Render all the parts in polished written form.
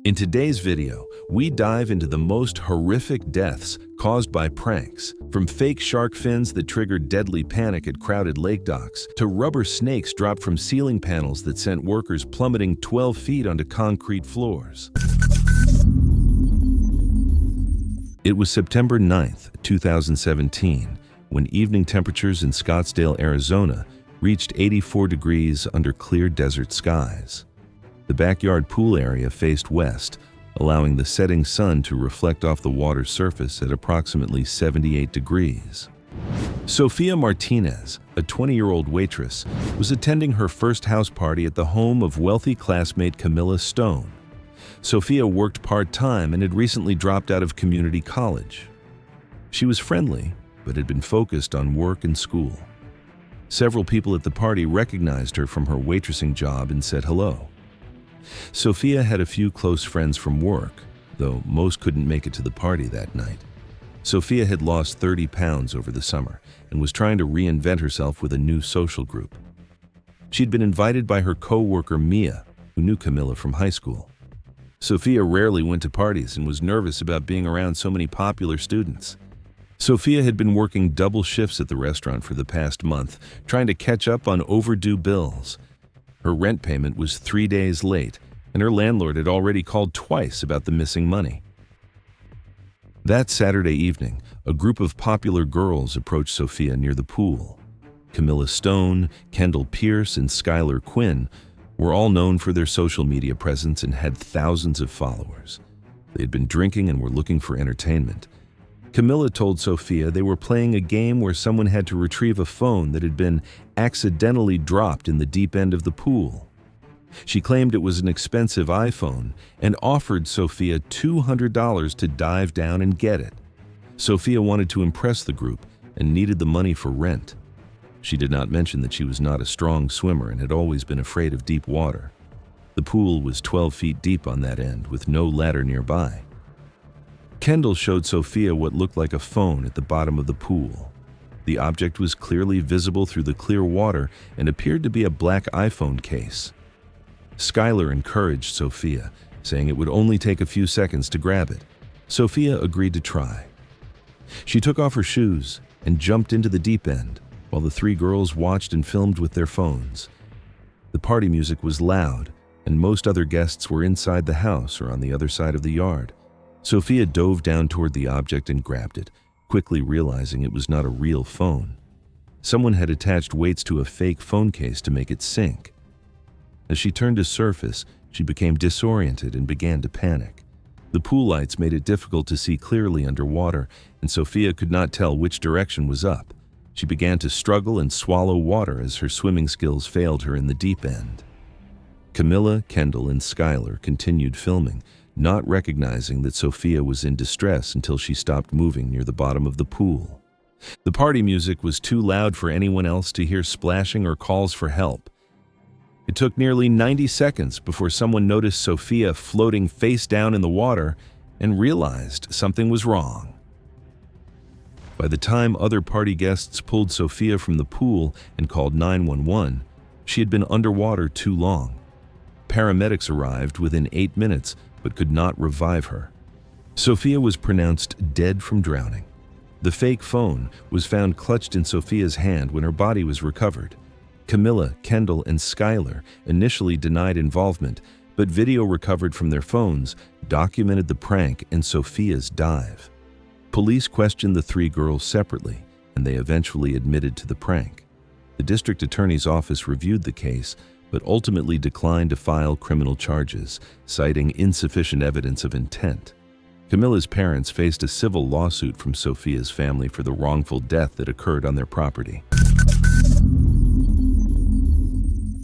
In today's video, we dive into the most horrific deaths caused by pranks, from fake shark fins that triggered deadly panic at crowded lake docks, to rubber snakes dropped from ceiling panels that sent workers plummeting 12 feet onto concrete floors. It was September 9th, 2017, when evening temperatures in Scottsdale, Arizona reached 84 degrees under clear desert skies. The backyard pool area faced west, allowing the setting sun to reflect off the water's surface at approximately 78 degrees. Sofia Martinez, a 20-year-old waitress, was attending her first house party at the home of wealthy classmate Camilla Stone. Sofia worked part-time and had recently dropped out of community college. She was friendly, but had been focused on work and school. Several people at the party recognized her from her waitressing job and said hello. Sofia had a few close friends from work, though most couldn't make it to the party that night. Sofia had lost 30 pounds over the summer and was trying to reinvent herself with a new social group. She'd been invited by her co-worker Mia, who knew Camilla from high school. Sofia rarely went to parties and was nervous about being around so many popular students. Sofia had been working double shifts at the restaurant for the past month, trying to catch up on overdue bills. Her rent payment was 3 days late, and her landlord had already called twice about the missing money. That Saturday evening, a group of popular girls approached Sofia near the pool. Camilla Stone, Kendall Pierce, and Skylar Quinn were all known for their social media presence and had thousands of followers. They had been drinking and were looking for entertainment. Camilla told Sofia they were playing a game where someone had to retrieve a phone that had been accidentally dropped in the deep end of the pool. She claimed it was an expensive iPhone and offered Sofia $200 to dive down and get it. Sofia wanted to impress the group and needed the money for rent. She did not mention that she was not a strong swimmer and had always been afraid of deep water. The pool was 12 feet deep on that end, with no ladder nearby. Kendall showed Sofia what looked like a phone at the bottom of the pool. The object was clearly visible through the clear water and appeared to be a black iPhone case. Skylar encouraged Sofia, saying it would only take a few seconds to grab it. Sofia agreed to try. She took off her shoes and jumped into the deep end, while the three girls watched and filmed with their phones. The party music was loud, and most other guests were inside the house or on the other side of the yard. Sofia dove down toward the object and grabbed it, quickly realizing it was not a real phone. Someone had attached weights to a fake phone case to make it sink. As she turned to surface, she became disoriented and began to panic. The pool lights made it difficult to see clearly underwater, and Sofia could not tell which direction was up. She began to struggle and swallow water as her swimming skills failed her in the deep end. Camilla, Kendall, and Skylar continued filming, not recognizing that Sofia was in distress until she stopped moving near the bottom of the pool. The party music was too loud for anyone else to hear splashing or calls for help. It took nearly 90 seconds before someone noticed Sofia floating face down in the water and realized something was wrong. By the time other party guests pulled Sofia from the pool and called 911, she had been underwater too long. Paramedics arrived within 8 minutes, but could not revive her. Sofia was pronounced dead from drowning. The fake phone was found clutched in Sofia's hand when her body was recovered. Camilla, Kendall, and Skylar initially denied involvement, but video recovered from their phones documented the prank and Sofia's dive. Police questioned the three girls separately, and they eventually admitted to the prank. The district attorney's office reviewed the case, but ultimately declined to file criminal charges, citing insufficient evidence of intent. Camilla's parents faced a civil lawsuit from Sofia's family for the wrongful death that occurred on their property.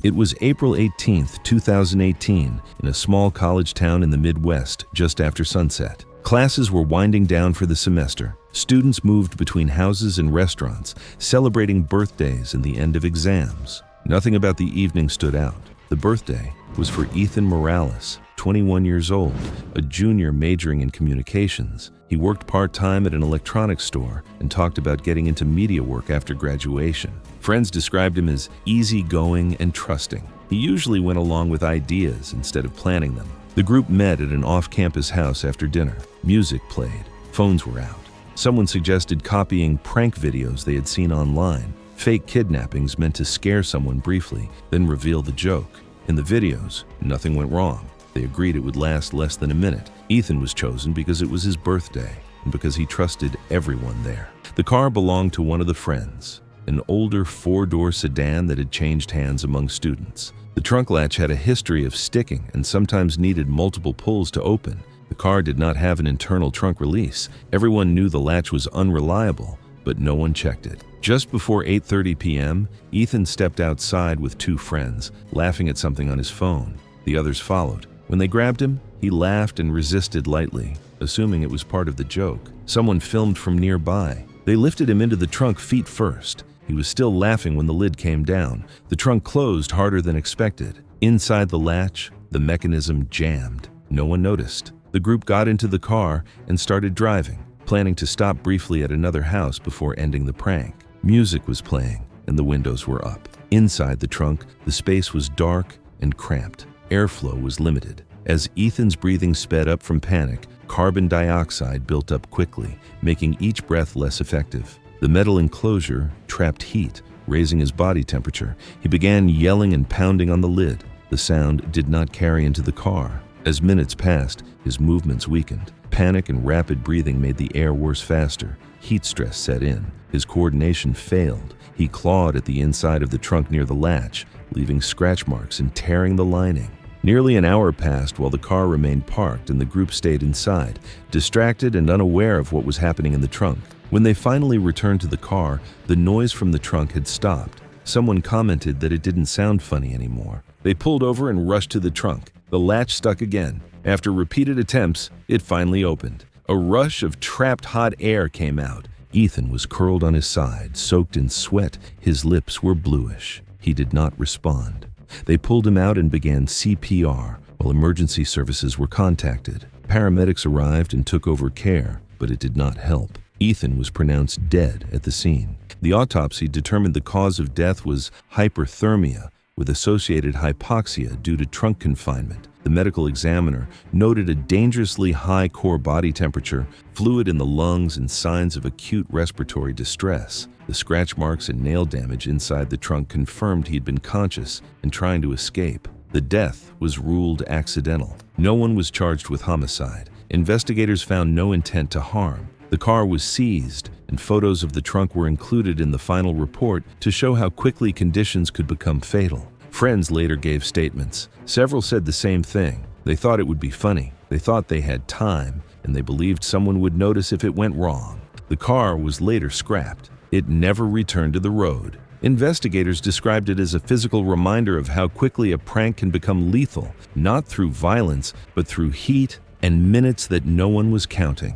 It was April 18, 2018, in a small college town in the Midwest just after sunset. Classes were winding down for the semester. Students moved between houses and restaurants, celebrating birthdays and the end of exams. Nothing about the evening stood out. The birthday was for Ethan Morales, 21 years old, a junior majoring in communications. He worked part-time at an electronics store and talked about getting into media work after graduation. Friends described him as easygoing and trusting. He usually went along with ideas instead of planning them. The group met at an off-campus house after dinner. Music played. Phones were out. Someone suggested copying prank videos they had seen online. Fake kidnappings meant to scare someone briefly, then reveal the joke. In the videos, nothing went wrong. They agreed it would last less than a minute. Ethan was chosen because it was his birthday and because he trusted everyone there. The car belonged to one of the friends, an older four-door sedan that had changed hands among students. The trunk latch had a history of sticking and sometimes needed multiple pulls to open. The car did not have an internal trunk release. Everyone knew the latch was unreliable, but no one checked it. Just before 8:30 p.m., Ethan stepped outside with two friends, laughing at something on his phone. The others followed. When they grabbed him, he laughed and resisted lightly, assuming it was part of the joke. Someone filmed from nearby. They lifted him into the trunk feet first. He was still laughing when the lid came down. The trunk closed harder than expected. Inside the latch, the mechanism jammed. No one noticed. The group got into the car and started driving, planning to stop briefly at another house before ending the prank. Music was playing and the windows were up. Inside the trunk, the space was dark and cramped. Airflow was limited. As Ethan's breathing sped up from panic, carbon dioxide built up quickly, making each breath less effective. The metal enclosure trapped heat, raising his body temperature. He began yelling and pounding on the lid. The sound did not carry into the car. As minutes passed, his movements weakened. Panic and rapid breathing made the air worse faster. Heat stress set in. His coordination failed. He clawed at the inside of the trunk near the latch, leaving scratch marks and tearing the lining. Nearly an hour passed while the car remained parked and the group stayed inside, distracted and unaware of what was happening in the trunk. When they finally returned to the car, the noise from the trunk had stopped. Someone commented that it didn't sound funny anymore. They pulled over and rushed to the trunk. The latch stuck again. After repeated attempts, it finally opened. A rush of trapped hot air came out. Ethan was curled on his side, soaked in sweat. His lips were bluish. He did not respond. They pulled him out and began CPR, while emergency services were contacted. Paramedics arrived and took over care, but it did not help. Ethan was pronounced dead at the scene. The autopsy determined the cause of death was hyperthermia, with associated hypoxia due to trunk confinement. The medical examiner noted a dangerously high core body temperature, fluid in the lungs, and signs of acute respiratory distress. The scratch marks and nail damage inside the trunk confirmed he had been conscious and trying to escape. The death was ruled accidental. No one was charged with homicide. Investigators found no intent to harm. The car was seized, and photos of the trunk were included in the final report to show how quickly conditions could become fatal. Friends later gave statements. Several said the same thing. They thought it would be funny. They thought they had time, and they believed someone would notice if it went wrong. The car was later scrapped. It never returned to the road. Investigators described it as a physical reminder of how quickly a prank can become lethal, not through violence, but through heat and minutes that no one was counting.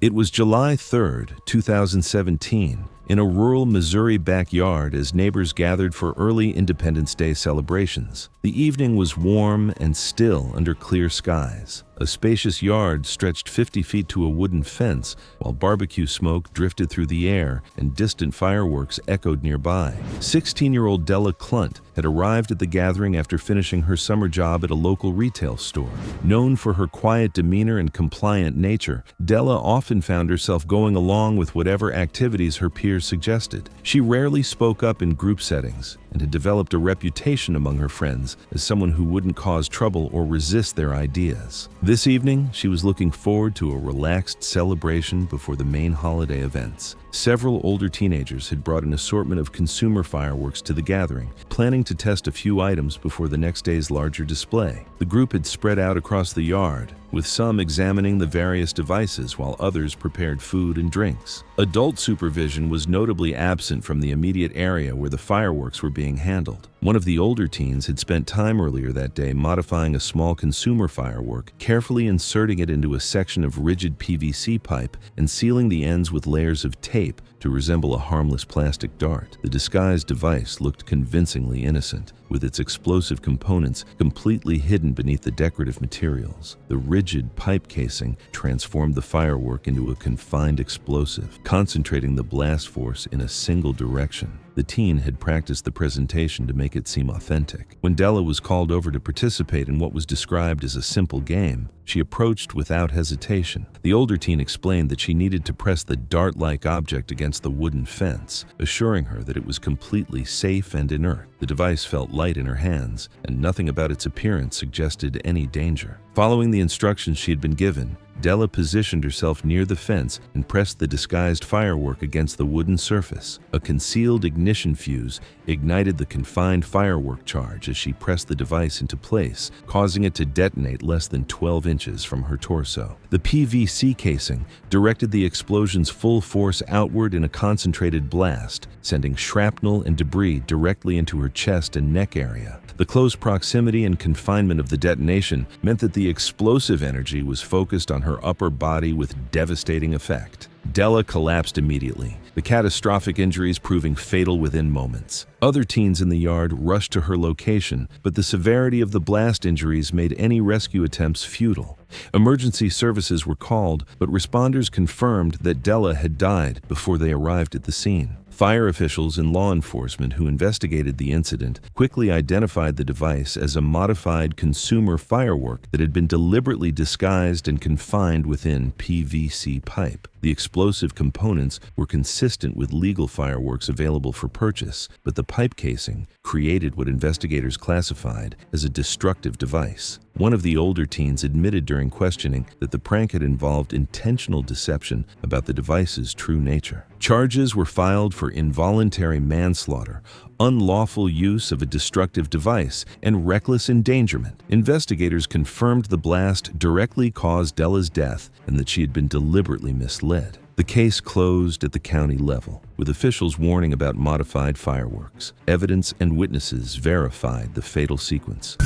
It was July 3rd, 2017, in a rural Missouri backyard as neighbors gathered for early Independence Day celebrations. The evening was warm and still under clear skies. A spacious yard stretched 50 feet to a wooden fence, while barbecue smoke drifted through the air and distant fireworks echoed nearby. 16-year-old Della Clunt had arrived at the gathering after finishing her summer job at a local retail store. Known for her quiet demeanor and compliant nature, Della often found herself going along with whatever activities her peers suggested. She rarely spoke up in group settings and had developed a reputation among her friends as someone who wouldn't cause trouble or resist their ideas. This evening, she was looking forward to a relaxed celebration before the main holiday events. Several older teenagers had brought an assortment of consumer fireworks to the gathering, planning to test a few items before the next day's larger display. The group had spread out across the yard, with some examining the various devices while others prepared food and drinks. Adult supervision was notably absent from the immediate area where the fireworks were being handled. One of the older teens had spent time earlier that day modifying a small consumer firework, carefully inserting it into a section of rigid PVC pipe and sealing the ends with layers of tape to resemble a harmless plastic dart. The disguised device looked convincingly innocent, with its explosive components completely hidden beneath the decorative materials. The rigid pipe casing transformed the firework into a confined explosive, concentrating the blast force in a single direction. The teen had practiced the presentation to make make it seem authentic. When Della was called over to participate in what was described as a simple game, she approached without hesitation. The older teen explained that she needed to press the dart-like object against the wooden fence, assuring her that it was completely safe and inert. The device felt light in her hands, and nothing about its appearance suggested any danger. Following the instructions she had been given, Della positioned herself near the fence and pressed the disguised firework against the wooden surface. A concealed ignition fuse ignited the confined firework charge as she pressed the device into place, causing it to detonate less than 12 inches from her torso. The PVC casing directed the explosion's full force outward in a concentrated blast, sending shrapnel and debris directly into her chest and neck area. The close proximity and confinement of the detonation meant that the explosive energy was focused on her upper body with devastating effect. Della collapsed immediately, the catastrophic injuries proving fatal within moments. Other teens in the yard rushed to her location, but the severity of the blast injuries made any rescue attempts futile. Emergency services were called, but responders confirmed that Della had died before they arrived at the scene. Fire officials and law enforcement who investigated the incident quickly identified the device as a modified consumer firework that had been deliberately disguised and confined within PVC pipe. The explosive components were consistent with legal fireworks available for purchase, but the pipe casing created what investigators classified as a destructive device. One of the older teens admitted during questioning that the prank had involved intentional deception about the device's true nature. Charges were filed for involuntary manslaughter, unlawful use of a destructive device, and reckless endangerment. Investigators confirmed the blast directly caused Della's death and that she had been deliberately misled. The case closed at the county level, with officials warning about modified fireworks. Evidence and witnesses verified the fatal sequence.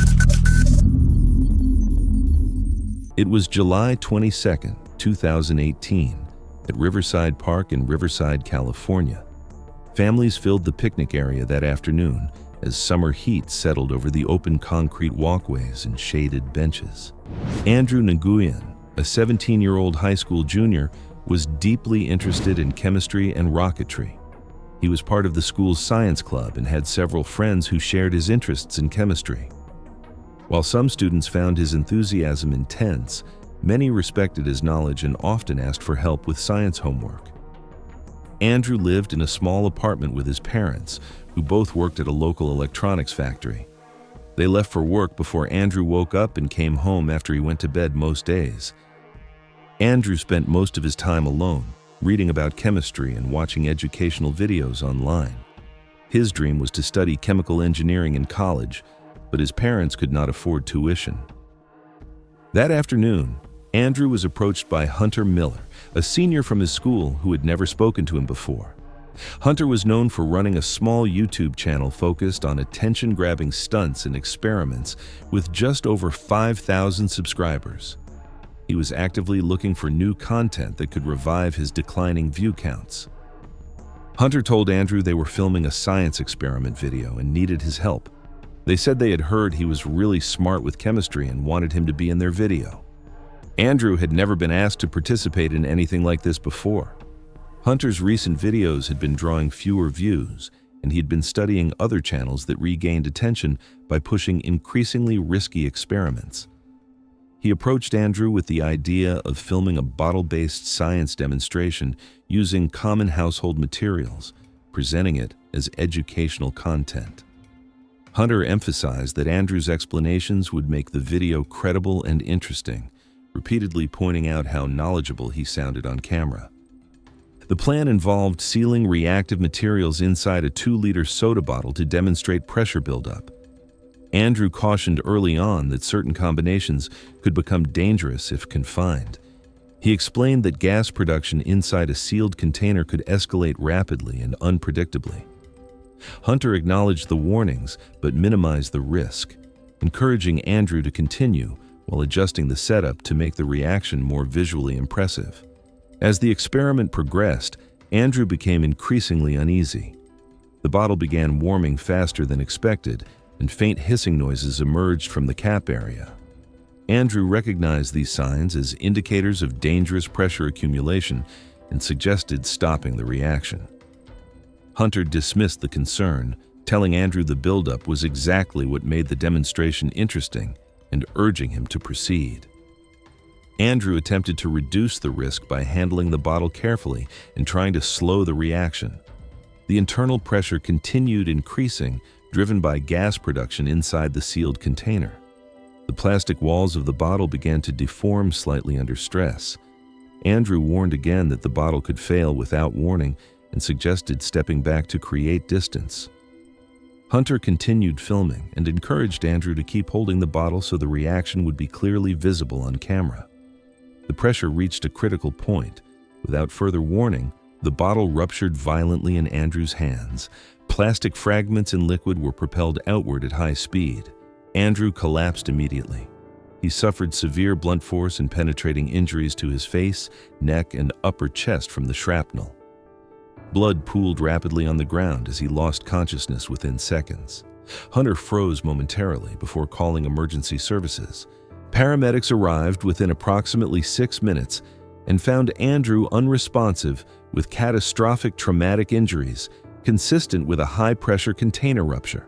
It was July 22, 2018, at Riverside Park in Riverside, California. Families filled the picnic area that afternoon as summer heat settled over the open concrete walkways and shaded benches. Andrew Nguyen, a 17-year-old high school junior, was deeply interested in chemistry and rocketry. He was part of the school's science club and had several friends who shared his interests in chemistry. While some students found his enthusiasm intense, many respected his knowledge and often asked for help with science homework. Andrew lived in a small apartment with his parents, who both worked at a local electronics factory. They left for work before Andrew woke up and came home after he went to bed most days. Andrew spent most of his time alone, reading about chemistry and watching educational videos online. His dream was to study chemical engineering in college, but his parents could not afford tuition. That afternoon, Andrew was approached by Hunter Miller, a senior from his school who had never spoken to him before. Hunter was known for running a small YouTube channel focused on attention-grabbing stunts and experiments with just over 5,000 subscribers. He was actively looking for new content that could revive his declining view counts. Hunter told Andrew they were filming a science experiment video and needed his help. They said they had heard he was really smart with chemistry and wanted him to be in their video. Andrew had never been asked to participate in anything like this before. Hunter's recent videos had been drawing fewer views, and he had been studying other channels that regained attention by pushing increasingly risky experiments. He approached Andrew with the idea of filming a bottle-based science demonstration using common household materials, presenting it as educational content. Hunter emphasized that Andrew's explanations would make the video credible and interesting, repeatedly pointing out how knowledgeable he sounded on camera. The plan involved sealing reactive materials inside a 2-liter soda bottle to demonstrate pressure buildup. Andrew cautioned early on that certain combinations could become dangerous if confined. He explained that gas production inside a sealed container could escalate rapidly and unpredictably. Hunter acknowledged the warnings but minimized the risk, encouraging Andrew to continue while adjusting the setup to make the reaction more visually impressive. As the experiment progressed, Andrew became increasingly uneasy. The bottle began warming faster than expected, and faint hissing noises emerged from the cap area. Andrew recognized these signs as indicators of dangerous pressure accumulation and suggested stopping the reaction. Hunter dismissed the concern, Telling Andrew the buildup was exactly what made the demonstration interesting and urging him to proceed. Andrew attempted to reduce the risk by handling the bottle carefully and trying to slow the reaction. The internal pressure continued increasing, driven by gas production inside the sealed container. The plastic walls of the bottle began to deform slightly under stress. Andrew warned again that the bottle could fail without warning and suggested stepping back to create distance. Hunter continued filming and encouraged Andrew to keep holding the bottle so the reaction would be clearly visible on camera. The pressure reached a critical point. Without further warning, the bottle ruptured violently in Andrew's hands. Plastic fragments and liquid were propelled outward at high speed. Andrew collapsed immediately. He suffered severe blunt force and penetrating injuries to his face, neck, and upper chest from the shrapnel. Blood pooled rapidly on the ground as he lost consciousness within seconds. Hunter froze momentarily before calling emergency services. Paramedics arrived within approximately 6 minutes and found Andrew unresponsive with catastrophic traumatic injuries consistent with a high-pressure container rupture.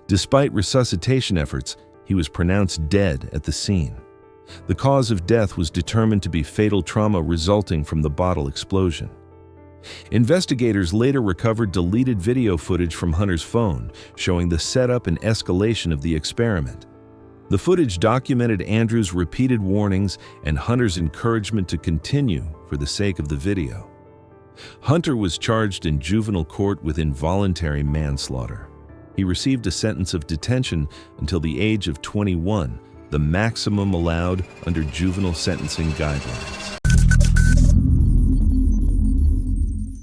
Despite resuscitation efforts, he was pronounced dead at the scene. The cause of death was determined to be fatal trauma resulting from the bottle explosion. Investigators later recovered deleted video footage from Hunter's phone, showing the setup and escalation of the experiment. The footage documented Andrew's repeated warnings and Hunter's encouragement to continue for the sake of the video. Hunter was charged in juvenile court with involuntary manslaughter. He received a sentence of detention until the age of 21, the maximum allowed under juvenile sentencing guidelines.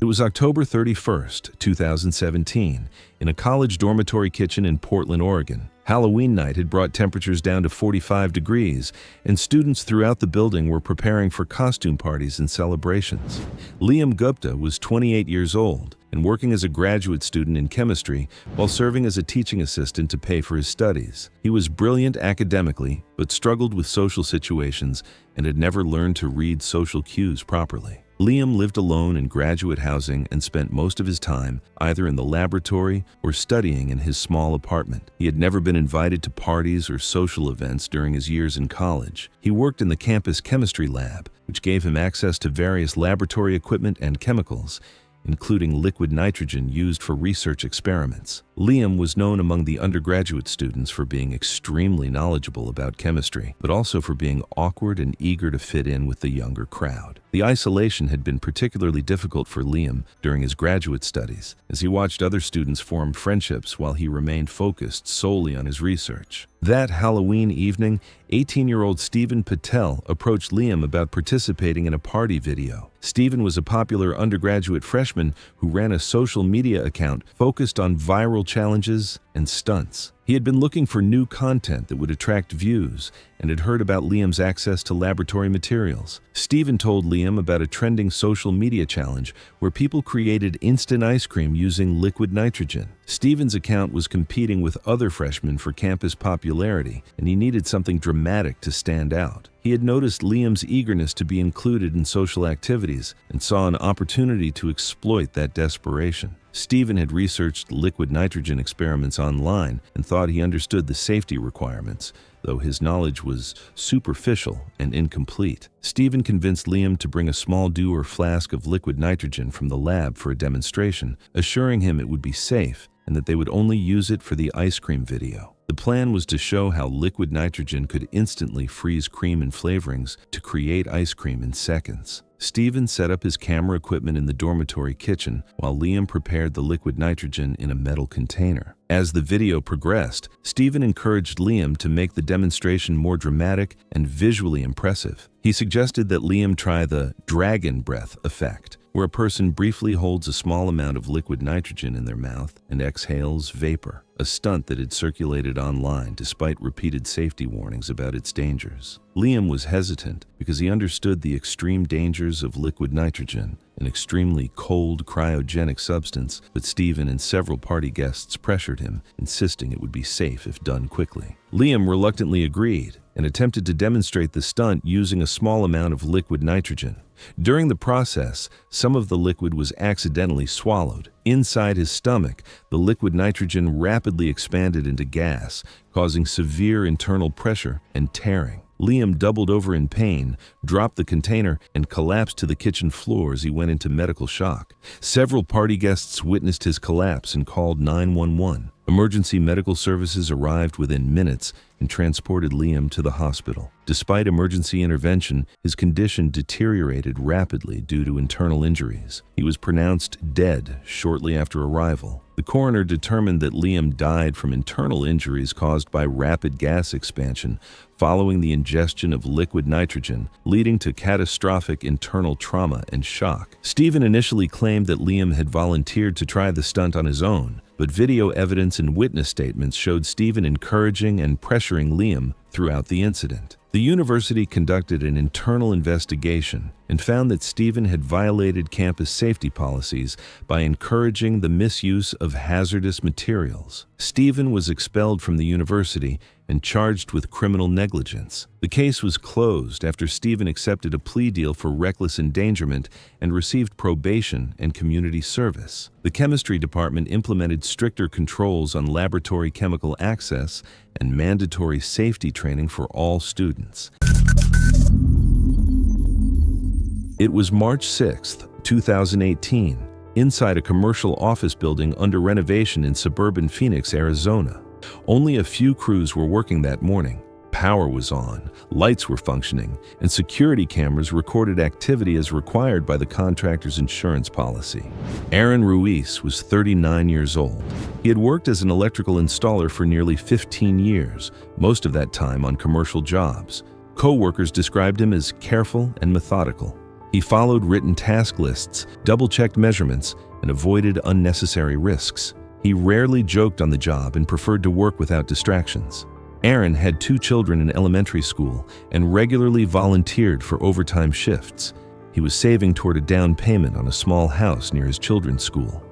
It was October 31st, 2017, in a college dormitory kitchen in Portland, Oregon. Halloween night had brought temperatures down to 45 degrees, and students throughout the building were preparing for costume parties and celebrations. Liam Gupta was 28 years old and working as a graduate student in chemistry while serving as a teaching assistant to pay for his studies. He was brilliant academically, but struggled with social situations and had never learned to read social cues properly. Liam lived alone in graduate housing and spent most of his time either in the laboratory or studying in his small apartment. He had never been invited to parties or social events during his years in college. He worked in the campus chemistry lab, which gave him access to various laboratory equipment and chemicals, including liquid nitrogen used for research experiments. Liam was known among the undergraduate students for being extremely knowledgeable about chemistry, but also for being awkward and eager to fit in with the younger crowd. The isolation had been particularly difficult for Liam during his graduate studies, as he watched other students form friendships while he remained focused solely on his research. That Halloween evening, 18-year-old Stephen Patel approached Liam about participating in a party video. Stephen was a popular undergraduate freshman who ran a social media account focused on viral challenges and stunts. He had been looking for new content that would attract views and had heard about Liam's access to laboratory materials. Stephen told Liam about a trending social media challenge where people created instant ice cream using liquid nitrogen. Stephen's account was competing with other freshmen for campus popularity, and he needed something dramatic to stand out. He had noticed Liam's eagerness to be included in social activities and saw an opportunity to exploit that desperation. Stephen had researched liquid nitrogen experiments online and thought he understood the safety requirements, though his knowledge was superficial and incomplete. Stephen convinced Liam to bring a small dewar flask of liquid nitrogen from the lab for a demonstration, assuring him it would be safe and that they would only use it for the ice cream video. The plan was to show how liquid nitrogen could instantly freeze cream and flavorings to create ice cream in seconds. Stephen set up his camera equipment in the dormitory kitchen while Liam prepared the liquid nitrogen in a metal container. As the video progressed, Stephen encouraged Liam to make the demonstration more dramatic and visually impressive. He suggested that Liam try the dragon breath effect, where a person briefly holds a small amount of liquid nitrogen in their mouth and exhales vapor, a stunt that had circulated online despite repeated safety warnings about its dangers. Liam was hesitant because he understood the extreme dangers of liquid nitrogen, an extremely cold cryogenic substance, but Stephen and several party guests pressured him, insisting it would be safe if done quickly. Liam reluctantly agreed, and attempted to demonstrate the stunt using a small amount of liquid nitrogen. During the process, some of the liquid was accidentally swallowed. Inside his stomach, the liquid nitrogen rapidly expanded into gas, causing severe internal pressure and tearing. Liam doubled over in pain, dropped the container, and collapsed to the kitchen floor as he went into medical shock. Several party guests witnessed his collapse and called 911. Emergency medical services arrived within minutes and transported Liam to the hospital. Despite emergency intervention, his condition deteriorated rapidly due to internal injuries. He was pronounced dead shortly after arrival. The coroner determined that Liam died from internal injuries caused by rapid gas expansion following the ingestion of liquid nitrogen, leading to catastrophic internal trauma and shock. Stephen initially claimed that Liam had volunteered to try the stunt on his own, but video evidence and witness statements showed Stephen encouraging and pressuring Liam throughout the incident. The university conducted an internal investigation and found that Stephen had violated campus safety policies by encouraging the misuse of hazardous materials. Stephen was expelled from the university and charged with criminal negligence. The case was closed after Stephen accepted a plea deal for reckless endangerment and received probation and community service. The chemistry department implemented stricter controls on laboratory chemical access and mandatory safety training for all students. It was March 6, 2018, inside a commercial office building under renovation in suburban Phoenix, Arizona. Only a few crews were working that morning. Power was on, lights were functioning, and security cameras recorded activity as required by the contractor's insurance policy. Aaron Ruiz was 39 years old. He had worked as an electrical installer for nearly 15 years, most of that time on commercial jobs. Co-workers described him as careful and methodical. He followed written task lists, double-checked measurements, and avoided unnecessary risks. He rarely joked on the job and preferred to work without distractions. Aaron had 2 children in elementary school and regularly volunteered for overtime shifts. He was saving toward a down payment on a small house near his children's school.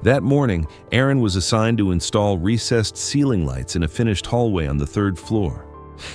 That morning, Aaron was assigned to install recessed ceiling lights in a finished hallway on the 3rd floor.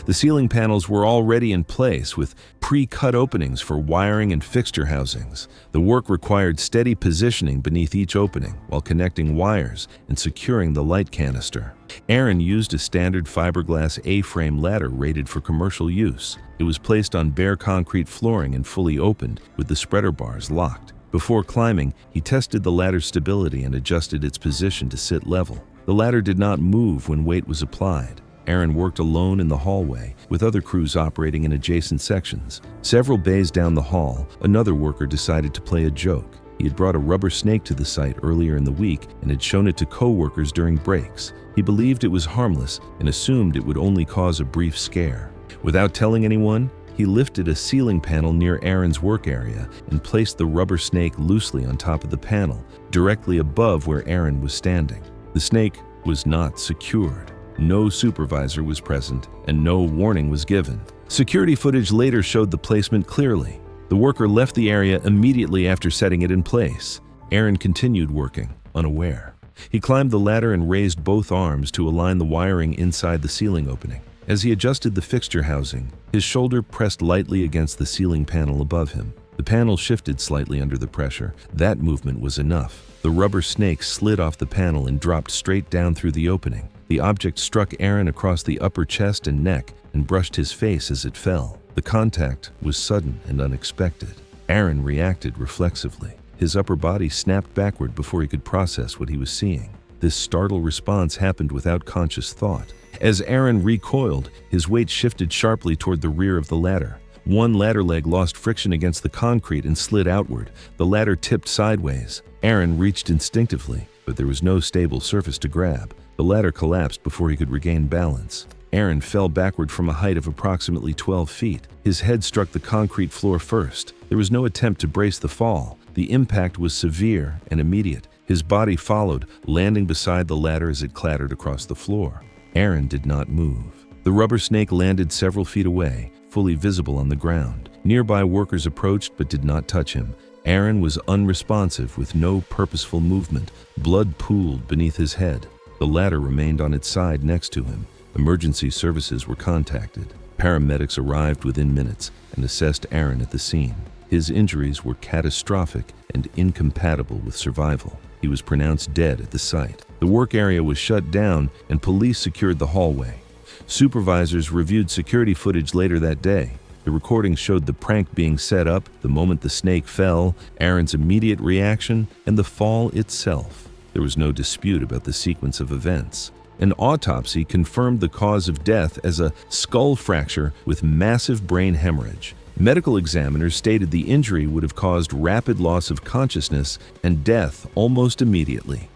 The ceiling panels were already in place with pre-cut openings for wiring and fixture housings. The work required steady positioning beneath each opening while connecting wires and securing the light canister. Aaron used a standard fiberglass A-frame ladder rated for commercial use. It was placed on bare concrete flooring and fully opened, with the spreader bars locked. Before climbing, he tested the ladder's stability and adjusted its position to sit level. The ladder did not move when weight was applied. Aaron worked alone in the hallway, with other crews operating in adjacent sections. Several bays down the hall, another worker decided to play a joke. He had brought a rubber snake to the site earlier in the week and had shown it to co-workers during breaks. He believed it was harmless and assumed it would only cause a brief scare. Without telling anyone, he lifted a ceiling panel near Aaron's work area and placed the rubber snake loosely on top of the panel, directly above where Aaron was standing. The snake was not secured. No supervisor was present, and no warning was given. Security footage later showed the placement clearly. The worker left the area immediately after setting it in place. Aaron continued working, unaware. He climbed the ladder and raised both arms to align the wiring inside the ceiling opening. As he adjusted the fixture housing, his shoulder pressed lightly against the ceiling panel above him. The panel shifted slightly under the pressure. That movement was enough. The rubber snake slid off the panel and dropped straight down through the opening. The object struck Aaron across the upper chest and neck and brushed his face as it fell. The contact was sudden and unexpected. Aaron reacted reflexively. His upper body snapped backward before he could process what he was seeing. This startled response happened without conscious thought. As Aaron recoiled, his weight shifted sharply toward the rear of the ladder. One ladder leg lost friction against the concrete and slid outward. The ladder tipped sideways. Aaron reached instinctively, but there was no stable surface to grab. The ladder collapsed before he could regain balance. Aaron fell backward from a height of approximately 12 feet. His head struck the concrete floor first. There was no attempt to brace the fall. The impact was severe and immediate. His body followed, landing beside the ladder as it clattered across the floor. Aaron did not move. The rubber snake landed several feet away, fully visible on the ground. Nearby workers approached but did not touch him. Aaron was unresponsive with no purposeful movement. Blood pooled beneath his head. The ladder remained on its side next to him. Emergency services were contacted. Paramedics arrived within minutes and assessed Aaron at the scene. His injuries were catastrophic and incompatible with survival. He was pronounced dead at the site. The work area was shut down and police secured the hallway. Supervisors reviewed security footage later that day. The recording showed the prank being set up, the moment the snake fell, Aaron's immediate reaction, and the fall itself. There was no dispute about the sequence of events. An autopsy confirmed the cause of death as a skull fracture with massive brain hemorrhage. Medical examiners stated the injury would have caused rapid loss of consciousness and death almost immediately.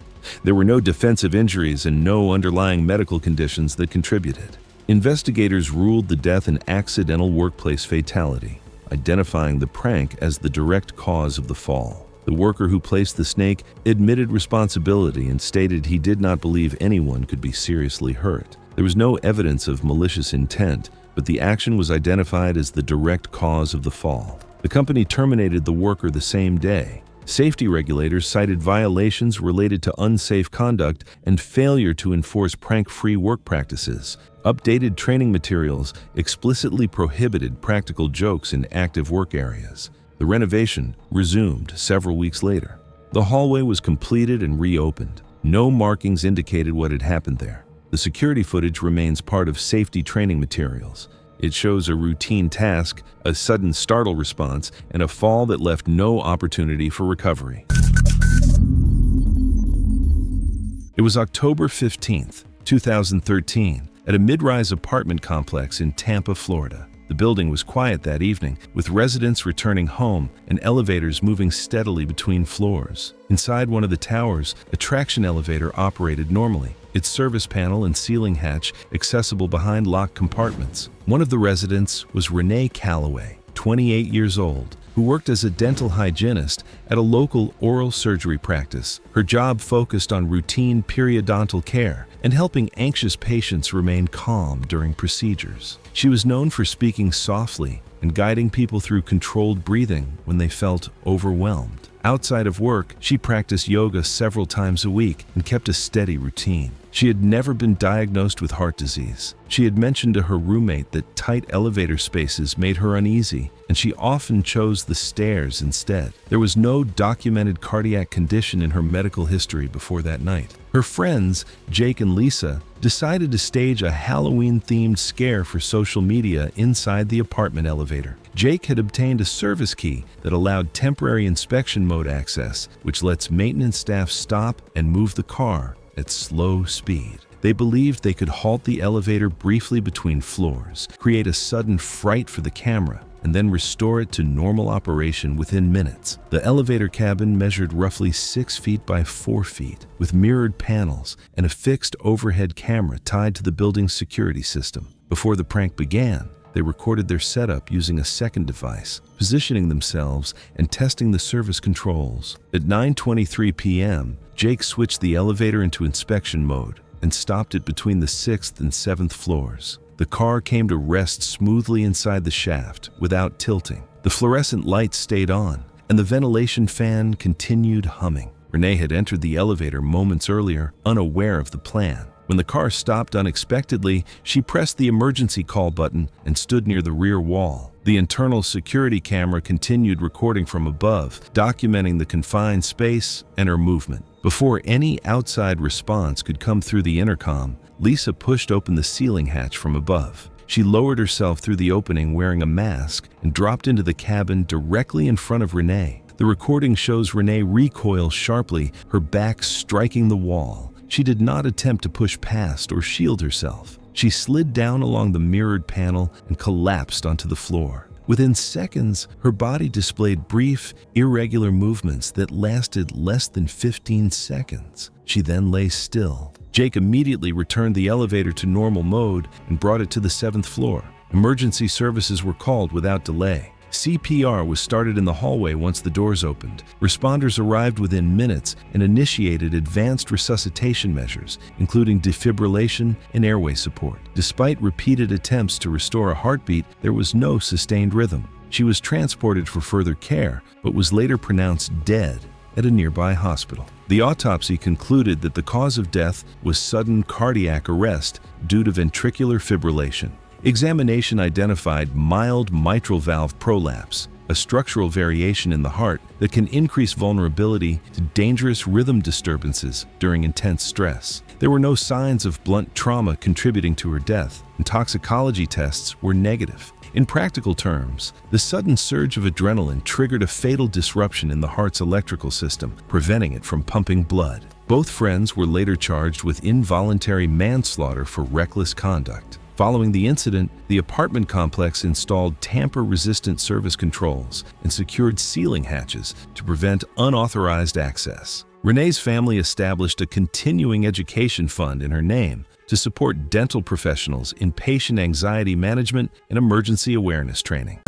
There were no defensive injuries and no underlying medical conditions that contributed. Investigators ruled the death an accidental workplace fatality, identifying the prank as the direct cause of the fall. The worker who placed the snake admitted responsibility and stated he did not believe anyone could be seriously hurt. There was no evidence of malicious intent, but the action was identified as the direct cause of the fall. The company terminated the worker the same day. Safety regulators cited violations related to unsafe conduct and failure to enforce prank-free work practices. Updated training materials explicitly prohibited practical jokes in active work areas. The renovation resumed several weeks later. The hallway was completed and reopened. No markings indicated what had happened there. The security footage remains part of safety training materials. It shows a routine task, a sudden startle response, and a fall that left no opportunity for recovery. It was October 15th, 2013, at a mid-rise apartment complex in Tampa, Florida. The building was quiet that evening, with residents returning home and elevators moving steadily between floors. Inside one of the towers, a traction elevator operated normally, its service panel and ceiling hatch accessible behind locked compartments. One of the residents was Renee Calloway, 28 years old, who worked as a dental hygienist at a local oral surgery practice. Her job focused on routine periodontal care and helping anxious patients remain calm during procedures. She was known for speaking softly and guiding people through controlled breathing when they felt overwhelmed. Outside of work, she practiced yoga several times a week and kept a steady routine. She had never been diagnosed with heart disease. She had mentioned to her roommate that tight elevator spaces made her uneasy, and she often chose the stairs instead. There was no documented cardiac condition in her medical history before that night. Her friends, Jake and Lisa, decided to stage a Halloween-themed scare for social media inside the apartment elevator. Jake had obtained a service key that allowed temporary inspection mode access, which lets maintenance staff stop and move the car at slow speed. They believed they could halt the elevator briefly between floors, create a sudden fright for the camera, and then restore it to normal operation within minutes. The elevator cabin measured roughly 6 feet by 4 feet, with mirrored panels and a fixed overhead camera tied to the building's security system. Before the prank began, they recorded their setup using a second device, positioning themselves and testing the service controls. At 9:23 p.m., Jake switched the elevator into inspection mode and stopped it between the 6th and 7th floors. The car came to rest smoothly inside the shaft without tilting. The fluorescent lights stayed on, and the ventilation fan continued humming. Renee had entered the elevator moments earlier, unaware of the plan. When the car stopped unexpectedly, she pressed the emergency call button and stood near the rear wall. The internal security camera continued recording from above, documenting the confined space and her movement. Before any outside response could come through the intercom, Lisa pushed open the ceiling hatch from above. She lowered herself through the opening wearing a mask and dropped into the cabin directly in front of Renee. The recording shows Renee recoil sharply, her back striking the wall. She did not attempt to push past or shield herself. She slid down along the mirrored panel and collapsed onto the floor. Within seconds, her body displayed brief, irregular movements that lasted less than 15 seconds. She then lay still. Jake immediately returned the elevator to normal mode and brought it to the 7th floor. Emergency services were called without delay. CPR was started in the hallway once the doors opened. Responders arrived within minutes and initiated advanced resuscitation measures, including defibrillation and airway support. Despite repeated attempts to restore a heartbeat, there was no sustained rhythm. She was transported for further care, but was later pronounced dead at a nearby hospital. The autopsy concluded that the cause of death was sudden cardiac arrest due to ventricular fibrillation. Examination identified mild mitral valve prolapse, a structural variation in the heart that can increase vulnerability to dangerous rhythm disturbances during intense stress. There were no signs of blunt trauma contributing to her death, and toxicology tests were negative. In practical terms, the sudden surge of adrenaline triggered a fatal disruption in the heart's electrical system, preventing it from pumping blood. Both friends were later charged with involuntary manslaughter for reckless conduct. Following the incident, the apartment complex installed tamper-resistant service controls and secured ceiling hatches to prevent unauthorized access. Renee's family established a continuing education fund in her name to support dental professionals in patient anxiety management and emergency awareness training.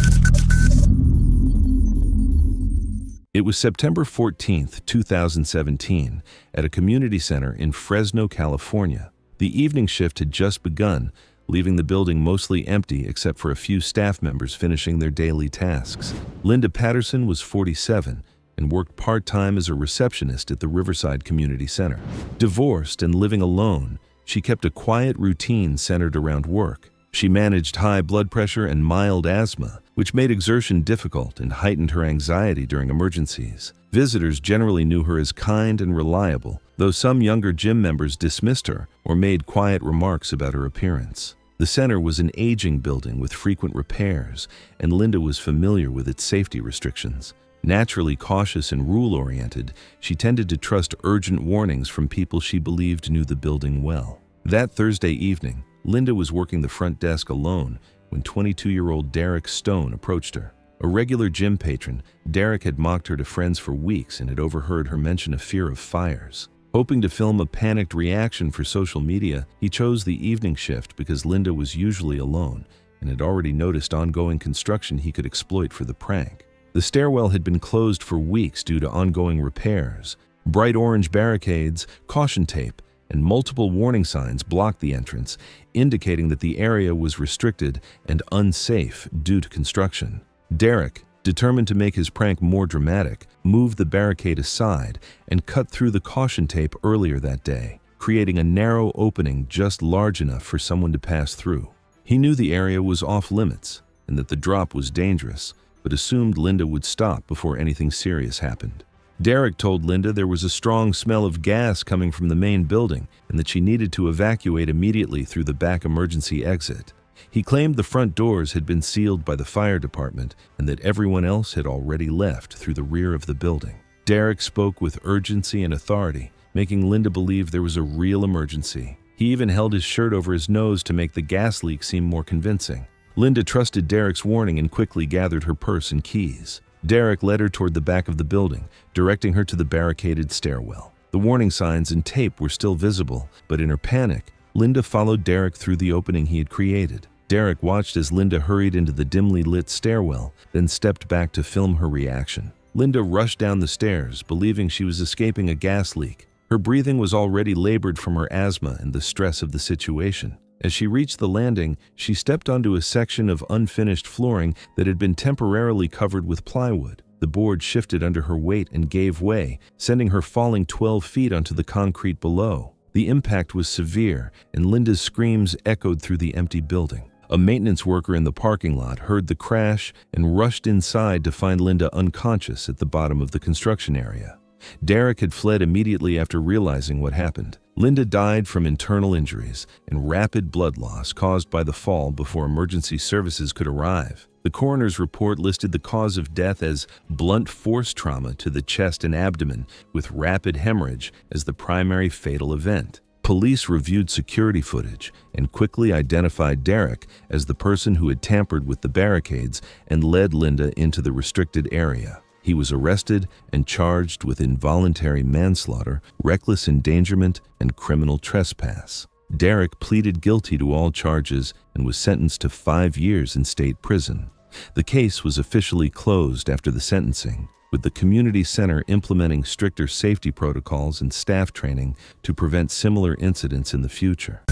It was September 14, 2017, at a community center in Fresno, California. The evening shift had just begun, leaving the building mostly empty except for a few staff members finishing their daily tasks. Linda Patterson was 47 and worked part-time as a receptionist at the Riverside Community Center. Divorced and living alone, she kept a quiet routine centered around work. She managed high blood pressure and mild asthma, which made exertion difficult and heightened her anxiety during emergencies. Visitors generally knew her as kind and reliable, though some younger gym members dismissed her or made quiet remarks about her appearance. The center was an aging building with frequent repairs, and Linda was familiar with its safety restrictions. Naturally cautious and rule-oriented, she tended to trust urgent warnings from people she believed knew the building well. That Thursday evening, Linda was working the front desk alone when 22-year-old Derek Stone approached her. A regular gym patron, Derek had mocked her to friends for weeks and had overheard her mention a fear of fires. Hoping to film a panicked reaction for social media, he chose the evening shift because Linda was usually alone and had already noticed ongoing construction he could exploit for the prank. The stairwell had been closed for weeks due to ongoing repairs. Bright orange barricades, caution tape, and multiple warning signs blocked the entrance, indicating that the area was restricted and unsafe due to construction. Derek, determined to make his prank more dramatic, moved the barricade aside and cut through the caution tape earlier that day, creating a narrow opening just large enough for someone to pass through. He knew the area was off-limits and that the drop was dangerous, but assumed Linda would stop before anything serious happened. Derek told Linda there was a strong smell of gas coming from the main building and that she needed to evacuate immediately through the back emergency exit. He claimed the front doors had been sealed by the fire department and that everyone else had already left through the rear of the building. Derek spoke with urgency and authority, making Linda believe there was a real emergency. He even held his shirt over his nose to make the gas leak seem more convincing. Linda trusted Derek's warning and quickly gathered her purse and keys. Derek led her toward the back of the building, directing her to the barricaded stairwell. The warning signs and tape were still visible, but in her panic, Linda followed Derek through the opening he had created. Derek watched as Linda hurried into the dimly lit stairwell, then stepped back to film her reaction. Linda rushed down the stairs, believing she was escaping a gas leak. Her breathing was already labored from her asthma and the stress of the situation. As she reached the landing, she stepped onto a section of unfinished flooring that had been temporarily covered with plywood. The board shifted under her weight and gave way, sending her falling 12 feet onto the concrete below. The impact was severe, and Linda's screams echoed through the empty building. A maintenance worker in the parking lot heard the crash and rushed inside to find Linda unconscious at the bottom of the construction area. Derek had fled immediately after realizing what happened. Linda died from internal injuries and rapid blood loss caused by the fall before emergency services could arrive. The coroner's report listed the cause of death as blunt force trauma to the chest and abdomen, with rapid hemorrhage as the primary fatal event. Police reviewed security footage and quickly identified Derek as the person who had tampered with the barricades and led Linda into the restricted area. He was arrested and charged with involuntary manslaughter, reckless endangerment, and criminal trespass. Derek pleaded guilty to all charges and was sentenced to 5 years in state prison. The case was officially closed after the sentencing, with the community center implementing stricter safety protocols and staff training to prevent similar incidents in the future.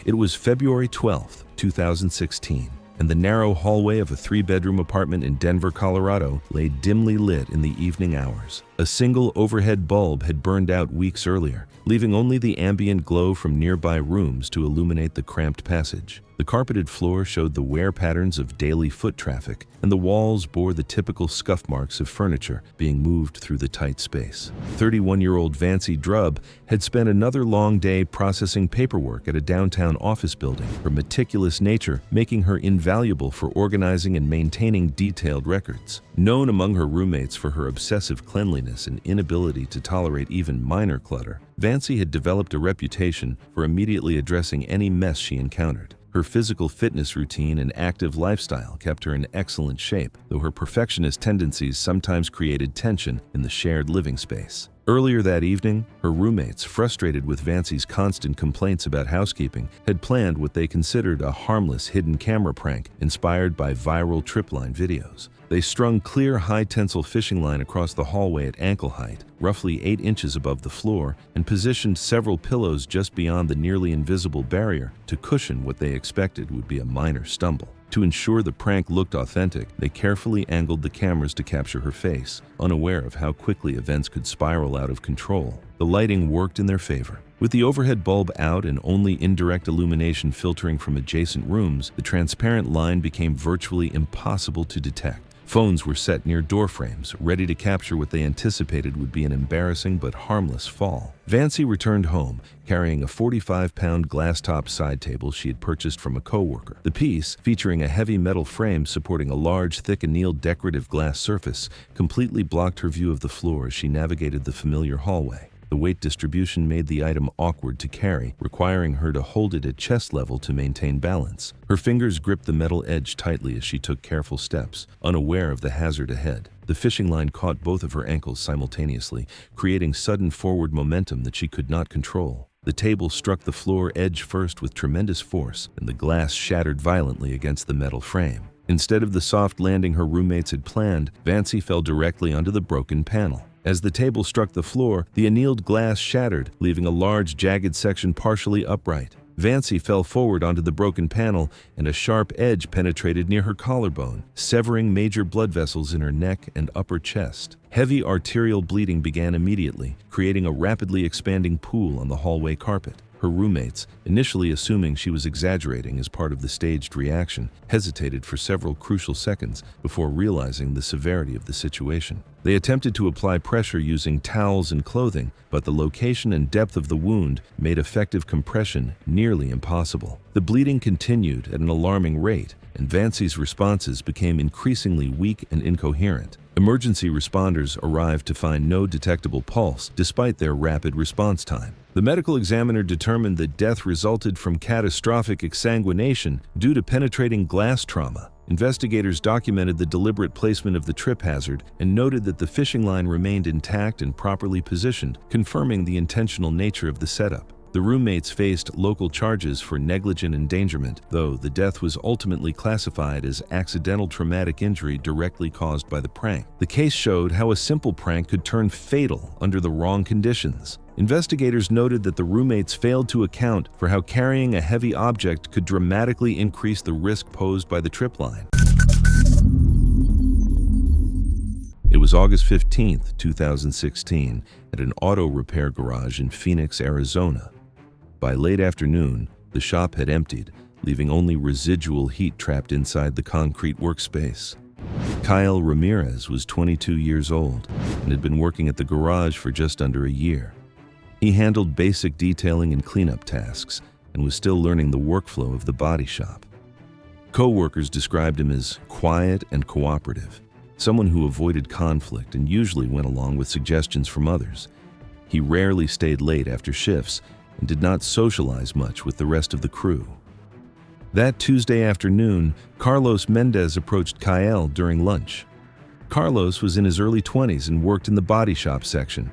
It was February 12, 2016. And the narrow hallway of a 3-bedroom apartment in Denver, Colorado lay dimly lit in the evening hours. A single overhead bulb had burned out weeks earlier, leaving only the ambient glow from nearby rooms to illuminate the cramped passage. The carpeted floor showed the wear patterns of daily foot traffic, and the walls bore the typical scuff marks of furniture being moved through the tight space. 31-year-old Vancy Drubb had spent another long day processing paperwork at a downtown office building, her meticulous nature making her invaluable for organizing and maintaining detailed records. Known among her roommates for her obsessive cleanliness and inability to tolerate even minor clutter, Vancy had developed a reputation for immediately addressing any mess she encountered. Her physical fitness routine and active lifestyle kept her in excellent shape, though her perfectionist tendencies sometimes created tension in the shared living space. Earlier that evening, her roommates, frustrated with Vancy's constant complaints about housekeeping, had planned what they considered a harmless hidden camera prank inspired by viral tripline videos. They strung clear high-tensile fishing line across the hallway at ankle height, roughly 8 inches above the floor, and positioned several pillows just beyond the nearly invisible barrier to cushion what they expected would be a minor stumble. To ensure the prank looked authentic, they carefully angled the cameras to capture her face, unaware of how quickly events could spiral out of control. The lighting worked in their favor. With the overhead bulb out and only indirect illumination filtering from adjacent rooms, the transparent line became virtually impossible to detect. Phones were set near door frames, ready to capture what they anticipated would be an embarrassing but harmless fall. Vancy returned home, carrying a 45-pound glass-top side table she had purchased from a coworker. The piece, featuring a heavy metal frame supporting a large, thick annealed decorative glass surface, completely blocked her view of the floor as she navigated the familiar hallway. The weight distribution made the item awkward to carry, requiring her to hold it at chest level to maintain balance. Her fingers gripped the metal edge tightly as she took careful steps, unaware of the hazard ahead. The fishing line caught both of her ankles simultaneously, creating sudden forward momentum that she could not control. The table struck the floor edge first with tremendous force, and the glass shattered violently against the metal frame. Instead of the soft landing her roommates had planned, Vancy fell directly onto the broken panel. As the table struck the floor, the annealed glass shattered, leaving a large, jagged section partially upright. Vancy fell forward onto the broken panel, and a sharp edge penetrated near her collarbone, severing major blood vessels in her neck and upper chest. Heavy arterial bleeding began immediately, creating a rapidly expanding pool on the hallway carpet. Her roommates, initially assuming she was exaggerating as part of the staged reaction, hesitated for several crucial seconds before realizing the severity of the situation. They attempted to apply pressure using towels and clothing, but the location and depth of the wound made effective compression nearly impossible. The bleeding continued at an alarming rate, and Vancy's responses became increasingly weak and incoherent. Emergency responders arrived to find no detectable pulse despite their rapid response time. The medical examiner determined that death resulted from catastrophic exsanguination due to penetrating glass trauma. Investigators documented the deliberate placement of the trip hazard and noted that the fishing line remained intact and properly positioned, confirming the intentional nature of the setup. The roommates faced local charges for negligent endangerment, though the death was ultimately classified as accidental traumatic injury directly caused by the prank. The case showed how a simple prank could turn fatal under the wrong conditions. Investigators noted that the roommates failed to account for how carrying a heavy object could dramatically increase the risk posed by the trip line. It was August 15, 2016, at an auto repair garage in Phoenix, Arizona. By late afternoon, the shop had emptied, leaving only residual heat trapped inside the concrete workspace. Kyle Ramirez was 22 years old and had been working at the garage for just under a year. He handled basic detailing and cleanup tasks and was still learning the workflow of the body shop. Co-workers described him as quiet and cooperative, someone who avoided conflict and usually went along with suggestions from others. He rarely stayed late after shifts and did not socialize much with the rest of the crew. That Tuesday afternoon, Carlos Mendez approached Kyle during lunch. Carlos was in his early 20s and worked in the body shop section.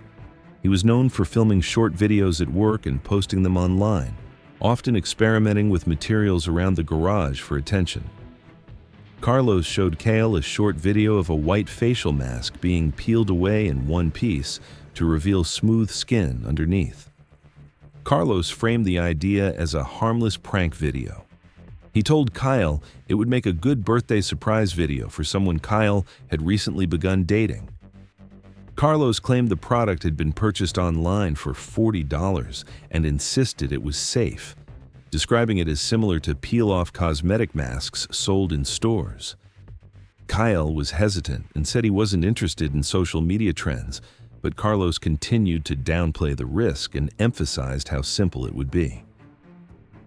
He was known for filming short videos at work and posting them online, often experimenting with materials around the garage for attention. Carlos showed Kyle a short video of a white facial mask being peeled away in one piece to reveal smooth skin underneath. Carlos framed the idea as a harmless prank video. He told Kyle it would make a good birthday surprise video for someone Kyle had recently begun dating. Carlos claimed the product had been purchased online for $40 and insisted it was safe, describing it as similar to peel-off cosmetic masks sold in stores. Kyle was hesitant and said he wasn't interested in social media trends, but Carlos continued to downplay the risk and emphasized how simple it would be.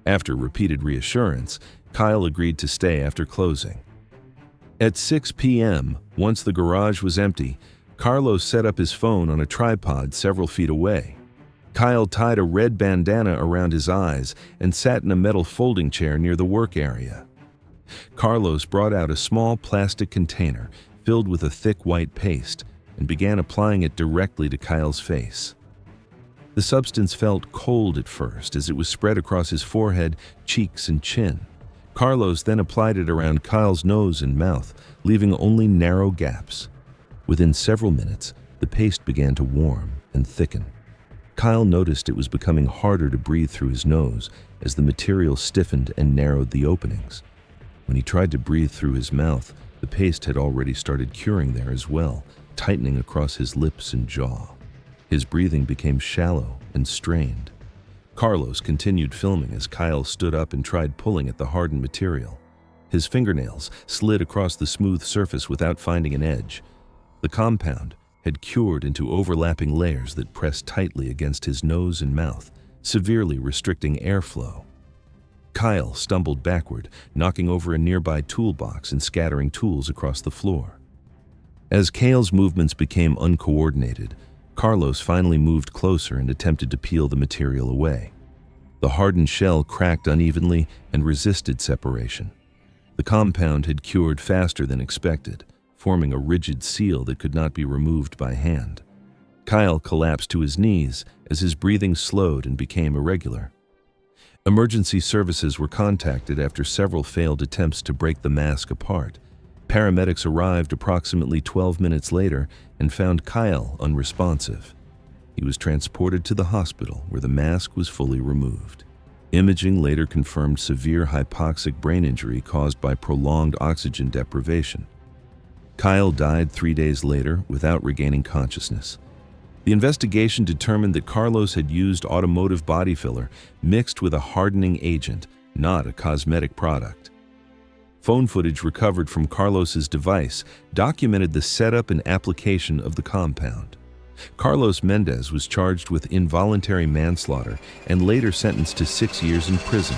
After repeated reassurance, Kyle agreed to stay after closing. At 6 p.m., once the garage was empty, Carlos set up his phone on a tripod several feet away. Kyle tied a red bandana around his eyes and sat in a metal folding chair near the work area. Carlos brought out a small plastic container filled with a thick white paste and began applying it directly to Kyle's face. The substance felt cold at first as it was spread across his forehead, cheeks, and chin. Carlos then applied it around Kyle's nose and mouth, leaving only narrow gaps. Within several minutes, the paste began to warm and thicken. Kyle noticed it was becoming harder to breathe through his nose as the material stiffened and narrowed the openings. When he tried to breathe through his mouth, the paste had already started curing there as well, tightening across his lips and jaw. His breathing became shallow and strained. Carlos continued filming as Kyle stood up and tried pulling at the hardened material. His fingernails slid across the smooth surface without finding an edge. The compound had cured into overlapping layers that pressed tightly against his nose and mouth, severely restricting airflow. Kyle stumbled backward, knocking over a nearby toolbox and scattering tools across the floor. As Kyle's movements became uncoordinated, Carlos finally moved closer and attempted to peel the material away. The hardened shell cracked unevenly and resisted separation. The compound had cured faster than expected, forming a rigid seal that could not be removed by hand. Kyle collapsed to his knees as his breathing slowed and became irregular. Emergency services were contacted after several failed attempts to break the mask apart. Paramedics arrived approximately 12 minutes later and found Kyle unresponsive. He was transported to the hospital where the mask was fully removed. Imaging later confirmed severe hypoxic brain injury caused by prolonged oxygen deprivation. Kyle died 3 days later without regaining consciousness. The investigation determined that Carlos had used automotive body filler mixed with a hardening agent, not a cosmetic product. Phone footage recovered from Carlos's device documented the setup and application of the compound. Carlos Mendez was charged with involuntary manslaughter and later sentenced to 6 years in prison.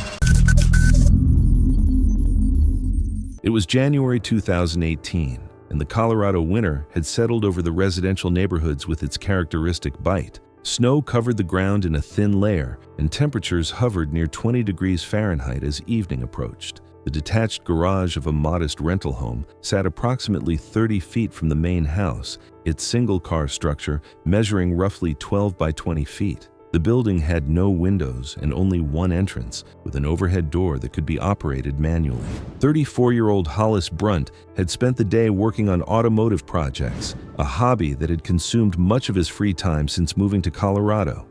It was January 2018. And the Colorado winter had settled over the residential neighborhoods with its characteristic bite. Snow covered the ground in a thin layer, and temperatures hovered near 20 degrees Fahrenheit as evening approached. The detached garage of a modest rental home sat approximately 30 feet from the main house, its single-car structure measuring roughly 12 by 20 feet. The building had no windows and only one entrance, with an overhead door that could be operated manually. 34-year-old Hollis Brunt had spent the day working on automotive projects, a hobby that had consumed much of his free time since moving to Colorado.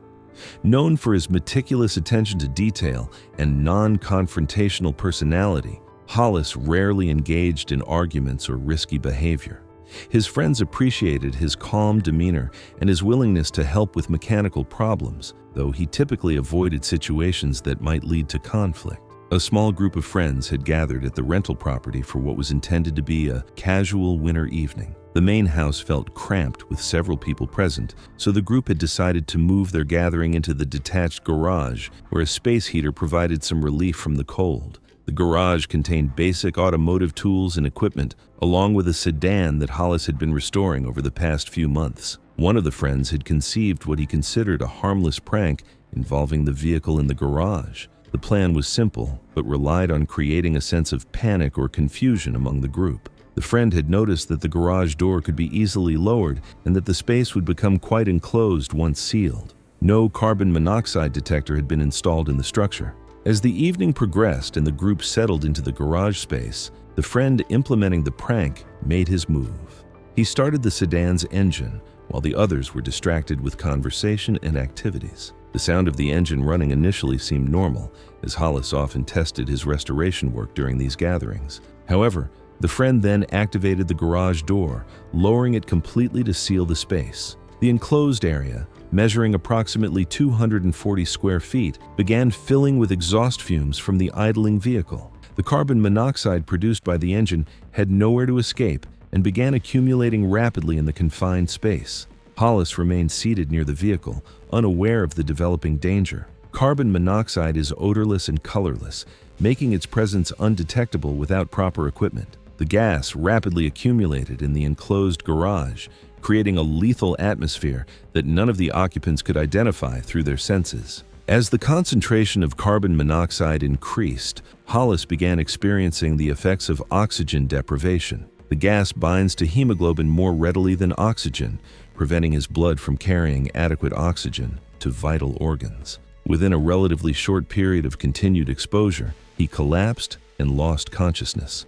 Known for his meticulous attention to detail and non-confrontational personality, Hollis rarely engaged in arguments or risky behavior. His friends appreciated his calm demeanor and his willingness to help with mechanical problems, though he typically avoided situations that might lead to conflict. A small group of friends had gathered at the rental property for what was intended to be a casual winter evening. The main house felt cramped with several people present, so the group had decided to move their gathering into the detached garage, where a space heater provided some relief from the cold. The garage contained basic automotive tools and equipment, along with a sedan that Hollis had been restoring over the past few months. One of the friends had conceived what he considered a harmless prank involving the vehicle in the garage. The plan was simple, but relied on creating a sense of panic or confusion among the group. The friend had noticed that the garage door could be easily lowered and that the space would become quite enclosed once sealed. No carbon monoxide detector had been installed in the structure. As the evening progressed and the group settled into the garage space, the friend implementing the prank made his move. He started the sedan's engine while the others were distracted with conversation and activities. The sound of the engine running initially seemed normal, as Hollis often tested his restoration work during these gatherings. However, The friend then activated the garage door, lowering it completely to seal the space. The enclosed area, measuring approximately 240 square feet, began filling with exhaust fumes from the idling vehicle. The carbon monoxide produced by the engine had nowhere to escape and began accumulating rapidly in the confined space. Hollis remained seated near the vehicle, unaware of the developing danger. Carbon monoxide is odorless and colorless, making its presence undetectable without proper equipment. The gas rapidly accumulated in the enclosed garage, creating a lethal atmosphere that none of the occupants could identify through their senses. As the concentration of carbon monoxide increased, Hollis began experiencing the effects of oxygen deprivation. The gas binds to hemoglobin more readily than oxygen, preventing his blood from carrying adequate oxygen to vital organs. Within a relatively short period of continued exposure, he collapsed and lost consciousness.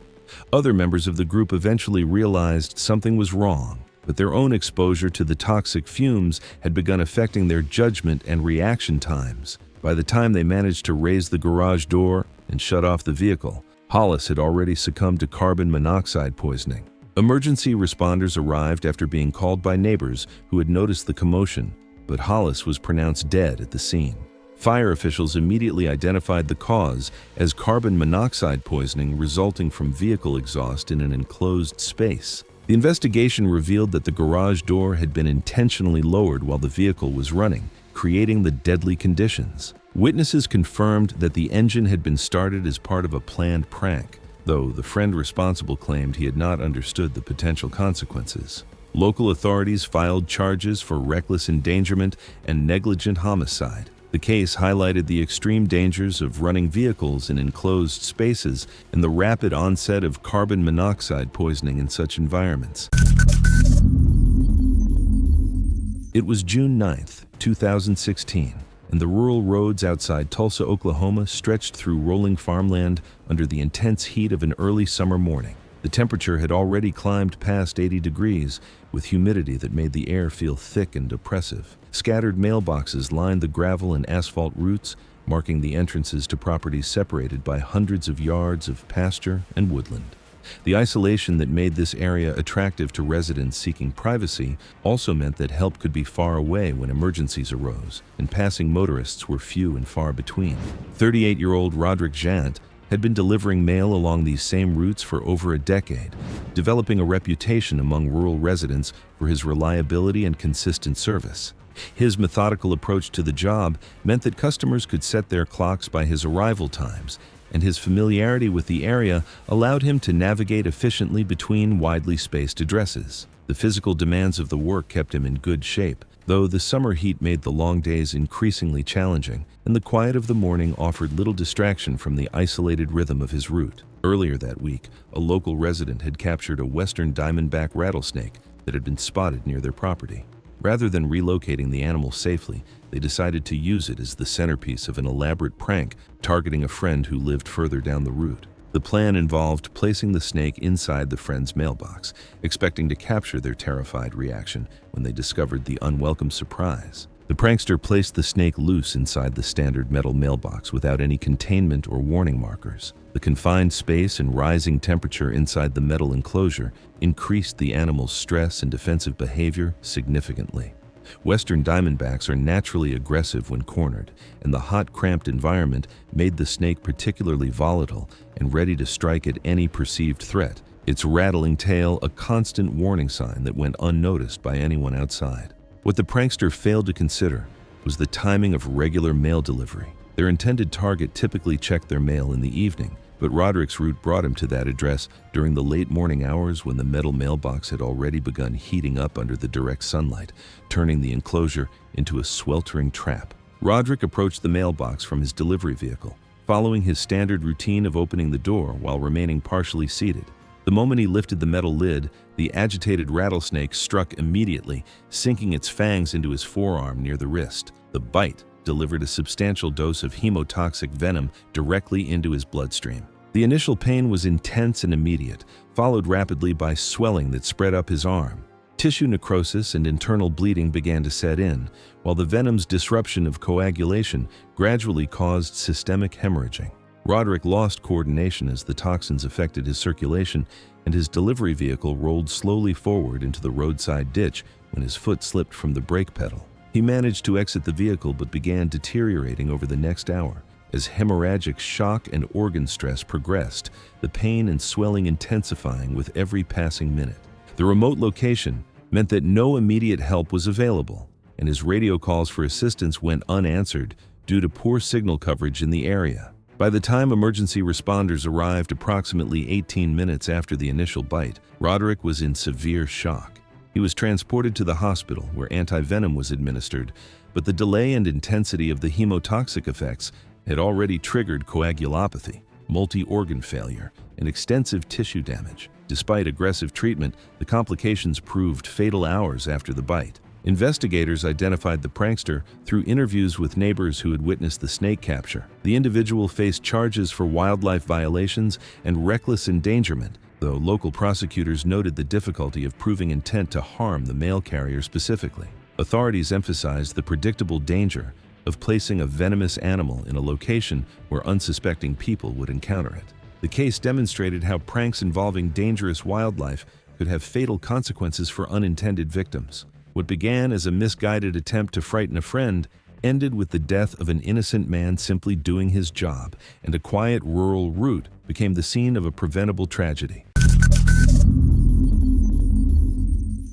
Other members of the group eventually realized something was wrong, but their own exposure to the toxic fumes had begun affecting their judgment and reaction times. By the time they managed to raise the garage door and shut off the vehicle, Hollis had already succumbed to carbon monoxide poisoning. Emergency responders arrived after being called by neighbors who had noticed the commotion, but Hollis was pronounced dead at the scene. Fire officials immediately identified the cause as carbon monoxide poisoning resulting from vehicle exhaust in an enclosed space. The investigation revealed that the garage door had been intentionally lowered while the vehicle was running, creating the deadly conditions. Witnesses confirmed that the engine had been started as part of a planned prank, though the friend responsible claimed he had not understood the potential consequences. Local authorities filed charges for reckless endangerment and negligent homicide. The case highlighted the extreme dangers of running vehicles in enclosed spaces and the rapid onset of carbon monoxide poisoning in such environments. It was June 9, 2016, and the rural roads outside Tulsa, Oklahoma stretched through rolling farmland under the intense heat of an early summer morning. The temperature had already climbed past 80 degrees, with humidity that made the air feel thick and oppressive. Scattered mailboxes lined the gravel and asphalt routes, marking the entrances to properties separated by hundreds of yards of pasture and woodland. The isolation that made this area attractive to residents seeking privacy also meant that help could be far away when emergencies arose, and passing motorists were few and far between. 38-year-old Roderick Jant had been delivering mail along these same routes for over a decade, developing a reputation among rural residents for his reliability and consistent service. His methodical approach to the job meant that customers could set their clocks by his arrival times, and his familiarity with the area allowed him to navigate efficiently between widely spaced addresses. The physical demands of the work kept him in good shape, though the summer heat made the long days increasingly challenging, and the quiet of the morning offered little distraction from the isolated rhythm of his route. Earlier that week, a local resident had captured a western diamondback rattlesnake that had been spotted near their property. Rather than relocating the animal safely, they decided to use it as the centerpiece of an elaborate prank targeting a friend who lived further down the route. The plan involved placing the snake inside the friend's mailbox, expecting to capture their terrified reaction when they discovered the unwelcome surprise. The prankster placed the snake loose inside the standard metal mailbox without any containment or warning markers. The confined space and rising temperature inside the metal enclosure increased the animal's stress and defensive behavior significantly. Western diamondbacks are naturally aggressive when cornered, and the hot, cramped environment made the snake particularly volatile and ready to strike at any perceived threat, its rattling tail a constant warning sign that went unnoticed by anyone outside. What the prankster failed to consider was the timing of regular mail delivery. Their intended target typically checked their mail in the evening, but Roderick's route brought him to that address during the late morning hours when the metal mailbox had already begun heating up under the direct sunlight, turning the enclosure into a sweltering trap. Roderick approached the mailbox from his delivery vehicle, following his standard routine of opening the door while remaining partially seated. The moment he lifted the metal lid, the agitated rattlesnake struck immediately, sinking its fangs into his forearm near the wrist. The bite delivered a substantial dose of hemotoxic venom directly into his bloodstream. The initial pain was intense and immediate, followed rapidly by swelling that spread up his arm. Tissue necrosis and internal bleeding began to set in, while the venom's disruption of coagulation gradually caused systemic hemorrhaging. Roderick lost coordination as the toxins affected his circulation, and his delivery vehicle rolled slowly forward into the roadside ditch when his foot slipped from the brake pedal. He managed to exit the vehicle but began deteriorating over the next hour. As hemorrhagic shock and organ stress progressed, the pain and swelling intensifying with every passing minute. The remote location meant that no immediate help was available, and his radio calls for assistance went unanswered due to poor signal coverage in the area. By the time emergency responders arrived approximately 18 minutes after the initial bite, Roderick was in severe shock. He was transported to the hospital where antivenom was administered, but the delay and intensity of the hemotoxic effects had already triggered coagulopathy, multi-organ failure, and extensive tissue damage. Despite aggressive treatment, the complications proved fatal hours after the bite. Investigators identified the prankster through interviews with neighbors who had witnessed the snake capture. The individual faced charges for wildlife violations and reckless endangerment, though local prosecutors noted the difficulty of proving intent to harm the mail carrier specifically. Authorities emphasized the predictable danger of placing a venomous animal in a location where unsuspecting people would encounter it. The case demonstrated how pranks involving dangerous wildlife could have fatal consequences for unintended victims. What began as a misguided attempt to frighten a friend ended with the death of an innocent man simply doing his job, and a quiet rural route became the scene of a preventable tragedy.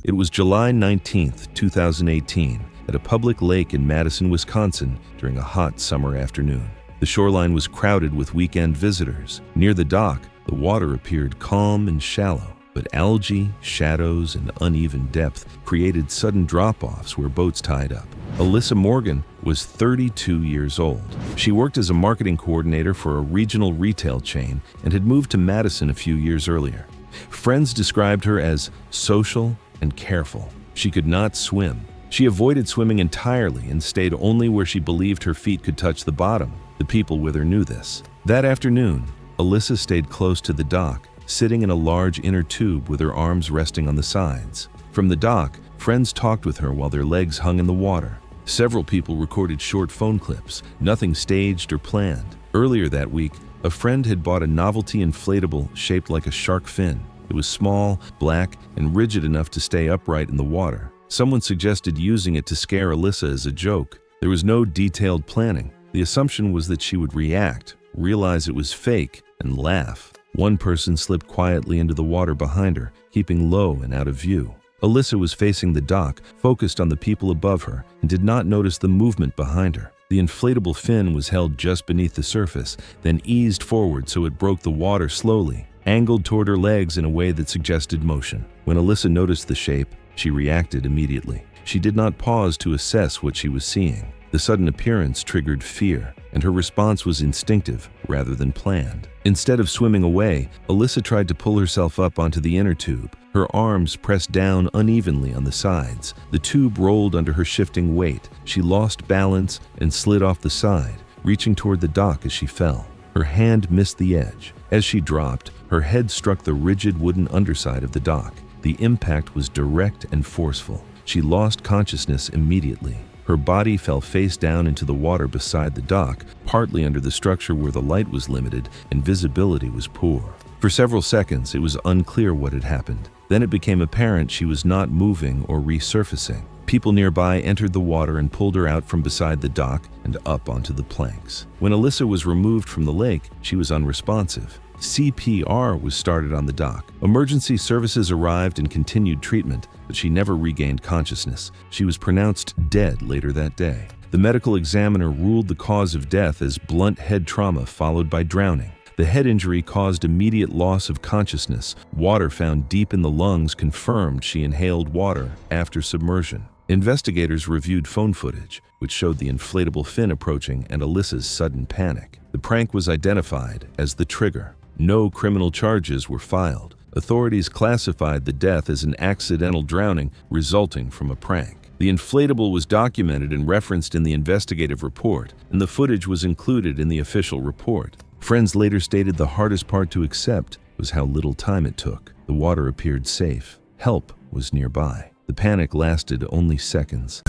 It was July 19, 2018, at a public lake in Madison, Wisconsin, during a hot summer afternoon. The shoreline was crowded with weekend visitors. Near the dock, the water appeared calm and shallow, but algae, shadows, and uneven depth created sudden drop-offs where boats tied up. Alyssa Morgan was 32 years old. She worked as a marketing coordinator for a regional retail chain and had moved to Madison a few years earlier. Friends described her as social and careful. She could not swim. She avoided swimming entirely and stayed only where she believed her feet could touch the bottom. The people with her knew this. That afternoon, Alyssa stayed close to the dock, sitting in a large inner tube with her arms resting on the sides. From the dock, friends talked with her while their legs hung in the water. Several people recorded short phone clips, nothing staged or planned. Earlier that week, a friend had bought a novelty inflatable shaped like a shark fin. It was small, black, and rigid enough to stay upright in the water. Someone suggested using it to scare Alyssa as a joke. There was no detailed planning. The assumption was that she would react, realize it was fake, and laugh. One person slipped quietly into the water behind her, keeping low and out of view. Alyssa was facing the dock, focused on the people above her, and did not notice the movement behind her. The inflatable fin was held just beneath the surface, then eased forward so it broke the water slowly, angled toward her legs in a way that suggested motion. When Alyssa noticed the shape, she reacted immediately. She did not pause to assess what she was seeing. The sudden appearance triggered fear, and her response was instinctive rather than planned. Instead of swimming away, Alyssa tried to pull herself up onto the inner tube. Her arms pressed down unevenly on the sides. The tube rolled under her shifting weight. She lost balance and slid off the side, reaching toward the dock as she fell. Her hand missed the edge. As she dropped, her head struck the rigid wooden underside of the dock. The impact was direct and forceful. She lost consciousness immediately. Her body fell face down into the water beside the dock, partly under the structure where the light was limited and visibility was poor. For several seconds, it was unclear what had happened. Then it became apparent she was not moving or resurfacing. People nearby entered the water and pulled her out from beside the dock and up onto the planks. When Alyssa was removed from the lake, she was unresponsive. CPR was started on the dock. Emergency services arrived and continued treatment, but she never regained consciousness. She was pronounced dead later that day. The medical examiner ruled the cause of death as blunt head trauma followed by drowning. The head injury caused immediate loss of consciousness. Water found deep in the lungs confirmed she inhaled water after submersion. Investigators reviewed phone footage, which showed the inflatable fin approaching and Alyssa's sudden panic. The prank was identified as the trigger. No criminal charges were filed. Authorities classified the death as an accidental drowning resulting from a prank. The inflatable was documented and referenced in the investigative report, and the footage was included in the official report. Friends later stated the hardest part to accept was how little time it took. The water appeared safe. Help was nearby. The panic lasted only seconds.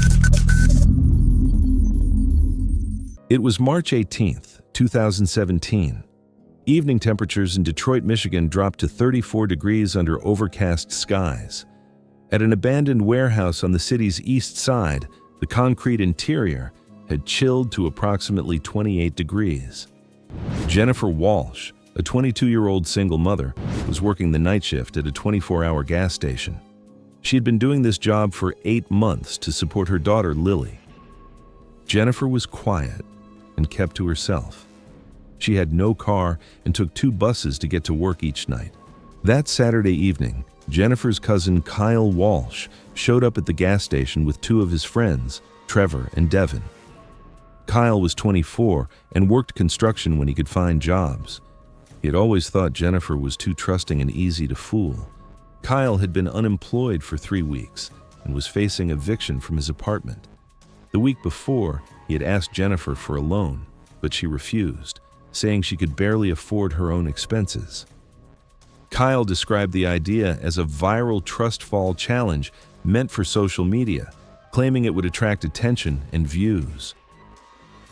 It was March 18, 2017, Evening temperatures in Detroit, Michigan dropped to 34 degrees under overcast skies. At an abandoned warehouse on the city's east side, the concrete interior had chilled to approximately 28 degrees. Jennifer Walsh, a 22-year-old single mother, was working the night shift at a 24-hour gas station. She had been doing this job for 8 months to support her daughter, Lily. Jennifer was quiet and kept to herself. She had no car and took 2 buses to get to work each night. That Saturday evening, Jennifer's cousin Kyle Walsh showed up at the gas station with 2 of his friends, Trevor and Devin. Kyle was 24 and worked construction when he could find jobs. He had always thought Jennifer was too trusting and easy to fool. Kyle had been unemployed for 3 weeks and was facing eviction from his apartment. The week before, he had asked Jennifer for a loan, but she refused, saying she could barely afford her own expenses. Kyle described the idea as a viral trustfall challenge meant for social media, claiming it would attract attention and views.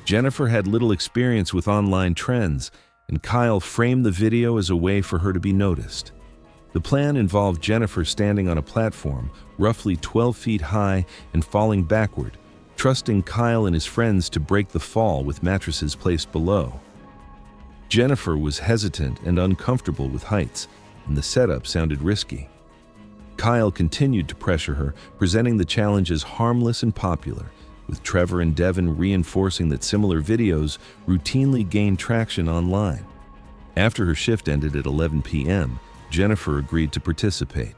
Jennifer had little experience with online trends, and Kyle framed the video as a way for her to be noticed. The plan involved Jennifer standing on a platform roughly 12 feet high and falling backward, trusting Kyle and his friends to break the fall with mattresses placed below. Jennifer was hesitant and uncomfortable with heights, and the setup sounded risky. Kyle continued to pressure her, presenting the challenge as harmless and popular, with Trevor and Devin reinforcing that similar videos routinely gained traction online. After her shift ended at 11 p.m., Jennifer agreed to participate.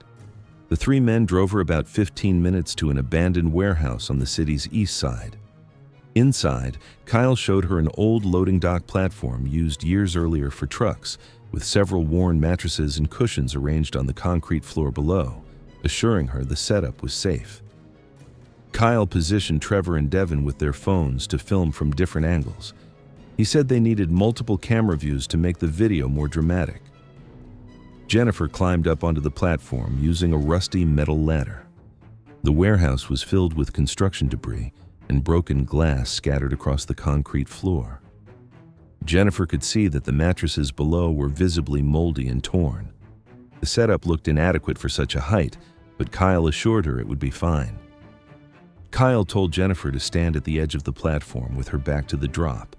The 3 men drove her about 15 minutes to an abandoned warehouse on the city's east side. Inside, Kyle showed her an old loading dock platform used years earlier for trucks, with several worn mattresses and cushions arranged on the concrete floor below, assuring her the setup was safe. Kyle positioned Trevor and Devin with their phones to film from different angles. He said they needed multiple camera views to make the video more dramatic. Jennifer climbed up onto the platform using a rusty metal ladder. The warehouse was filled with construction debris and broken glass scattered across the concrete floor. Jennifer could see that the mattresses below were visibly moldy and torn. The setup looked inadequate for such a height, but Kyle assured her it would be fine. Kyle told Jennifer to stand at the edge of the platform with her back to the drop.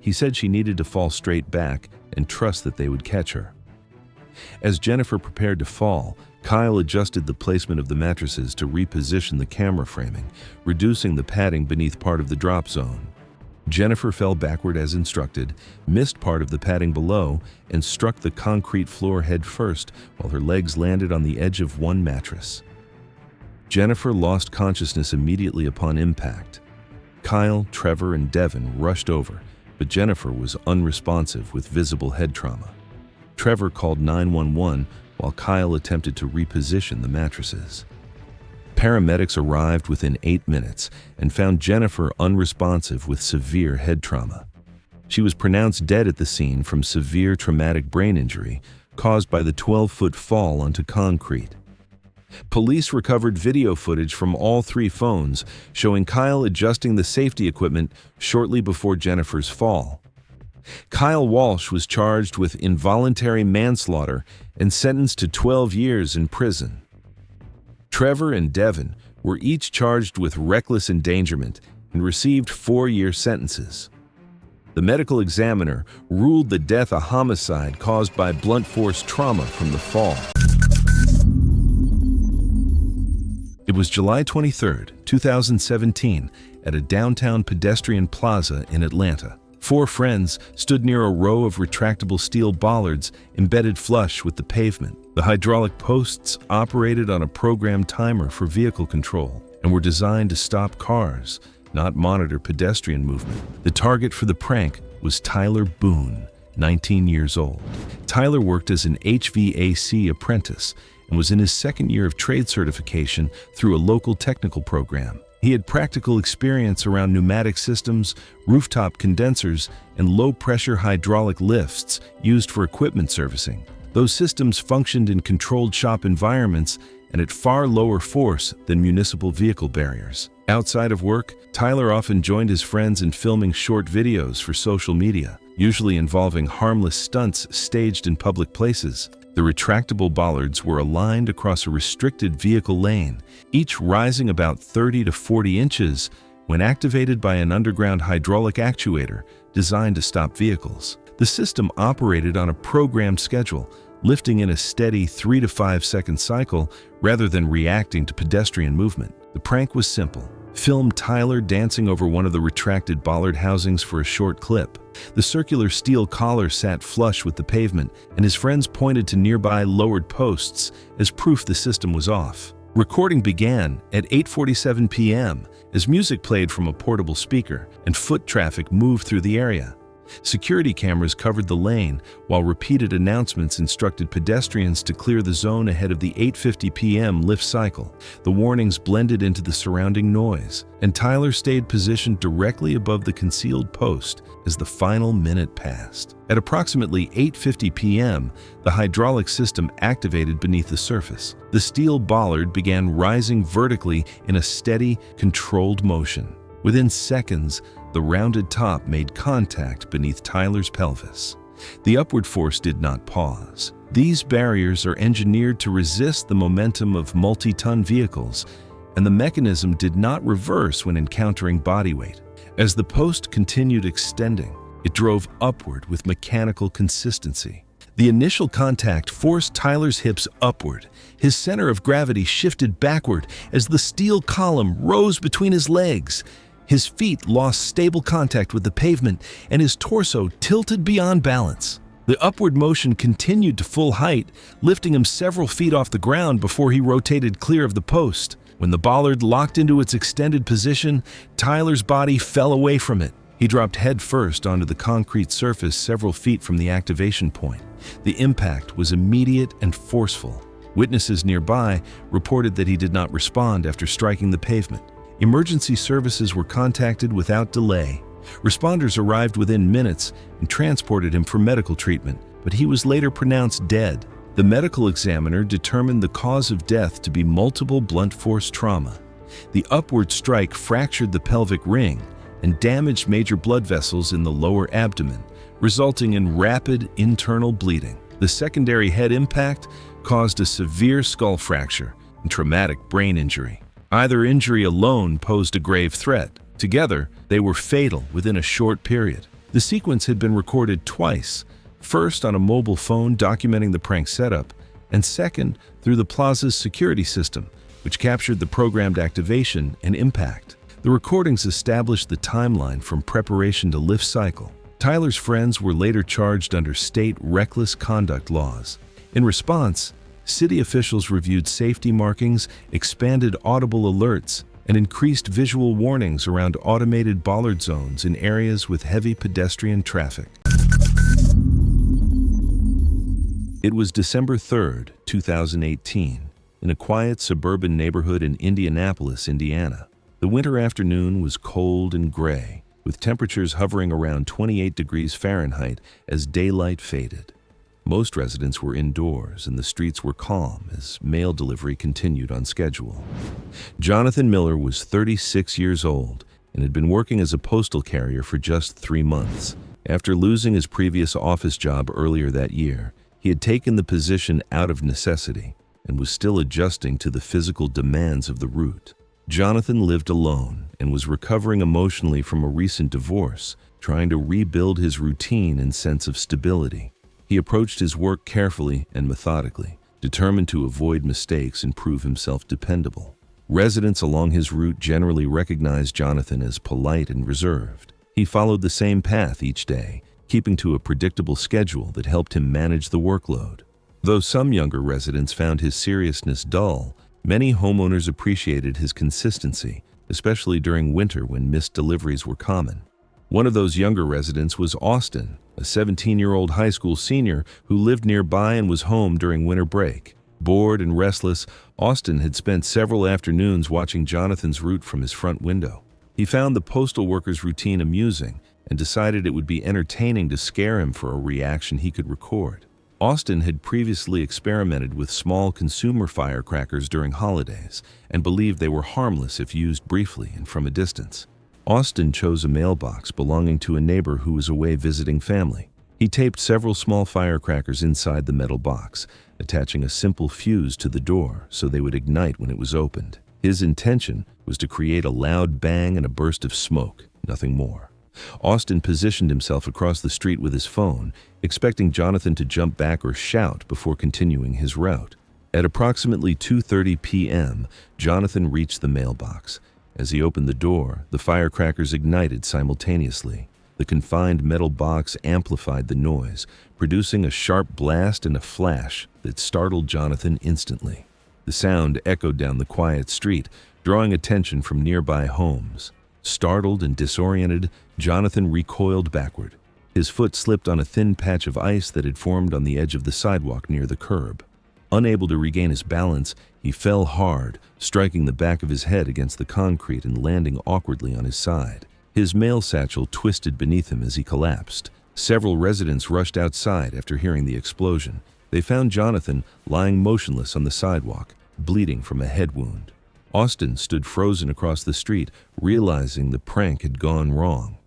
He said she needed to fall straight back and trust that they would catch her. As Jennifer prepared to fall, Kyle adjusted the placement of the mattresses to reposition the camera framing, reducing the padding beneath part of the drop zone. Jennifer fell backward as instructed, missed part of the padding below, and struck the concrete floor head first while her legs landed on the edge of one mattress. Jennifer lost consciousness immediately upon impact. Kyle, Trevor, and Devin rushed over, but Jennifer was unresponsive with visible head trauma. Trevor called 911 while Kyle attempted to reposition the mattresses. Paramedics arrived within 8 minutes and found Jennifer unresponsive with severe head trauma. She was pronounced dead at the scene from severe traumatic brain injury caused by the 12-foot fall onto concrete. Police recovered video footage from all 3 phones showing Kyle adjusting the safety equipment shortly before Jennifer's fall. Kyle Walsh was charged with involuntary manslaughter and sentenced to 12 years in prison. Trevor and Devin were each charged with reckless endangerment and received 4-year sentences. The medical examiner ruled the death a homicide caused by blunt force trauma from the fall. It was July 23, 2017, at a downtown pedestrian plaza in Atlanta. 4 friends stood near a row of retractable steel bollards embedded flush with the pavement. The hydraulic posts operated on a programmed timer for vehicle control and were designed to stop cars, not monitor pedestrian movement. The target for the prank was Tyler Boone, 19 years old. Tyler worked as an HVAC apprentice and was in his 2nd year of trade certification through a local technical program. He had practical experience around pneumatic systems, rooftop condensers, and low-pressure hydraulic lifts used for equipment servicing. Those systems functioned in controlled shop environments and at far lower force than municipal vehicle barriers. Outside of work, Tyler often joined his friends in filming short videos for social media. usually involving harmless stunts staged in public places. The retractable bollards were aligned across a restricted vehicle lane, each rising about 30 to 40 inches when activated by an underground hydraulic actuator designed to stop vehicles. The system operated on a programmed schedule, lifting in a steady 3 to 5 second cycle rather than reacting to pedestrian movement. The prank was simple. Film Tyler dancing over one of the retracted bollard housings for a short clip. The circular steel collar sat flush with the pavement, and his friends pointed to nearby lowered posts as proof the system was off. Recording began at 8:47 p.m. as music played from a portable speaker and foot traffic moved through the area. Security cameras covered the lane, while repeated announcements instructed pedestrians to clear the zone ahead of the 8:50 p.m. lift cycle. The warnings blended into the surrounding noise, and Tyler stayed positioned directly above the concealed post as the final minute passed. At approximately 8:50 p.m., the hydraulic system activated beneath the surface. The steel bollard began rising vertically in a steady, controlled motion. Within seconds, the rounded top made contact beneath Tyler's pelvis. The upward force did not pause. These barriers are engineered to resist the momentum of multi-ton vehicles, and the mechanism did not reverse when encountering body weight. As the post continued extending, it drove upward with mechanical consistency. The initial contact forced Tyler's hips upward. His center of gravity shifted backward as the steel column rose between his legs. His feet lost stable contact with the pavement, and his torso tilted beyond balance. The upward motion continued to full height, lifting him several feet off the ground before he rotated clear of the post. When the bollard locked into its extended position, Tyler's body fell away from it. He dropped head first onto the concrete surface several feet from the activation point. The impact was immediate and forceful. Witnesses nearby reported that he did not respond after striking the pavement. Emergency services were contacted without delay. Responders arrived within minutes and transported him for medical treatment, but he was later pronounced dead. The medical examiner determined the cause of death to be multiple blunt force trauma. The upward strike fractured the pelvic ring and damaged major blood vessels in the lower abdomen, resulting in rapid internal bleeding. The secondary head impact caused a severe skull fracture and traumatic brain injury. Either injury alone posed a grave threat. Together, they were fatal within a short period. The sequence had been recorded twice, first on a mobile phone documenting the prank setup, and second through the plaza's security system, which captured the programmed activation and impact. The recordings established the timeline from preparation to lift cycle. Tyler's friends were later charged under state reckless conduct laws. In response, city officials reviewed safety markings, expanded audible alerts, and increased visual warnings around automated bollard zones in areas with heavy pedestrian traffic. It was December 3, 2018, in a quiet suburban neighborhood in Indianapolis, Indiana. The winter afternoon was cold and gray, with temperatures hovering around 28 degrees Fahrenheit as daylight faded. Most residents were indoors and the streets were calm as mail delivery continued on schedule. Jonathan Miller was 36 years old and had been working as a postal carrier for just 3 months. After losing his previous office job earlier that year, he had taken the position out of necessity and was still adjusting to the physical demands of the route. Jonathan lived alone and was recovering emotionally from a recent divorce, trying to rebuild his routine and sense of stability. He approached his work carefully and methodically, determined to avoid mistakes and prove himself dependable. Residents along his route generally recognized Jonathan as polite and reserved. He followed the same path each day, keeping to a predictable schedule that helped him manage the workload. Though some younger residents found his seriousness dull, many homeowners appreciated his consistency, especially during winter when missed deliveries were common. One of those younger residents was Austin, a 17-year-old high school senior who lived nearby and was home during winter break. Bored and restless, Austin had spent several afternoons watching Jonathan's route from his front window. He found the postal worker's routine amusing and decided it would be entertaining to scare him for a reaction he could record. Austin had previously experimented with small consumer firecrackers during holidays and believed they were harmless if used briefly and from a distance. Austin chose a mailbox belonging to a neighbor who was away visiting family. He taped several small firecrackers inside the metal box, attaching a simple fuse to the door so they would ignite when it was opened. His intention was to create a loud bang and a burst of smoke, nothing more. Austin positioned himself across the street with his phone, expecting Jonathan to jump back or shout before continuing his route. At approximately 2:30 p.m., Jonathan reached the mailbox. As he opened the door, the firecrackers ignited simultaneously. The confined metal box amplified the noise, producing a sharp blast and a flash that startled Jonathan instantly. The sound echoed down the quiet street, drawing attention from nearby homes. Startled and disoriented, Jonathan recoiled backward. His foot slipped on a thin patch of ice that had formed on the edge of the sidewalk near the curb. Unable to regain his balance, he fell hard, striking the back of his head against the concrete and landing awkwardly on his side. His mail satchel twisted beneath him as he collapsed. Several residents rushed outside after hearing the explosion. They found Jonathan lying motionless on the sidewalk, bleeding from a head wound. Austin stood frozen across the street, realizing the prank had gone wrong.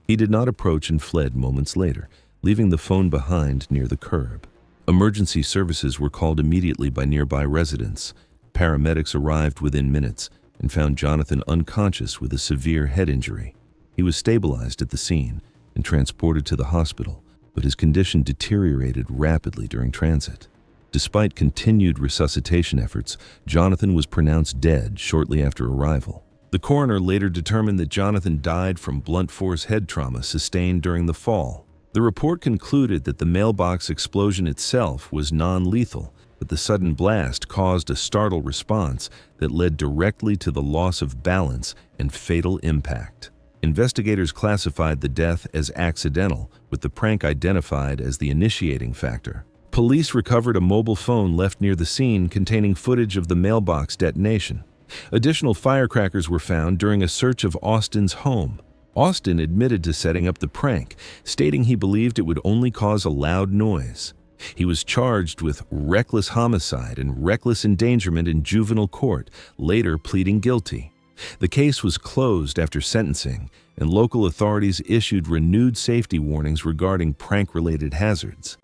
He did not approach and fled moments later, leaving the phone behind near the curb. Emergency services were called immediately by nearby residents. Paramedics arrived within minutes and found Jonathan unconscious with a severe head injury. He was stabilized at the scene and transported to the hospital, but his condition deteriorated rapidly during transit. Despite continued resuscitation efforts, Jonathan was pronounced dead shortly after arrival. The coroner later determined that Jonathan died from blunt force head trauma sustained during the fall. The report concluded that the mailbox explosion itself was non-lethal, but the sudden blast caused a startle response that led directly to the loss of balance and fatal impact. Investigators classified the death as accidental, with the prank identified as the initiating factor. Police recovered a mobile phone left near the scene containing footage of the mailbox detonation. Additional firecrackers were found during a search of Austin's home. Austin admitted to setting up the prank, stating he believed it would only cause a loud noise. He was charged with reckless homicide and reckless endangerment in juvenile court, later pleading guilty. The case was closed after sentencing, and local authorities issued renewed safety warnings regarding prank-related hazards.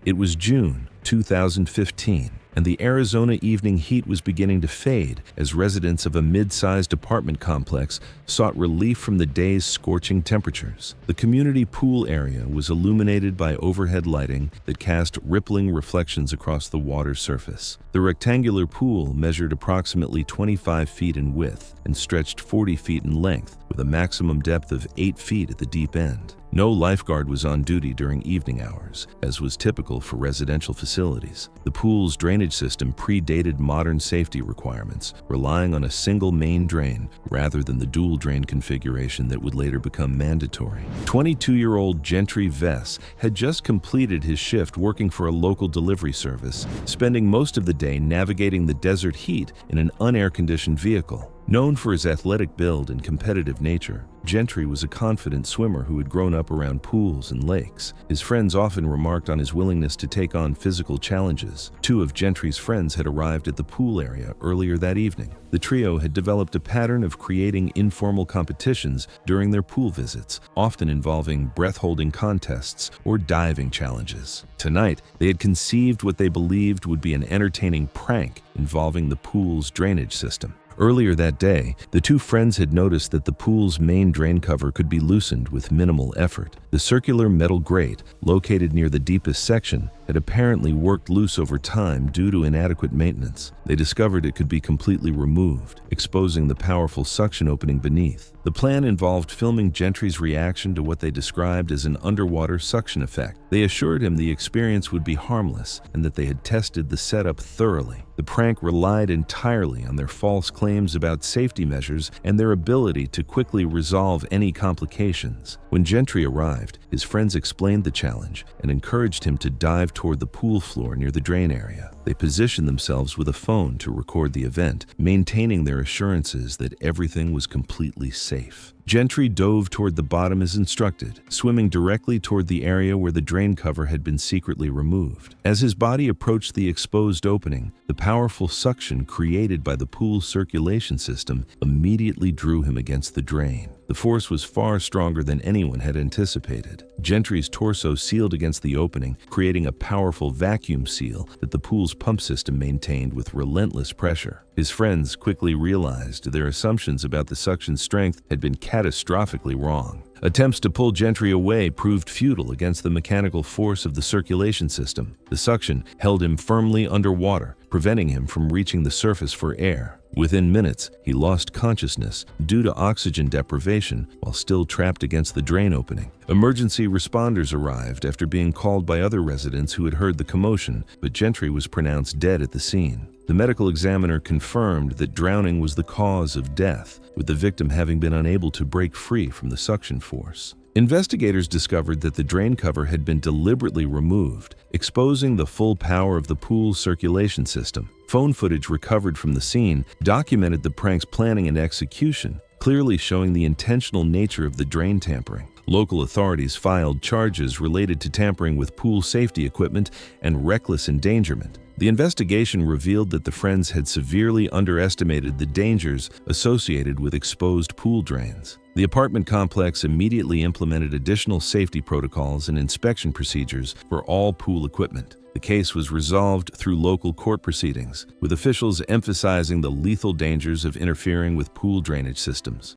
It was June 2015, and the Arizona evening heat was beginning to fade as residents of a mid-sized apartment complex sought relief from the day's scorching temperatures. The community pool area was illuminated by overhead lighting that cast rippling reflections across the water's surface. The rectangular pool measured approximately 25 feet in width and stretched 40 feet in length, with a maximum depth of 8 feet at the deep end. No lifeguard was on duty during evening hours, as was typical for residential facilities. The pool's drainage system predated modern safety requirements, relying on a single main drain rather than the dual drain configuration that would later become mandatory. 22-year-old Gentry Vess had just completed his shift working for a local delivery service, spending most of the day navigating the desert heat in an unair-conditioned vehicle. Known for his athletic build and competitive nature, Gentry was a confident swimmer who had grown up around pools and lakes. His friends often remarked on his willingness to take on physical challenges. Two of Gentry's friends had arrived at the pool area earlier that evening. The trio had developed a pattern of creating informal competitions during their pool visits, often involving breath-holding contests or diving challenges. Tonight, they had conceived what they believed would be an entertaining prank involving the pool's drainage system. Earlier that day, the two friends had noticed that the pool's main drain cover could be loosened with minimal effort. The circular metal grate, located near the deepest section, had apparently worked loose over time due to inadequate maintenance. They discovered it could be completely removed, exposing the powerful suction opening beneath. The plan involved filming Gentry's reaction to what they described as an underwater suction effect. They assured him the experience would be harmless and that they had tested the setup thoroughly. The prank relied entirely on their false claims about safety measures and their ability to quickly resolve any complications. When Gentry arrived, his friends explained the challenge and encouraged him to dive toward the pool floor near the drain area. They positioned themselves with a phone to record the event, maintaining their assurances that everything was completely safe. Gentry dove toward the bottom as instructed, swimming directly toward the area where the drain cover had been secretly removed. As his body approached the exposed opening, the powerful suction created by the pool's circulation system immediately drew him against the drain. The force was far stronger than anyone had anticipated. Gentry's torso sealed against the opening, creating a powerful vacuum seal that the pool's pump system maintained with relentless pressure. His friends quickly realized their assumptions about the suction's strength had been catastrophically wrong. Attempts to pull Gentry away proved futile against the mechanical force of the circulation system. The suction held him firmly underwater, preventing him from reaching the surface for air. Within minutes, he lost consciousness due to oxygen deprivation while still trapped against the drain opening. Emergency responders arrived after being called by other residents who had heard the commotion, but Gentry was pronounced dead at the scene. The medical examiner confirmed that drowning was the cause of death, with the victim having been unable to break free from the suction force. Investigators discovered that the drain cover had been deliberately removed, exposing the full power of the pool's circulation system. Phone footage recovered from the scene documented the prank's planning and execution, clearly showing the intentional nature of the drain tampering. Local authorities filed charges related to tampering with pool safety equipment and reckless endangerment. The investigation revealed that the friends had severely underestimated the dangers associated with exposed pool drains. The apartment complex immediately implemented additional safety protocols and inspection procedures for all pool equipment. The case was resolved through local court proceedings, with officials emphasizing the lethal dangers of interfering with pool drainage systems.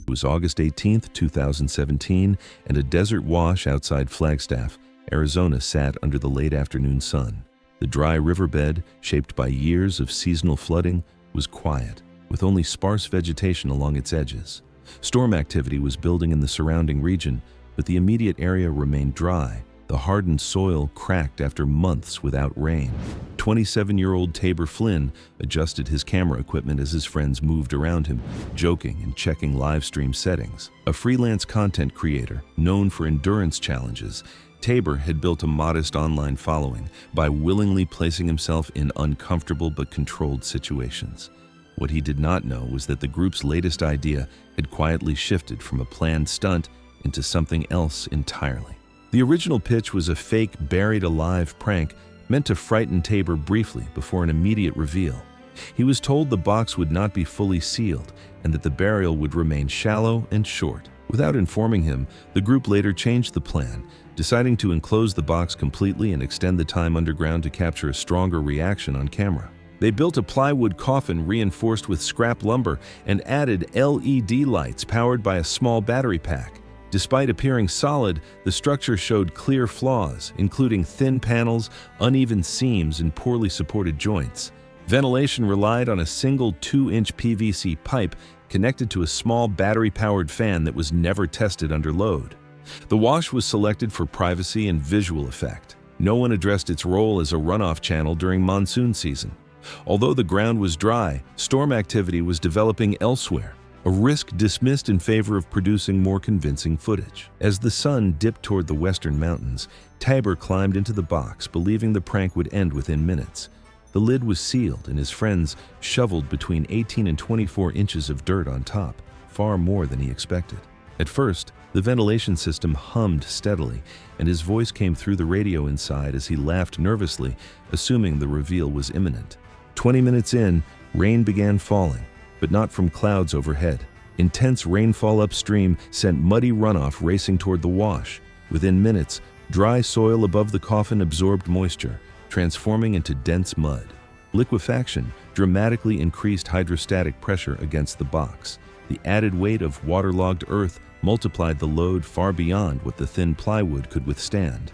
It was August 18, 2017, and a desert wash outside Flagstaff, Arizona sat under the late afternoon sun. The dry riverbed, shaped by years of seasonal flooding, was quiet, with only sparse vegetation along its edges. Storm activity was building in the surrounding region, but the immediate area remained dry. The hardened soil cracked after months without rain. 27-year-old Tabor Flynn adjusted his camera equipment as his friends moved around him, joking and checking live stream settings. A freelance content creator known for endurance challenges, Tabor had built a modest online following by willingly placing himself in uncomfortable but controlled situations. What he did not know was that the group's latest idea had quietly shifted from a planned stunt into something else entirely. The original pitch was a fake buried alive prank meant to frighten Tabor briefly before an immediate reveal. He was told the box would not be fully sealed and that the burial would remain shallow and short. Without informing him, the group later changed the plan, deciding to enclose the box completely and extend the time underground to capture a stronger reaction on camera. They built a plywood coffin reinforced with scrap lumber and added LED lights powered by a small battery pack. Despite appearing solid, the structure showed clear flaws, including thin panels, uneven seams, and poorly supported joints. Ventilation relied on a single 2-inch PVC pipe connected to a small battery-powered fan that was never tested under load. The wash was selected for privacy and visual effect. No one addressed its role as a runoff channel during monsoon season. Although the ground was dry, storm activity was developing elsewhere, a risk dismissed in favor of producing more convincing footage. As the sun dipped toward the western mountains, Tabor climbed into the box, believing the prank would end within minutes. The lid was sealed, and his friends shoveled between 18 and 24 inches of dirt on top, far more than he expected. At first, the ventilation system hummed steadily, and his voice came through the radio inside as he laughed nervously, assuming the reveal was imminent. 20 minutes in, rain began falling, but not from clouds overhead. Intense rainfall upstream sent muddy runoff racing toward the wash. Within minutes, dry soil above the coffin absorbed moisture, transforming into dense mud. Liquefaction dramatically increased hydrostatic pressure against the box. The added weight of waterlogged earth multiplied the load far beyond what the thin plywood could withstand.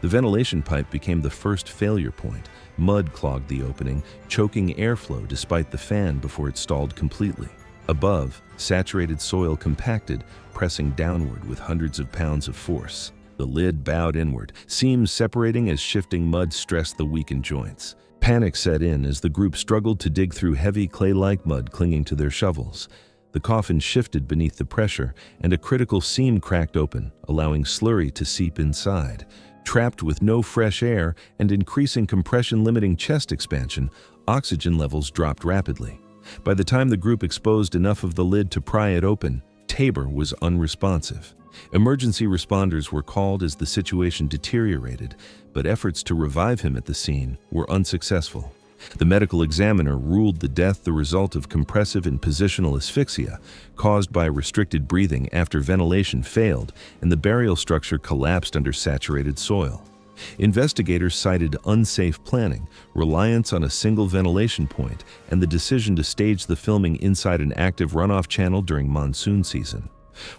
The ventilation pipe became the first failure point. Mud clogged the opening, choking airflow despite the fan before it stalled completely. Above, saturated soil compacted, pressing downward with hundreds of pounds of force. The lid bowed inward, seams separating as shifting mud stressed the weakened joints. Panic set in as the group struggled to dig through heavy clay-like mud clinging to their shovels. The coffin shifted beneath the pressure, and a critical seam cracked open, allowing slurry to seep inside. Trapped with no fresh air and increasing compression-limiting chest expansion, oxygen levels dropped rapidly. By the time the group exposed enough of the lid to pry it open, Tabor was unresponsive. Emergency responders were called as the situation deteriorated, but efforts to revive him at the scene were unsuccessful. The medical examiner ruled the death the result of compressive and positional asphyxia caused by restricted breathing after ventilation failed and the burial structure collapsed under saturated soil. Investigators cited unsafe planning, reliance on a single ventilation point, and the decision to stage the filming inside an active runoff channel during monsoon season.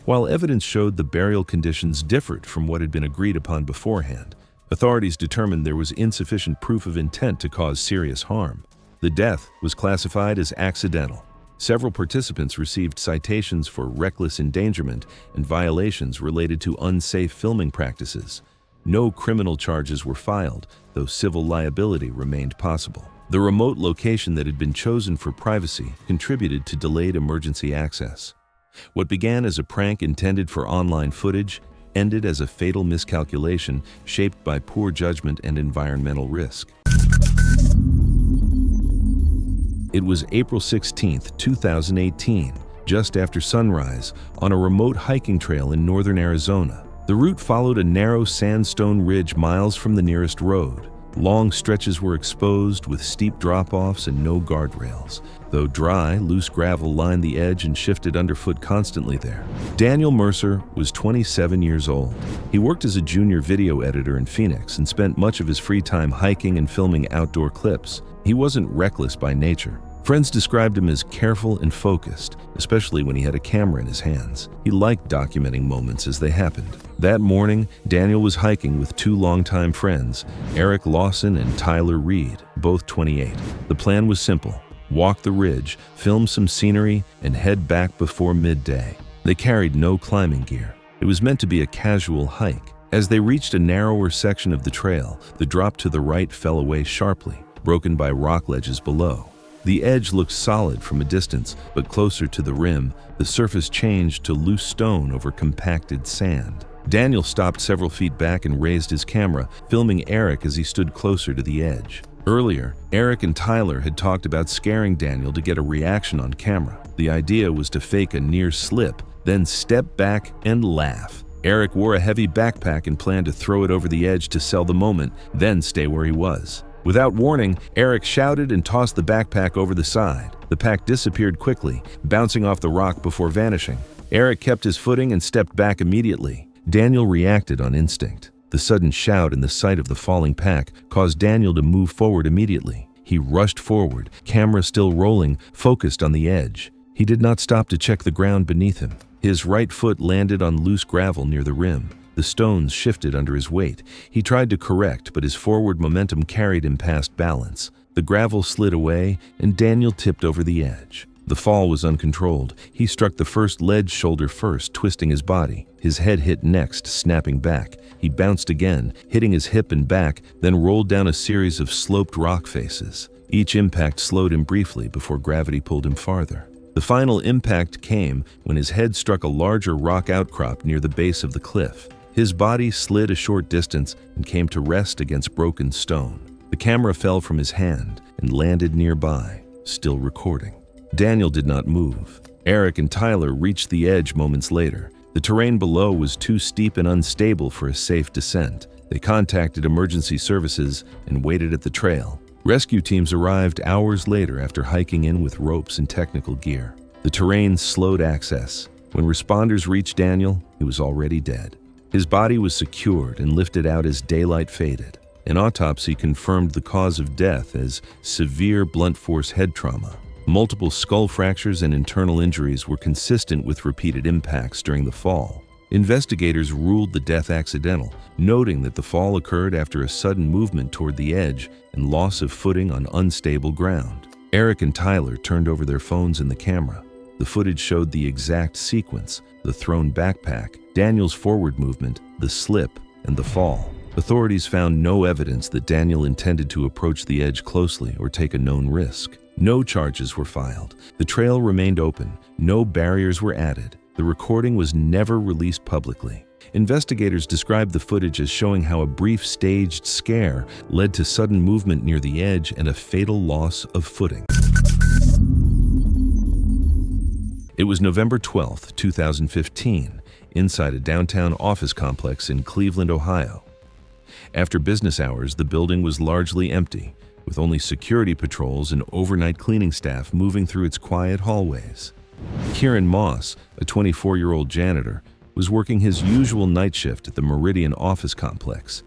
While evidence showed the burial conditions differed from what had been agreed upon beforehand, authorities determined there was insufficient proof of intent to cause serious harm. The death was classified as accidental. Several participants received citations for reckless endangerment and violations related to unsafe filming practices. No criminal charges were filed, though civil liability remained possible. The remote location that had been chosen for privacy contributed to delayed emergency access. What began as a prank intended for online footage ended as a fatal miscalculation shaped by poor judgment and environmental risk. It was April 16, 2018, just after sunrise, on a remote hiking trail in northern Arizona. The route followed a narrow sandstone ridge miles from the nearest road. Long stretches were exposed with steep drop-offs and no guardrails. Though dry, loose gravel lined the edge and shifted underfoot constantly there. Daniel Mercer was 27 years old. He worked as a junior video editor in Phoenix and spent much of his free time hiking and filming outdoor clips. He wasn't reckless by nature. Friends described him as careful and focused, especially when he had a camera in his hands. He liked documenting moments as they happened. That morning, Daniel was hiking with two longtime friends, Eric Lawson and Tyler Reed, both 28. The plan was simple: walk the ridge, film some scenery, and head back before midday. They carried no climbing gear. It was meant to be a casual hike. As they reached a narrower section of the trail, the drop to the right fell away sharply, broken by rock ledges below. The edge looked solid from a distance, but closer to the rim, the surface changed to loose stone over compacted sand. Daniel stopped several feet back and raised his camera, filming Eric as he stood closer to the edge. Earlier, Eric and Tyler had talked about scaring Daniel to get a reaction on camera. The idea was to fake a near slip, then step back and laugh. Eric wore a heavy backpack and planned to throw it over the edge to sell the moment, then stay where he was. Without warning, Eric shouted and tossed the backpack over the side. The pack disappeared quickly, bouncing off the rock before vanishing. Eric kept his footing and stepped back immediately. Daniel reacted on instinct. The sudden shout and the sight of the falling pack caused Daniel to move forward immediately. He rushed forward, camera still rolling, focused on the edge. He did not stop to check the ground beneath him. His right foot landed on loose gravel near the rim. The stones shifted under his weight. He tried to correct, but his forward momentum carried him past balance. The gravel slid away, and Daniel tipped over the edge. The fall was uncontrolled. He struck the first ledge shoulder first, twisting his body. His head hit next, snapping back. He bounced again, hitting his hip and back, then rolled down a series of sloped rock faces. Each impact slowed him briefly before gravity pulled him farther. The final impact came when his head struck a larger rock outcrop near the base of the cliff. His body slid a short distance and came to rest against broken stone. The camera fell from his hand and landed nearby, still recording. Daniel did not move. Eric and Tyler reached the edge moments later. The terrain below was too steep and unstable for a safe descent. They contacted emergency services and waited at the trail. Rescue teams arrived hours later after hiking in with ropes and technical gear. The terrain slowed access. When responders reached Daniel, he was already dead. His body was secured and lifted out as daylight faded. An autopsy confirmed the cause of death as severe blunt force head trauma. Multiple skull fractures and internal injuries were consistent with repeated impacts during the fall. Investigators ruled the death accidental, noting that the fall occurred after a sudden movement toward the edge and loss of footing on unstable ground. Eric and Tyler turned over their phones and the camera. The footage showed the exact sequence: the thrown backpack, Daniel's forward movement, the slip, and the fall. Authorities found no evidence that Daniel intended to approach the edge closely or take a known risk. No charges were filed. The trail remained open. No barriers were added. The recording was never released publicly. Investigators described the footage as showing how a brief staged scare led to sudden movement near the edge and a fatal loss of footing. It was November 12, 2015, inside a downtown office complex in Cleveland, Ohio. After business hours, the building was largely empty, with only security patrols and overnight cleaning staff moving through its quiet hallways. Kieran Moss, a 24-year-old janitor, was working his usual night shift at the Meridian office complex.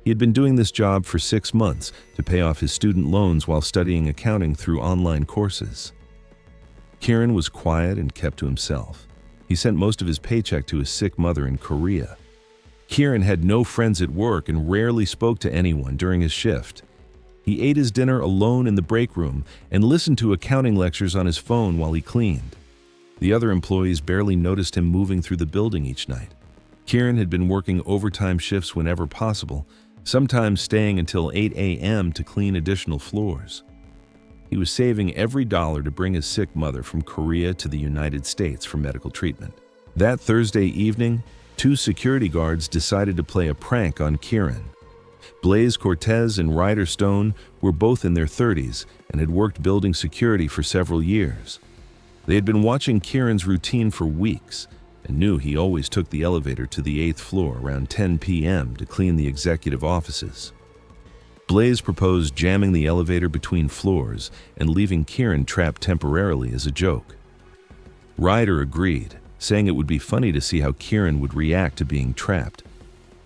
He had been doing this job for 6 months to pay off his student loans while studying accounting through online courses. Kieran was quiet and kept to himself. He sent most of his paycheck to his sick mother in Korea. Kieran had no friends at work and rarely spoke to anyone during his shift. He ate his dinner alone in the break room and listened to accounting lectures on his phone while he cleaned. The other employees barely noticed him moving through the building each night. Kieran had been working overtime shifts whenever possible, sometimes staying until 8 a.m. to clean additional floors. He was saving every dollar to bring his sick mother from Korea to the United States for medical treatment. That Thursday evening, 2 security guards decided to play a prank on Kieran. Blaze Cortez and Ryder Stone were both in their 30s and had worked building security for several years. They had been watching Kieran's routine for weeks and knew he always took the elevator to the 8th floor around 10 p.m. to clean the executive offices. Blaze proposed jamming the elevator between floors and leaving Kieran trapped temporarily as a joke. Ryder agreed, saying it would be funny to see how Kieran would react to being trapped.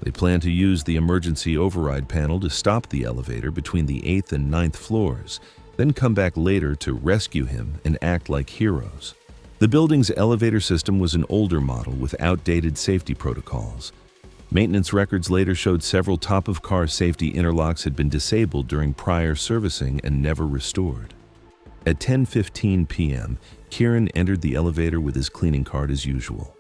They planned to use the emergency override panel to stop the elevator between the 8th and 9th floors, then come back later to rescue him and act like heroes. The building's elevator system was an older model with outdated safety protocols. Maintenance records later showed several top-of-car safety interlocks had been disabled during prior servicing and never restored. At 10:15 p.m., Kieran entered the elevator with his cleaning cart as usual.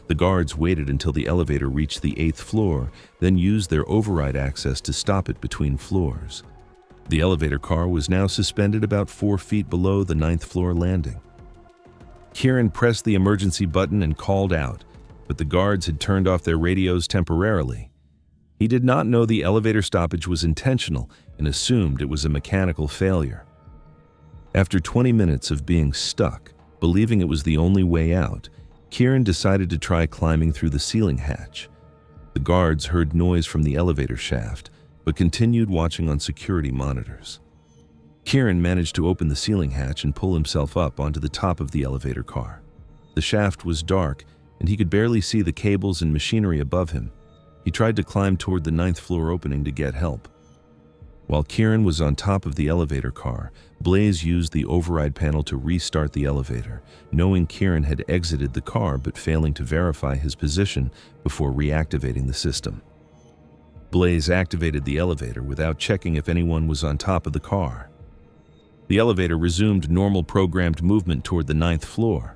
The guards waited until the elevator reached the 8th floor, then used their override access to stop it between floors. The elevator car was now suspended about 4 feet below the 9th floor landing. Kieran pressed the emergency button and called out, but the guards had turned off their radios temporarily. He did not know the elevator stoppage was intentional and assumed it was a mechanical failure. After 20 minutes of being stuck, believing it was the only way out, Kieran decided to try climbing through the ceiling hatch. The guards heard noise from the elevator shaft, but continued watching on security monitors. Kieran managed to open the ceiling hatch and pull himself up onto the top of the elevator car. The shaft was dark, and he could barely see the cables and machinery above him. He tried to climb toward the 9th floor opening to get help. While Kieran was on top of the elevator car, Blaze used the override panel to restart the elevator, knowing Kieran had exited the car but failing to verify his position before reactivating the system. Blaze activated the elevator without checking if anyone was on top of the car. The elevator resumed normal programmed movement toward the 9th floor.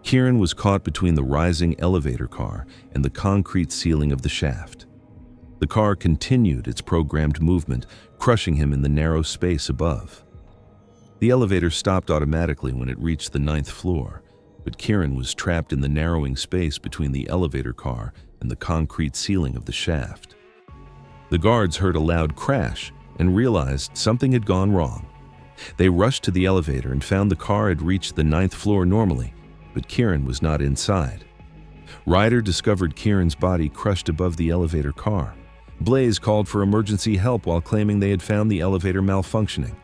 Kieran was caught between the rising elevator car and the concrete ceiling of the shaft. The car continued its programmed movement, crushing him in the narrow space above. The elevator stopped automatically when it reached the 9th floor, but Kieran was trapped in the narrowing space between the elevator car and the concrete ceiling of the shaft. The guards heard a loud crash and realized something had gone wrong. They rushed to the elevator and found the car had reached the 9th floor normally, but Kieran was not inside. Ryder discovered Kieran's body crushed above the elevator car. Blaze called for emergency help while claiming they had found the elevator malfunctioning.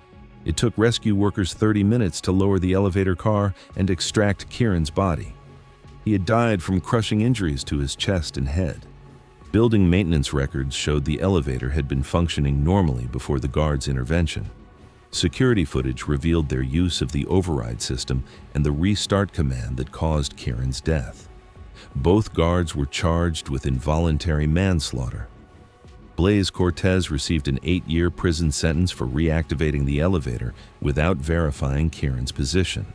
It took rescue workers 30 minutes to lower the elevator car and extract Kieran's body. He had died from crushing injuries to his chest and head. Building maintenance records showed the elevator had been functioning normally before the guards' intervention. Security footage revealed their use of the override system and the restart command that caused Kieran's death. Both guards were charged with involuntary manslaughter. Blaze Cortez received an 8-year prison sentence for reactivating the elevator without verifying Kieran's position.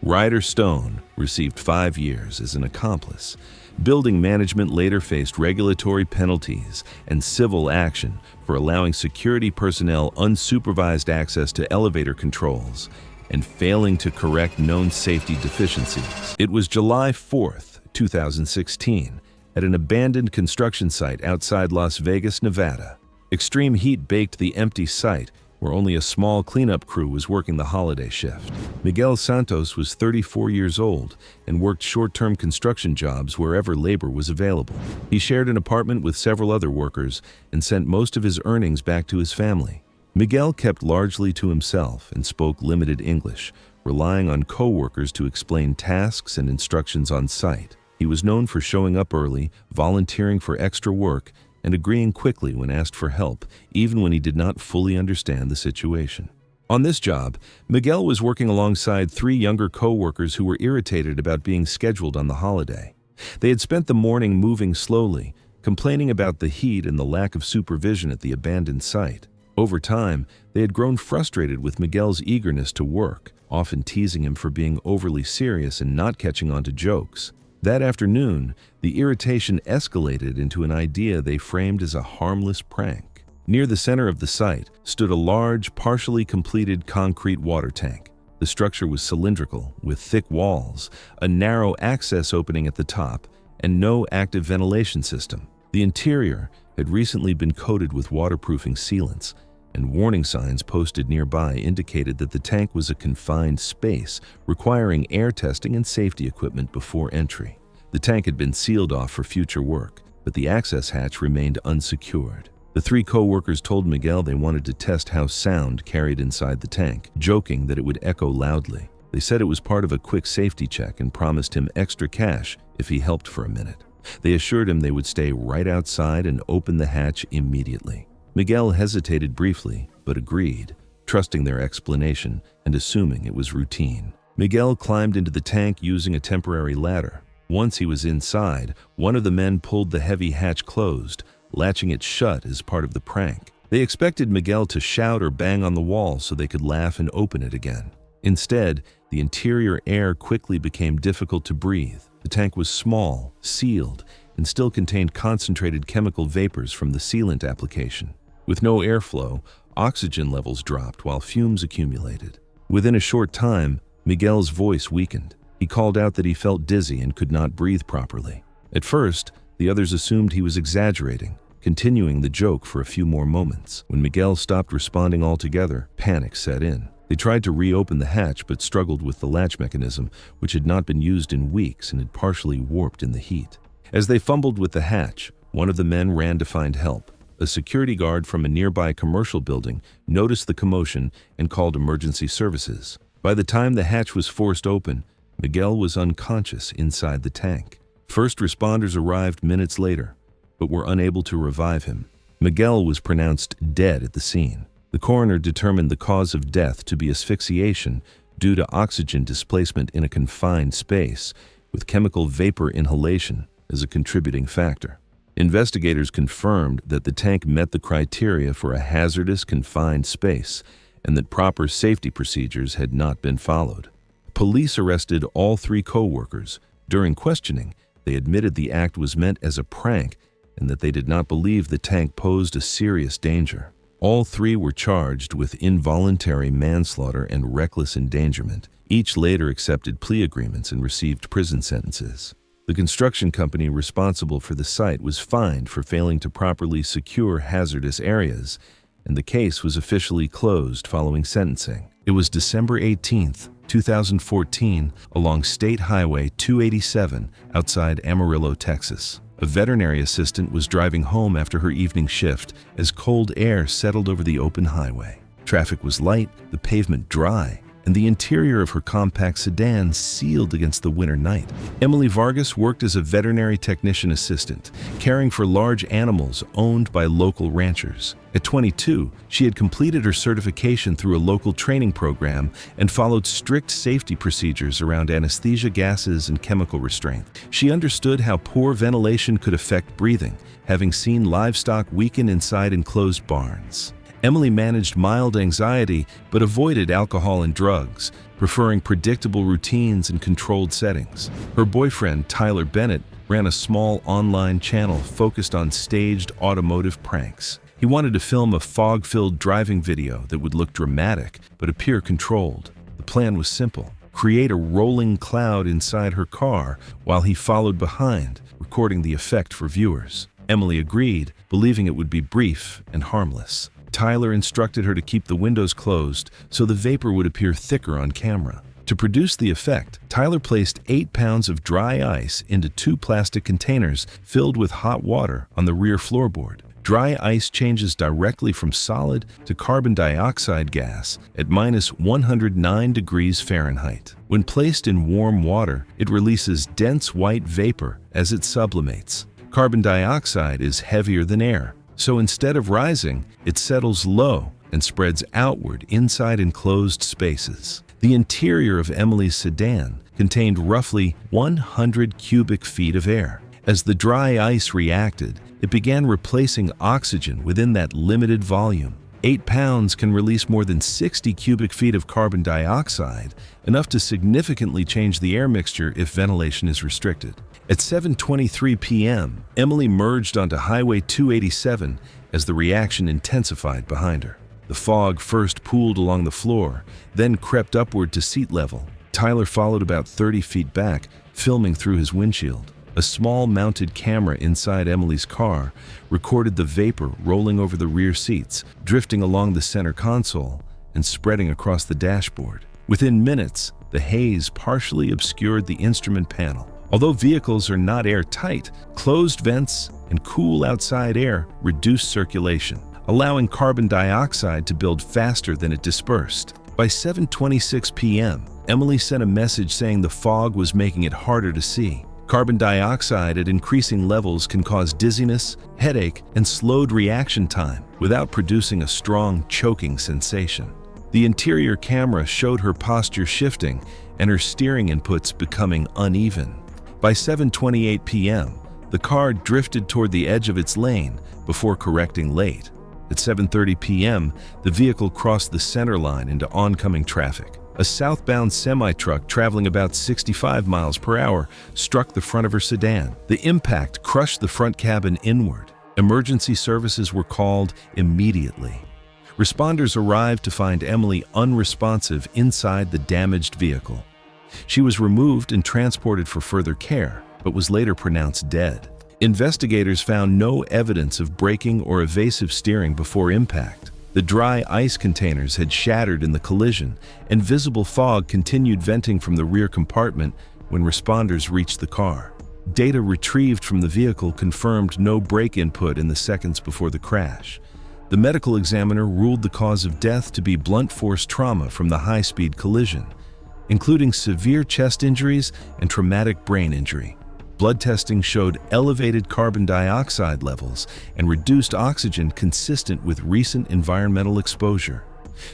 Ryder Stone received 5 years as an accomplice. Building management later faced regulatory penalties and civil action for allowing security personnel unsupervised access to elevator controls and failing to correct known safety deficiencies. It was July 4th, 2016, at an abandoned construction site outside Las Vegas, Nevada. Extreme heat baked the empty site, where only a small cleanup crew was working the holiday shift. Miguel Santos was 34 years old and worked short-term construction jobs wherever labor was available. He shared an apartment with several other workers and sent most of his earnings back to his family. Miguel kept largely to himself and spoke limited English, relying on co-workers to explain tasks and instructions on site. He was known for showing up early, volunteering for extra work, and agreeing quickly when asked for help, even when he did not fully understand the situation. On this job, Miguel was working alongside 3 younger co-workers who were irritated about being scheduled on the holiday. They had spent the morning moving slowly, complaining about the heat and the lack of supervision at the abandoned site. Over time, they had grown frustrated with Miguel's eagerness to work, often teasing him for being overly serious and not catching on to jokes. That afternoon, the irritation escalated into an idea they framed as a harmless prank. Near the center of the site stood a large, partially completed concrete water tank. The structure was cylindrical, with thick walls, a narrow access opening at the top, and no active ventilation system. The interior had recently been coated with waterproofing sealants, and warning signs posted nearby indicated that the tank was a confined space, requiring air testing and safety equipment before entry. The tank had been sealed off for future work, but the access hatch remained unsecured. The 3 co-workers told Miguel they wanted to test how sound carried inside the tank, joking that it would echo loudly. They said it was part of a quick safety check and promised him extra cash if he helped for a minute. They assured him they would stay right outside and open the hatch immediately. Miguel hesitated briefly, but agreed, trusting their explanation and assuming it was routine. Miguel climbed into the tank using a temporary ladder. Once he was inside, one of the men pulled the heavy hatch closed, latching it shut as part of the prank. They expected Miguel to shout or bang on the wall so they could laugh and open it again. Instead, the interior air quickly became difficult to breathe. The tank was small, sealed, and still contained concentrated chemical vapors from the sealant application. With no airflow, oxygen levels dropped while fumes accumulated. Within a short time, Miguel's voice weakened. He called out that he felt dizzy and could not breathe properly. At first, the others assumed he was exaggerating, continuing the joke for a few more moments. When Miguel stopped responding altogether, panic set in. They tried to reopen the hatch but struggled with the latch mechanism, which had not been used in weeks and had partially warped in the heat. As they fumbled with the hatch, one of the men ran to find help. A security guard from a nearby commercial building noticed the commotion and called emergency services. By the time the hatch was forced open, Miguel was unconscious inside the tank. First responders arrived minutes later, but were unable to revive him. Miguel was pronounced dead at the scene. The coroner determined the cause of death to be asphyxiation due to oxygen displacement in a confined space, with chemical vapor inhalation as a contributing factor. Investigators confirmed that the tank met the criteria for a hazardous confined space and that proper safety procedures had not been followed. Police arrested all 3 co-workers. During questioning, they admitted the act was meant as a prank and that they did not believe the tank posed a serious danger. All 3 were charged with involuntary manslaughter and reckless endangerment. Each later accepted plea agreements and received prison sentences. The construction company responsible for the site was fined for failing to properly secure hazardous areas, and the case was officially closed following sentencing. It was December 18, 2014, along State Highway 287 outside Amarillo, Texas. A veterinary assistant was driving home after her evening shift as cold air settled over the open highway. Traffic was light, the pavement dry, and the interior of her compact sedan sealed against the winter night. Emily Vargas worked as a veterinary technician assistant, caring for large animals owned by local ranchers. At 22, she had completed her certification through a local training program and followed strict safety procedures around anesthesia gases and chemical restraint. She understood how poor ventilation could affect breathing, having seen livestock weaken inside enclosed barns. Emily managed mild anxiety but avoided alcohol and drugs, preferring predictable routines and controlled settings. Her boyfriend, Tyler Bennett, ran a small online channel focused on staged automotive pranks. He wanted to film a fog-filled driving video that would look dramatic but appear controlled. The plan was simple: create a rolling cloud inside her car while he followed behind, recording the effect for viewers. Emily agreed, believing it would be brief and harmless. Tyler instructed her to keep the windows closed so the vapor would appear thicker on camera. To produce the effect, Tyler placed 8 pounds of dry ice into 2 plastic containers filled with hot water on the rear floorboard. Dry ice changes directly from solid to carbon dioxide gas at -109 degrees Fahrenheit. When placed in warm water, it releases dense white vapor as it sublimates. Carbon dioxide is heavier than air, so instead of rising, it settles low and spreads outward inside enclosed spaces. The interior of Emily's sedan contained roughly 100 cubic feet of air. As the dry ice reacted, it began replacing oxygen within that limited volume. 8 pounds can release more than 60 cubic feet of carbon dioxide, enough to significantly change the air mixture if ventilation is restricted. At 7:23 p.m., Emily merged onto Highway 287 as the reaction intensified behind her. The fog first pooled along the floor, then crept upward to seat level. Tyler followed about 30 feet back, filming through his windshield. A small mounted camera inside Emily's car recorded the vapor rolling over the rear seats, drifting along the center console, and spreading across the dashboard. Within minutes, the haze partially obscured the instrument panel. Although vehicles are not airtight, closed vents and cool outside air reduce circulation, allowing carbon dioxide to build faster than it dispersed. By 7:26 p.m., Emily sent a message saying the fog was making it harder to see. Carbon dioxide at increasing levels can cause dizziness, headache, and slowed reaction time without producing a strong, choking sensation. The interior camera showed her posture shifting and her steering inputs becoming uneven. By 7:28 p.m., the car drifted toward the edge of its lane before correcting late. At 7:30 p.m., the vehicle crossed the center line into oncoming traffic. A southbound semi-truck traveling about 65 miles per hour struck the front of her sedan. The impact crushed the front cabin inward. Emergency services were called immediately. Responders arrived to find Emily unresponsive inside the damaged vehicle. She was removed and transported for further care, but was later pronounced dead. Investigators found no evidence of braking or evasive steering before impact. The dry ice containers had shattered in the collision, and visible fog continued venting from the rear compartment when responders reached the car. Data retrieved from the vehicle confirmed no brake input in the seconds before the crash. The medical examiner ruled the cause of death to be blunt force trauma from the high-speed collision, including severe chest injuries and traumatic brain injury. Blood testing showed elevated carbon dioxide levels and reduced oxygen consistent with recent environmental exposure.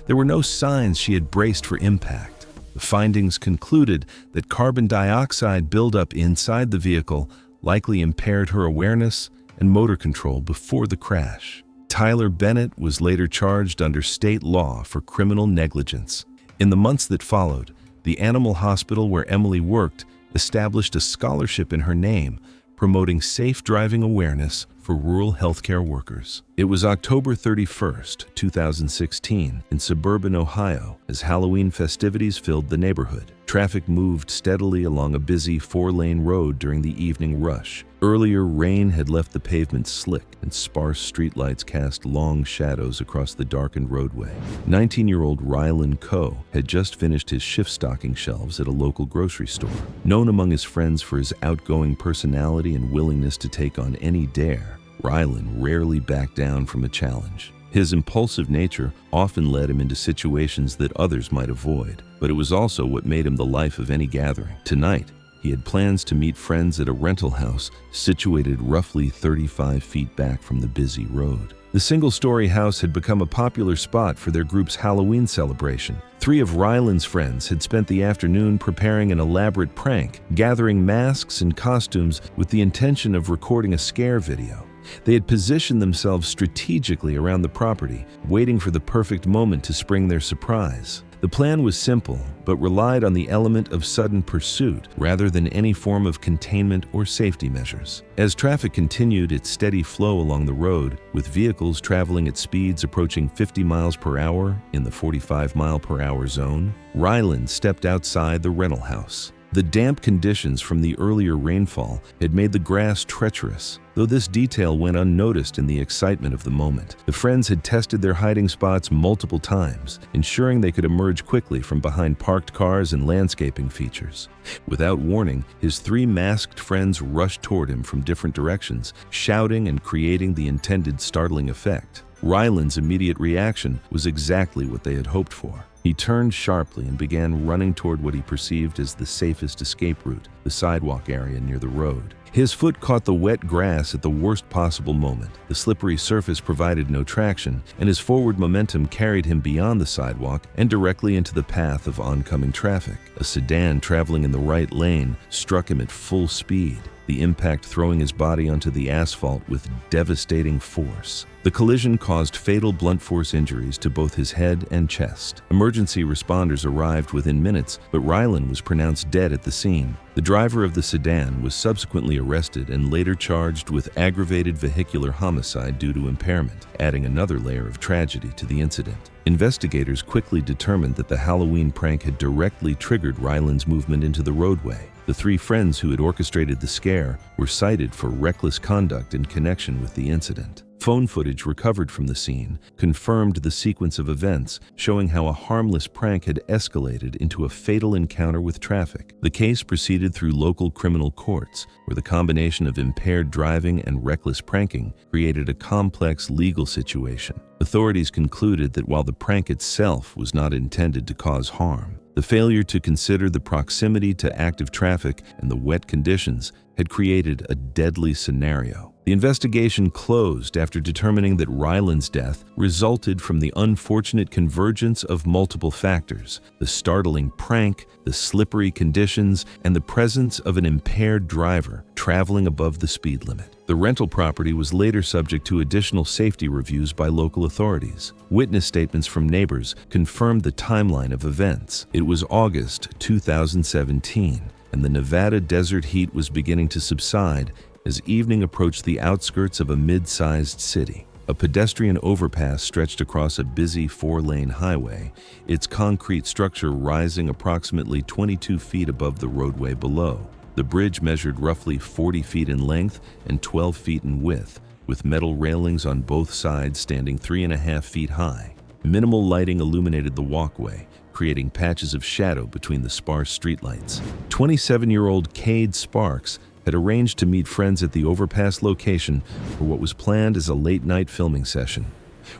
There were no signs she had braced for impact. The findings concluded that carbon dioxide buildup inside the vehicle likely impaired her awareness and motor control before the crash. Tyler Bennett was later charged under state law for criminal negligence. In the months that followed, the animal hospital where Emily worked established a scholarship in her name, promoting safe driving awareness for rural healthcare workers. It was October 31st, 2016, in suburban Ohio, as Halloween festivities filled the neighborhood. Traffic moved steadily along a busy 4-lane road during the evening rush. Earlier, rain had left the pavement slick, and sparse streetlights cast long shadows across the darkened roadway. 19-year-old Rylan Coe had just finished his shift stocking shelves at a local grocery store. Known among his friends for his outgoing personality and willingness to take on any dare, Rylan rarely backed down from a challenge. His impulsive nature often led him into situations that others might avoid, but it was also what made him the life of any gathering. Tonight, he had plans to meet friends at a rental house situated roughly 35 feet back from the busy road. The single-story house had become a popular spot for their group's Halloween celebration. 3 of Rylan's friends had spent the afternoon preparing an elaborate prank, gathering masks and costumes with the intention of recording a scare video. They had positioned themselves strategically around the property, waiting for the perfect moment to spring their surprise. The plan was simple, but relied on the element of sudden pursuit rather than any form of containment or safety measures. As traffic continued its steady flow along the road, with vehicles traveling at speeds approaching 50 miles per hour in the 45-mile-per-hour zone, Ryland stepped outside the rental house. The damp conditions from the earlier rainfall had made the grass treacherous, though this detail went unnoticed in the excitement of the moment. The friends had tested their hiding spots multiple times, ensuring they could emerge quickly from behind parked cars and landscaping features. Without warning, his three masked friends rushed toward him from different directions, shouting and creating the intended startling effect. Ryland's immediate reaction was exactly what they had hoped for. He turned sharply and began running toward what he perceived as the safest escape route, the sidewalk area near the road. His foot caught the wet grass at the worst possible moment. The slippery surface provided no traction, and his forward momentum carried him beyond the sidewalk and directly into the path of oncoming traffic. A sedan traveling in the right lane struck him at full speed, the impact throwing his body onto the asphalt with devastating force. The collision caused fatal blunt force injuries to both his head and chest. Emergency responders arrived within minutes, but Ryland was pronounced dead at the scene. The driver of the sedan was subsequently arrested and later charged with aggravated vehicular homicide due to impairment, adding another layer of tragedy to the incident. Investigators quickly determined that the Halloween prank had directly triggered Ryland's movement into the roadway. The three friends who had orchestrated the scare were cited for reckless conduct in connection with the incident. Phone footage recovered from the scene confirmed the sequence of events, showing how a harmless prank had escalated into a fatal encounter with traffic. The case proceeded through local criminal courts, where the combination of impaired driving and reckless pranking created a complex legal situation. Authorities concluded that while the prank itself was not intended to cause harm, the failure to consider the proximity to active traffic and the wet conditions had created a deadly scenario. The investigation closed after determining that Ryland's death resulted from the unfortunate convergence of multiple factors: the startling prank, the slippery conditions, and the presence of an impaired driver traveling above the speed limit. The rental property was later subject to additional safety reviews by local authorities. Witness statements from neighbors confirmed the timeline of events. It was August 2017, and the Nevada desert heat was beginning to subside as evening approached the outskirts of a mid-sized city. A pedestrian overpass stretched across a busy four-lane highway, its concrete structure rising approximately 22 feet above the roadway below. The bridge measured roughly 40 feet in length and 12 feet in width, with metal railings on both sides standing 3.5 feet high. Minimal lighting illuminated the walkway, creating patches of shadow between the sparse streetlights. 27-year-old Cade Sparks had arranged to meet friends at the overpass location for what was planned as a late-night filming session.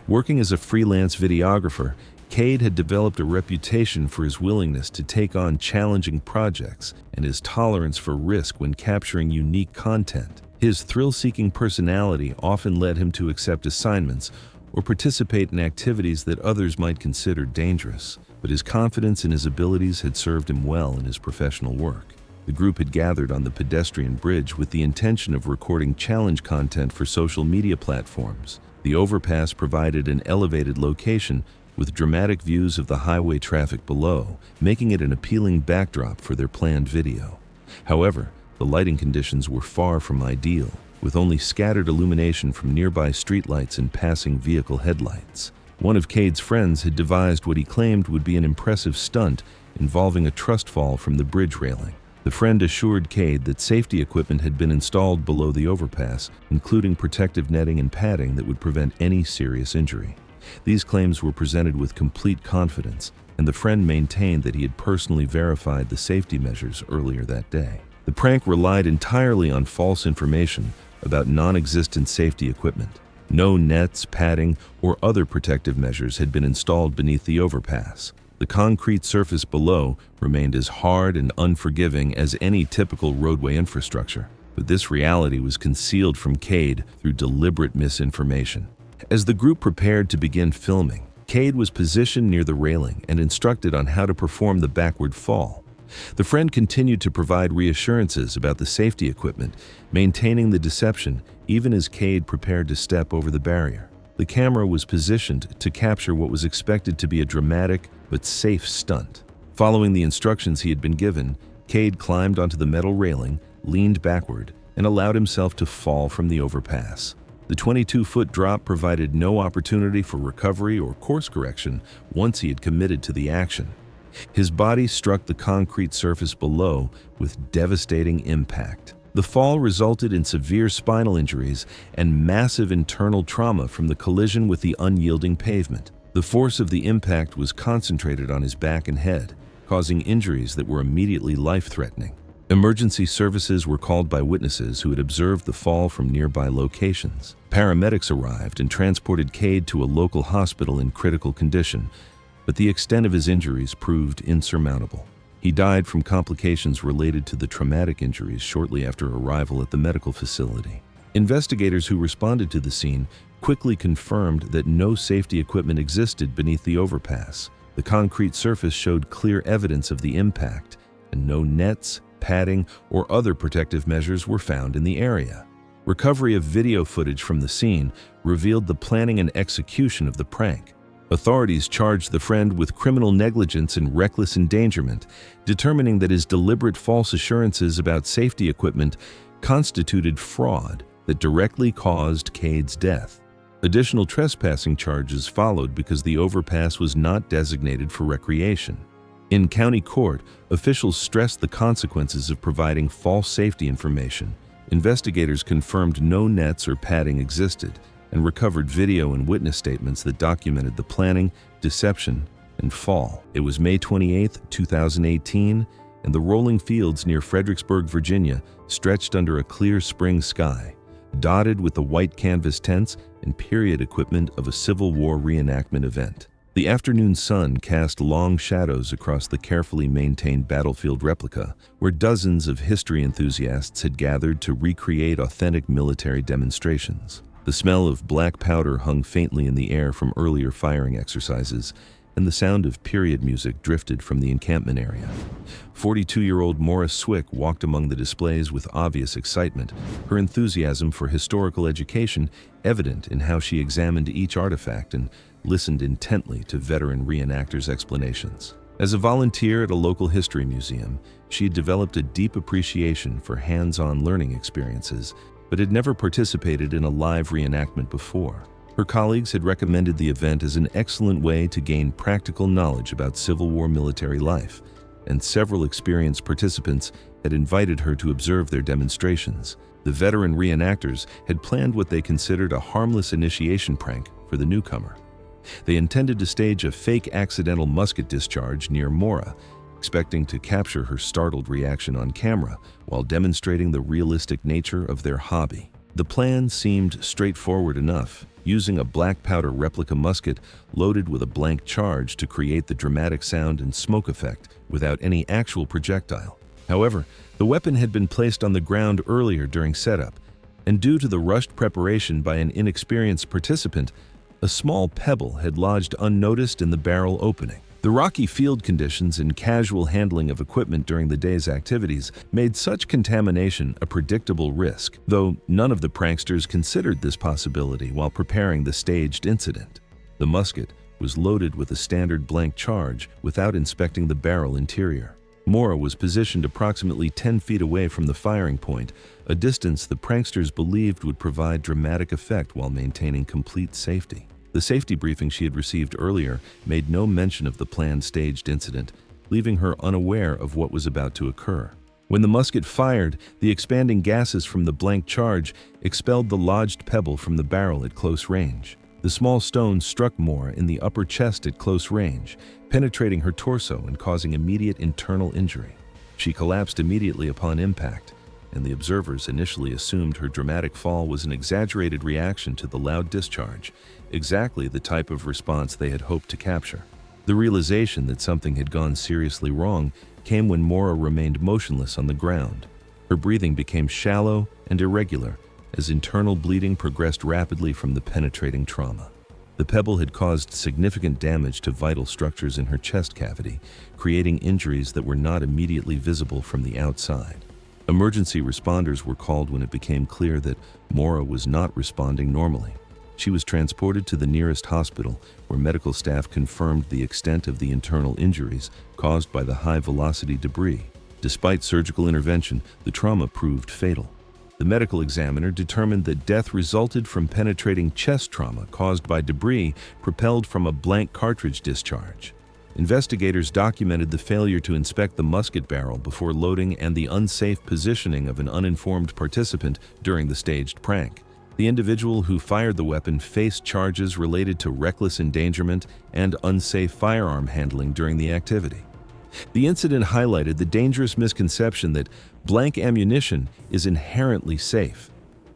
Working as a freelance videographer, Cade had developed a reputation for his willingness to take on challenging projects and his tolerance for risk when capturing unique content. His thrill-seeking personality often led him to accept assignments or participate in activities that others might consider dangerous, but his confidence in his abilities had served him well in his professional work. The group had gathered on the pedestrian bridge with the intention of recording challenge content for social media platforms. The overpass provided an elevated location with dramatic views of the highway traffic below, making it an appealing backdrop for their planned video. However, the lighting conditions were far from ideal, with only scattered illumination from nearby streetlights and passing vehicle headlights. One of Cade's friends had devised what he claimed would be an impressive stunt involving a trustfall from the bridge railing. The friend assured Cade that safety equipment had been installed below the overpass, including protective netting and padding that would prevent any serious injury. These claims were presented with complete confidence, and the friend maintained that he had personally verified the safety measures earlier that day. The prank relied entirely on false information about non-existent safety equipment. No nets, padding, or other protective measures had been installed beneath the overpass. The concrete surface below remained as hard and unforgiving as any typical roadway infrastructure, but this reality was concealed from Cade through deliberate misinformation. As the group prepared to begin filming, Cade was positioned near the railing and instructed on how to perform the backward fall. The friend continued to provide reassurances about the safety equipment, maintaining the deception even as Cade prepared to step over the barrier. The camera was positioned to capture what was expected to be a dramatic, but safe stunt. Following the instructions he had been given, Cade climbed onto the metal railing, leaned backward, and allowed himself to fall from the overpass. The 22-foot drop provided no opportunity for recovery or course correction once he had committed to the action. His body struck the concrete surface below with devastating impact. The fall resulted in severe spinal injuries and massive internal trauma from the collision with the unyielding pavement. The force of the impact was concentrated on his back and head, causing injuries that were immediately life-threatening. Emergency services were called by witnesses who had observed the fall from nearby locations. Paramedics arrived and transported Cade to a local hospital in critical condition, but the extent of his injuries proved insurmountable. He died from complications related to the traumatic injuries shortly after arrival at the medical facility. Investigators who responded to the scene quickly confirmed that no safety equipment existed beneath the overpass. The concrete surface showed clear evidence of the impact, and no nets, padding, or other protective measures were found in the area. Recovery of video footage from the scene revealed the planning and execution of the prank. Authorities charged the friend with criminal negligence and reckless endangerment, determining that his deliberate false assurances about safety equipment constituted fraud that directly caused Cade's death. Additional trespassing charges followed because the overpass was not designated for recreation. In county court, officials stressed the consequences of providing false safety information. Investigators confirmed no nets or padding existed and recovered video and witness statements that documented the planning, deception, and fall. It was May 28, 2018, and the rolling fields near Fredericksburg, Virginia, stretched under a clear spring sky, dotted with the white canvas tents and period equipment of a Civil War reenactment event. The afternoon sun cast long shadows across the carefully maintained battlefield replica, where dozens of history enthusiasts had gathered to recreate authentic military demonstrations. The smell of black powder hung faintly in the air from earlier firing exercises, and the sound of period music drifted from the encampment area. 42-year-old Morris Swick walked among the displays with obvious excitement, her enthusiasm for historical education evident in how she examined each artifact and listened intently to veteran reenactors' explanations. As a volunteer at a local history museum, she had developed a deep appreciation for hands-on learning experiences, but had never participated in a live reenactment before. Her colleagues had recommended the event as an excellent way to gain practical knowledge about Civil War military life, and several experienced participants had invited her to observe their demonstrations. The veteran reenactors had planned what they considered a harmless initiation prank for the newcomer. They intended to stage a fake accidental musket discharge near Mora, expecting to capture her startled reaction on camera while demonstrating the realistic nature of their hobby. The plan seemed straightforward enough, using a black powder replica musket loaded with a blank charge to create the dramatic sound and smoke effect without any actual projectile. However, the weapon had been placed on the ground earlier during setup, and due to the rushed preparation by an inexperienced participant, a small pebble had lodged unnoticed in the barrel opening. The rocky field conditions and casual handling of equipment during the day's activities made such contamination a predictable risk, though none of the pranksters considered this possibility while preparing the staged incident. The musket was loaded with a standard blank charge without inspecting the barrel interior. Mora was positioned approximately 10 feet away from the firing point, a distance the pranksters believed would provide dramatic effect while maintaining complete safety. The safety briefing she had received earlier made no mention of the planned staged incident, leaving her unaware of what was about to occur. When the musket fired, the expanding gases from the blank charge expelled the lodged pebble from the barrel at close range. The small stone struck Mora in the upper chest at close range, penetrating her torso and causing immediate internal injury. She collapsed immediately upon impact, and the observers initially assumed her dramatic fall was an exaggerated reaction to the loud discharge, exactly the type of response they had hoped to capture. The realization that something had gone seriously wrong came when Mora remained motionless on the ground. Her breathing became shallow and irregular as internal bleeding progressed rapidly from the penetrating trauma. The pebble had caused significant damage to vital structures in her chest cavity, creating injuries that were not immediately visible from the outside. Emergency responders were called when it became clear that Mora was not responding normally. She was transported to the nearest hospital, where medical staff confirmed the extent of the internal injuries caused by the high-velocity debris. Despite surgical intervention, the trauma proved fatal. The medical examiner determined that death resulted from penetrating chest trauma caused by debris propelled from a blank cartridge discharge. Investigators documented the failure to inspect the musket barrel before loading and the unsafe positioning of an uninformed participant during the staged prank. The individual who fired the weapon faced charges related to reckless endangerment and unsafe firearm handling during the activity. The incident highlighted the dangerous misconception that blank ammunition is inherently safe.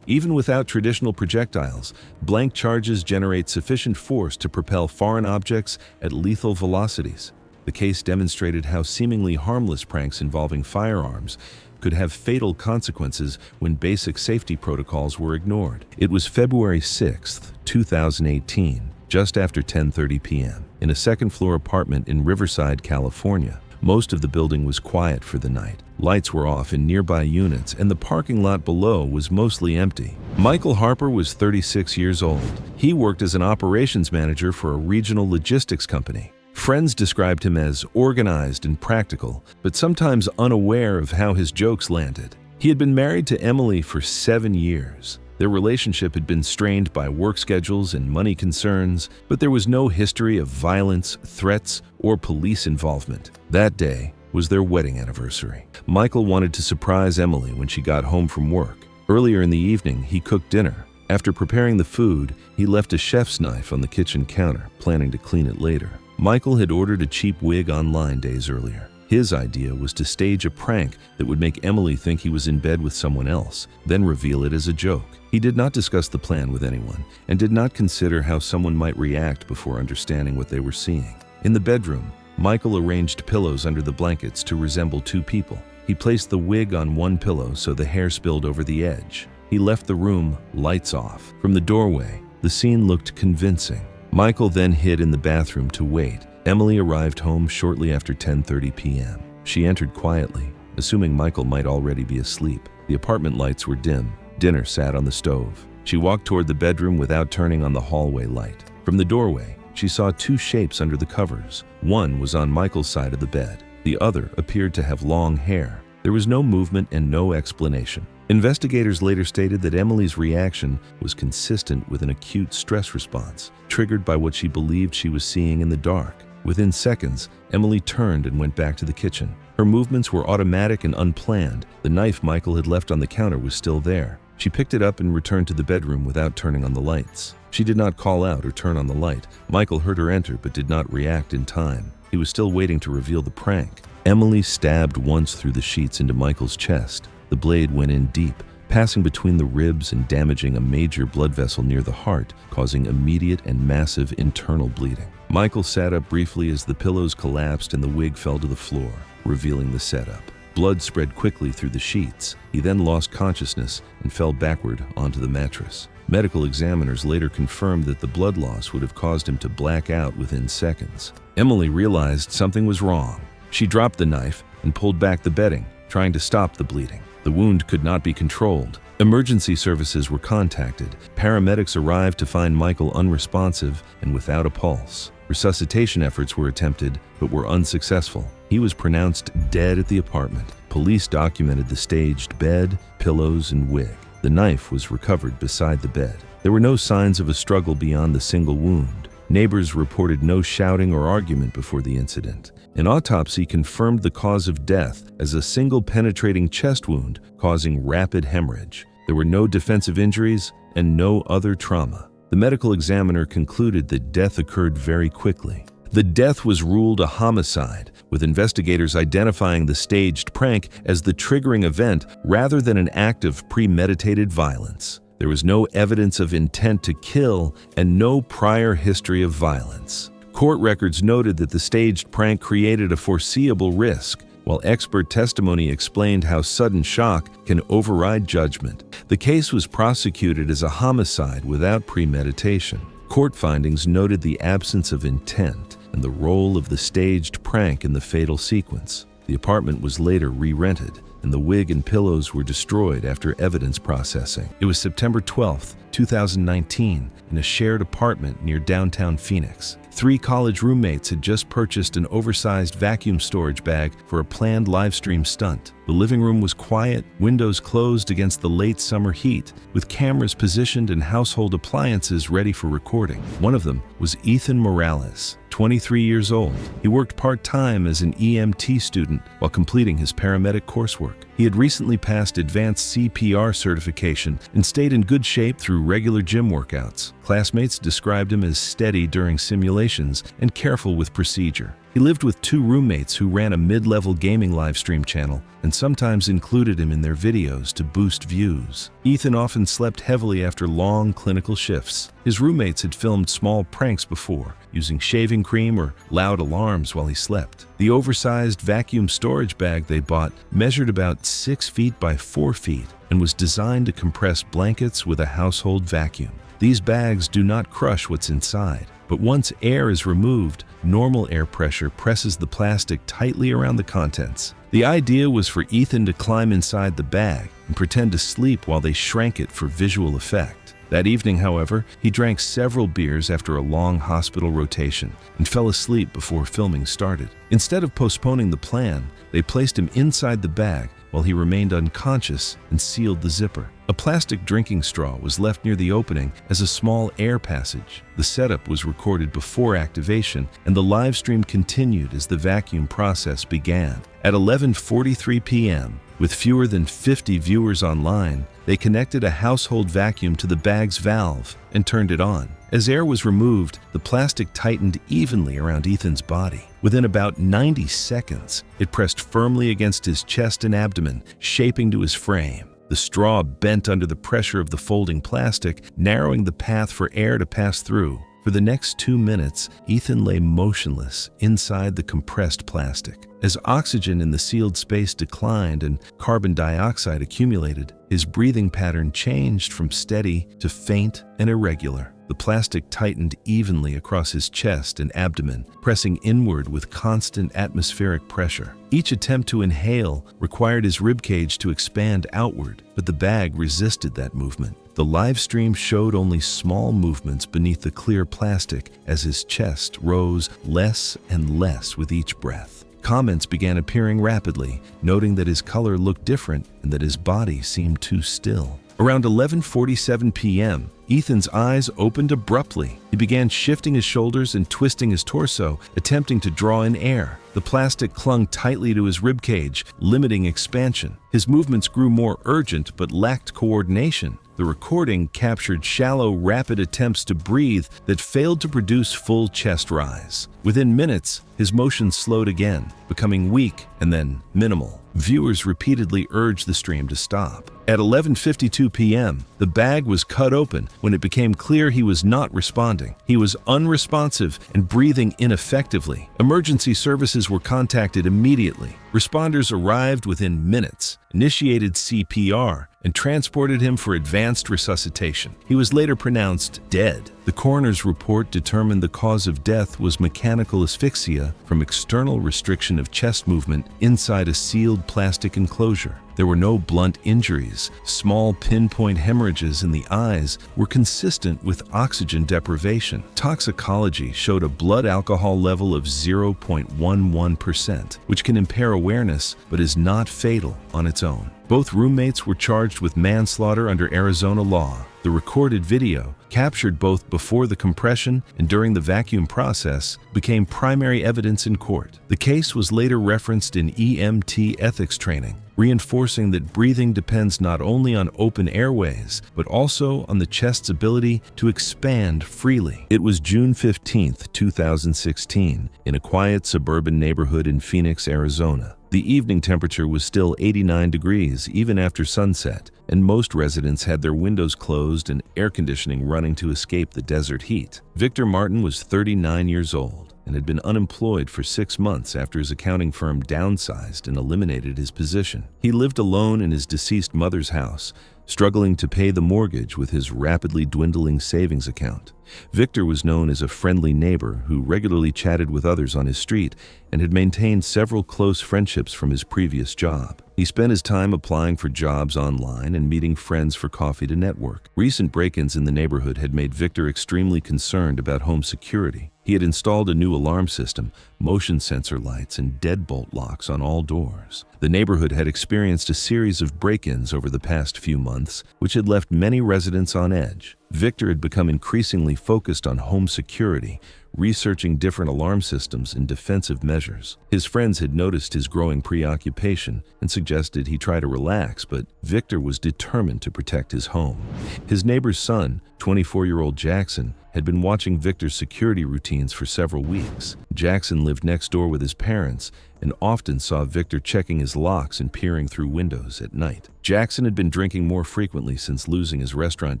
Even without traditional projectiles, blank charges generate sufficient force to propel foreign objects at lethal velocities. The case demonstrated how seemingly harmless pranks involving firearms could have fatal consequences when basic safety protocols were ignored. It was February 6, 2018, just after 10:30 p.m., in a second-floor apartment in Riverside, California. Most of the building was quiet for the night. Lights were off in nearby units, and the parking lot below was mostly empty. Michael Harper was 36 years old. He worked as an operations manager for a regional logistics company. Friends described him as organized and practical, but sometimes unaware of how his jokes landed. He had been married to Emily for 7 years. Their relationship had been strained by work schedules and money concerns, but there was no history of violence, threats, or police involvement. That day was their wedding anniversary. Michael wanted to surprise Emily when she got home from work. Earlier in the evening, he cooked dinner. After preparing the food, he left a chef's knife on the kitchen counter, planning to clean it later. Michael had ordered a cheap wig online days earlier. His idea was to stage a prank that would make Emily think he was in bed with someone else, then reveal it as a joke. He did not discuss the plan with anyone and did not consider how someone might react before understanding what they were seeing. In the bedroom, Michael arranged pillows under the blankets to resemble two people. He placed the wig on one pillow so the hair spilled over the edge. He left the room, lights off. From the doorway, the scene looked convincing. Michael then hid in the bathroom to wait. Emily arrived home shortly after 10:30 p.m. She entered quietly, assuming Michael might already be asleep. The apartment lights were dim. Dinner sat on the stove. She walked toward the bedroom without turning on the hallway light. From the doorway, she saw two shapes under the covers. One was on Michael's side of the bed. The other appeared to have long hair. There was no movement and no explanation. Investigators later stated that Emily's reaction was consistent with an acute stress response, triggered by what she believed she was seeing in the dark. Within seconds, Emily turned and went back to the kitchen. Her movements were automatic and unplanned. The knife Michael had left on the counter was still there. She picked it up and returned to the bedroom without turning on the lights. She did not call out or turn on the light. Michael heard her enter but did not react in time. He was still waiting to reveal the prank. Emily stabbed once through the sheets into Michael's chest. The blade went in deep, passing between the ribs and damaging a major blood vessel near the heart, causing immediate and massive internal bleeding. Michael sat up briefly as the pillows collapsed and the wig fell to the floor, revealing the setup. Blood spread quickly through the sheets. He then lost consciousness and fell backward onto the mattress. Medical examiners later confirmed that the blood loss would have caused him to black out within seconds. Emily realized something was wrong. She dropped the knife and pulled back the bedding, trying to stop the bleeding. The wound could not be controlled. Emergency services were contacted. Paramedics arrived to find Michael unresponsive and without a pulse. Resuscitation efforts were attempted, but were unsuccessful. He was pronounced dead at the apartment. Police documented the staged bed, pillows, and wig. The knife was recovered beside the bed. There were no signs of a struggle beyond the single wound. Neighbors reported no shouting or argument before the incident. An autopsy confirmed the cause of death as a single penetrating chest wound causing rapid hemorrhage. There were no defensive injuries and no other trauma. The medical examiner concluded that death occurred very quickly. The death was ruled a homicide, with investigators identifying the staged prank as the triggering event rather than an act of premeditated violence. There was no evidence of intent to kill and no prior history of violence. Court records noted that the staged prank created a foreseeable risk, while expert testimony explained how sudden shock can override judgment. The case was prosecuted as a homicide without premeditation. Court findings noted the absence of intent and the role of the staged prank in the fatal sequence. The apartment was later re-rented, and the wig and pillows were destroyed after evidence processing. It was September 12, 2019, in a shared apartment near downtown Phoenix. 3 college roommates had just purchased an oversized vacuum storage bag for a planned livestream stunt. The living room was quiet, windows closed against the late summer heat, with cameras positioned and household appliances ready for recording. One of them was Ethan Morales, 23 years old. He worked part-time as an EMT student while completing his paramedic coursework. He had recently passed advanced CPR certification and stayed in good shape through regular gym workouts. Classmates described him as steady during simulations and careful with procedure. He lived with 2 roommates who ran a mid-level gaming livestream channel and sometimes included him in their videos to boost views. Ethan often slept heavily after long clinical shifts. His roommates had filmed small pranks before, using shaving cream or loud alarms while he slept. The oversized vacuum storage bag they bought measured about 6 feet by 4 feet and was designed to compress blankets with a household vacuum. These bags do not crush what's inside, but once air is removed, normal air pressure presses the plastic tightly around the contents. The idea was for Ethan to climb inside the bag and pretend to sleep while they shrank it for visual effect. That evening, however, he drank several beers after a long hospital rotation and fell asleep before filming started. Instead of postponing the plan, they placed him inside the bag while he remained unconscious and sealed the zipper. A plastic drinking straw was left near the opening as a small air passage. The setup was recorded before activation, and the live stream continued as the vacuum process began. At 11:43 p.m., with fewer than 50 viewers online, they connected a household vacuum to the bag's valve and turned it on. As air was removed, the plastic tightened evenly around Ethan's body. Within about 90 seconds, it pressed firmly against his chest and abdomen, shaping to his frame. The straw bent under the pressure of the folding plastic, narrowing the path for air to pass through. For the next 2 minutes, Ethan lay motionless inside the compressed plastic. As oxygen in the sealed space declined and carbon dioxide accumulated, his breathing pattern changed from steady to faint and irregular. The plastic tightened evenly across his chest and abdomen, pressing inward with constant atmospheric pressure. Each attempt to inhale required his ribcage to expand outward, but the bag resisted that movement. The live stream showed only small movements beneath the clear plastic as his chest rose less and less with each breath. Comments began appearing rapidly, noting that his color looked different and that his body seemed too still. Around 11:47 p.m., Ethan's eyes opened abruptly. He began shifting his shoulders and twisting his torso, attempting to draw in air. The plastic clung tightly to his ribcage, limiting expansion. His movements grew more urgent but lacked coordination. The recording captured shallow, rapid attempts to breathe that failed to produce full chest rise. Within minutes, his motion slowed again, becoming weak and then minimal. Viewers repeatedly urged the stream to stop. At 11:52 p.m., the bag was cut open when it became clear he was not responding. He was unresponsive and breathing ineffectively. Emergency services were contacted immediately. Responders arrived within minutes, initiated CPR, and transported him for advanced resuscitation. He was later pronounced dead. The coroner's report determined the cause of death was mechanical asphyxia from external restriction of chest movement inside a sealed plastic enclosure. There were no blunt injuries. Small pinpoint hemorrhages in the eyes were consistent with oxygen deprivation. Toxicology showed a blood alcohol level of 0.11%, which can impair awareness but is not fatal on its own. Both roommates were charged with manslaughter under Arizona law. The recorded video, captured both before the compression and during the vacuum process, became primary evidence in court. The case was later referenced in EMT ethics training, reinforcing that breathing depends not only on open airways, but also on the chest's ability to expand freely. It was June 15, 2016, in a quiet suburban neighborhood in Phoenix, Arizona. The evening temperature was still 89 degrees even after sunset, and most residents had their windows closed and air conditioning running to escape the desert heat. Victor Martin was 39 years old and had been unemployed for 6 months after his accounting firm downsized and eliminated his position. He lived alone in his deceased mother's house, struggling to pay the mortgage with his rapidly dwindling savings account. Victor was known as a friendly neighbor who regularly chatted with others on his street and had maintained several close friendships from his previous job. He spent his time applying for jobs online and meeting friends for coffee to network. Recent break-ins in the neighborhood had made Victor extremely concerned about home security. He had installed a new alarm system, motion sensor lights, and deadbolt locks on all doors. The neighborhood had experienced a series of break-ins over the past few months, which had left many residents on edge. Victor had become increasingly focused on home security, researching different alarm systems and defensive measures. His friends had noticed his growing preoccupation and suggested he try to relax, but Victor was determined to protect his home. His neighbor's son, 24-year-old Jackson, had been watching Victor's security routines for several weeks. Jackson lived next door with his parents and often saw Victor checking his locks and peering through windows at night. Jackson had been drinking more frequently since losing his restaurant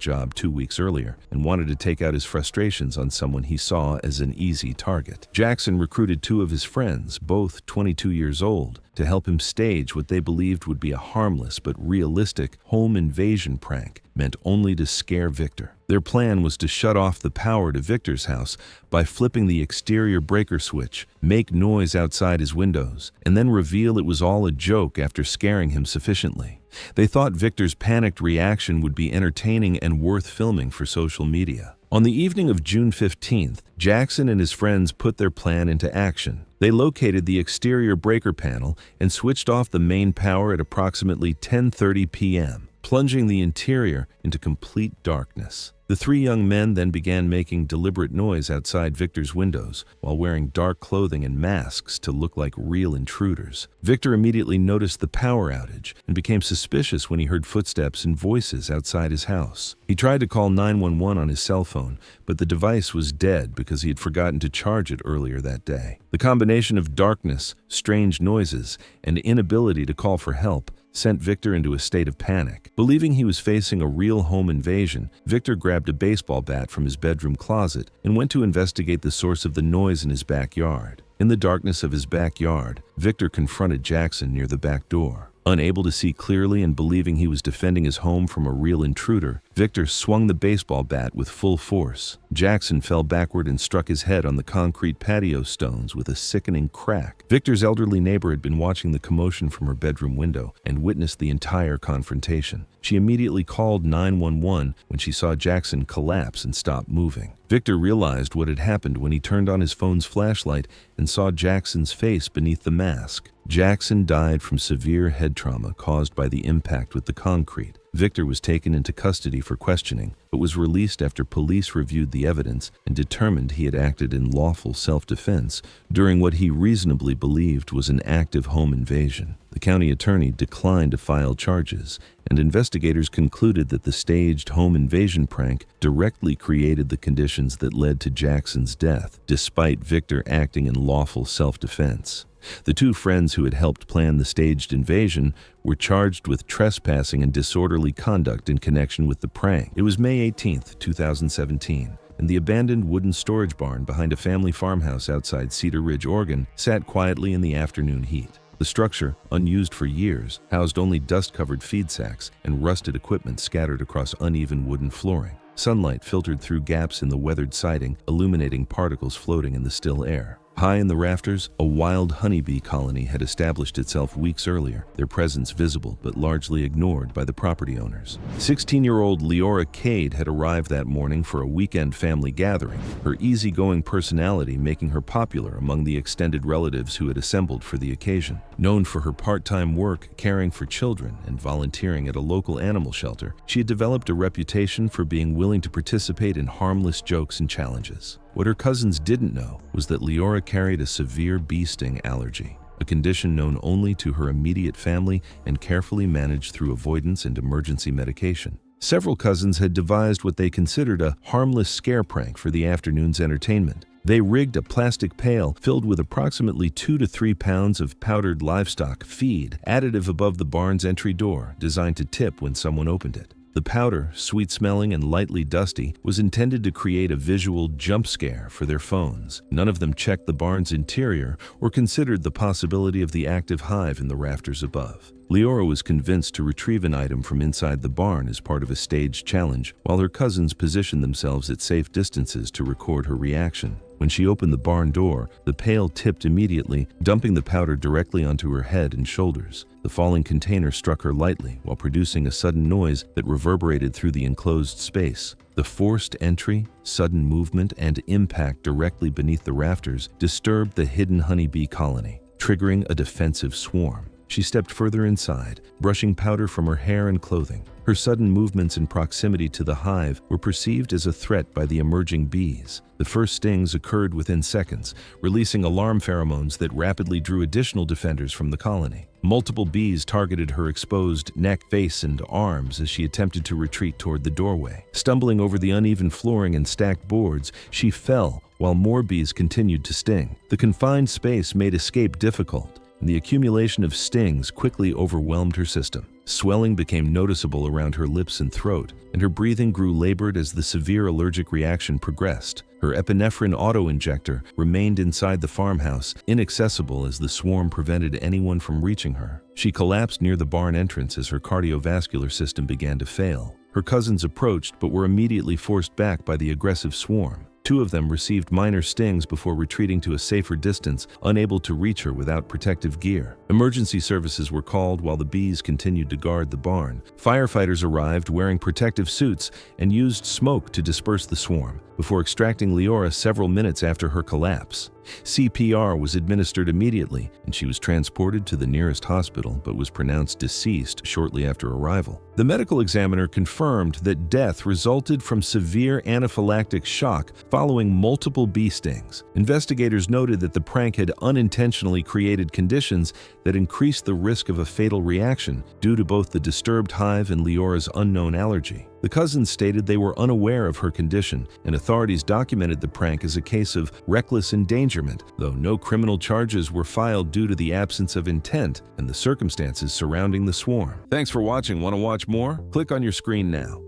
job 2 weeks earlier and wanted to take out his frustrations on someone he saw as an easy target. Jackson recruited 2 of his friends, both 22 years old, to help him stage what they believed would be a harmless but realistic home invasion prank meant only to scare Victor. Their plan was to shut off the power to Victor's house by flipping the exterior breaker switch, make noise outside his windows, and then reveal it was all a joke after scaring him sufficiently. They thought Victor's panicked reaction would be entertaining and worth filming for social media. On the evening of June 15th, Jackson and his friends put their plan into action. They located the exterior breaker panel and switched off the main power at approximately 10:30 p.m., plunging the interior into complete darkness. The 3 young men then began making deliberate noise outside Victor's windows while wearing dark clothing and masks to look like real intruders. Victor immediately noticed the power outage and became suspicious when he heard footsteps and voices outside his house. He tried to call 911 on his cell phone, but the device was dead because he had forgotten to charge it earlier that day. The combination of darkness, strange noises, and inability to call for help sent Victor into a state of panic. Believing he was facing a real home invasion, Victor grabbed a baseball bat from his bedroom closet and went to investigate the source of the noise in his backyard. In the darkness of his backyard, Victor confronted Jackson near the back door. Unable to see clearly and believing he was defending his home from a real intruder, Victor swung the baseball bat with full force. Jackson fell backward and struck his head on the concrete patio stones with a sickening crack. Victor's elderly neighbor had been watching the commotion from her bedroom window and witnessed the entire confrontation. She immediately called 911 when she saw Jackson collapse and stop moving. Victor realized what had happened when he turned on his phone's flashlight and saw Jackson's face beneath the mask. Jackson died from severe head trauma caused by the impact with the concrete. Victor was taken into custody for questioning, but was released after police reviewed the evidence and determined he had acted in lawful self-defense during what he reasonably believed was an active home invasion. The county attorney declined to file charges, and investigators concluded that the staged home invasion prank directly created the conditions that led to Jackson's death, despite Victor acting in lawful self-defense. The 2 friends who had helped plan the staged invasion were charged with trespassing and disorderly conduct in connection with the prank. It was May 18, 2017, and the abandoned wooden storage barn behind a family farmhouse outside Cedar Ridge, Oregon, sat quietly in the afternoon heat. The structure, unused for years, housed only dust-covered feed sacks and rusted equipment scattered across uneven wooden flooring. Sunlight filtered through gaps in the weathered siding, illuminating particles floating in the still air. High in the rafters, a wild honeybee colony had established itself weeks earlier, their presence visible but largely ignored by the property owners. 16-year-old Leora Cade had arrived that morning for a weekend family gathering, her easygoing personality making her popular among the extended relatives who had assembled for the occasion. Known for her part-time work caring for children and volunteering at a local animal shelter, she had developed a reputation for being willing to participate in harmless jokes and challenges. What her cousins didn't know was that Leora carried a severe bee sting allergy, a condition known only to her immediate family and carefully managed through avoidance and emergency medication. Several cousins had devised what they considered a harmless scare prank for the afternoon's entertainment. They rigged a plastic pail filled with approximately 2 to 3 pounds of powdered livestock feed, additive above the barn's entry door, designed to tip when someone opened it. The powder, sweet-smelling and lightly dusty, was intended to create a visual jump scare for their phones. None of them checked the barn's interior or considered the possibility of the active hive in the rafters above. Leora was convinced to retrieve an item from inside the barn as part of a staged challenge, while her cousins positioned themselves at safe distances to record her reaction. When she opened the barn door, the pail tipped immediately, dumping the powder directly onto her head and shoulders. The falling container struck her lightly while producing a sudden noise that reverberated through the enclosed space. The forced entry, sudden movement, and impact directly beneath the rafters disturbed the hidden honeybee colony, triggering a defensive swarm. She stepped further inside, brushing powder from her hair and clothing. Her sudden movements in proximity to the hive were perceived as a threat by the emerging bees. The first stings occurred within seconds, releasing alarm pheromones that rapidly drew additional defenders from the colony. Multiple bees targeted her exposed neck, face, and arms as she attempted to retreat toward the doorway. Stumbling over the uneven flooring and stacked boards, she fell while more bees continued to sting. The confined space made escape difficult, and the accumulation of stings quickly overwhelmed her system. Swelling became noticeable around her lips and throat, and her breathing grew labored as the severe allergic reaction progressed. Her epinephrine auto-injector remained inside the farmhouse, inaccessible as the swarm prevented anyone from reaching her. She collapsed near the barn entrance as her cardiovascular system began to fail. Her cousins approached but were immediately forced back by the aggressive swarm. Two of them received minor stings before retreating to a safer distance, unable to reach her without protective gear. Emergency services were called while the bees continued to guard the barn. Firefighters arrived wearing protective suits and used smoke to disperse the swarm, before extracting Leora several minutes after her collapse. CPR was administered immediately, and she was transported to the nearest hospital but was pronounced deceased shortly after arrival. The medical examiner confirmed that death resulted from severe anaphylactic shock following multiple bee stings. Investigators noted that the prank had unintentionally created conditions that increased the risk of a fatal reaction due to both the disturbed hive and Leora's unknown allergy. The cousins stated they were unaware of her condition, and authorities documented the prank as a case of reckless endangerment, though no criminal charges were filed due to the absence of intent and the circumstances surrounding the swarm. Thanks for watching. Want to watch more? Click on your screen now.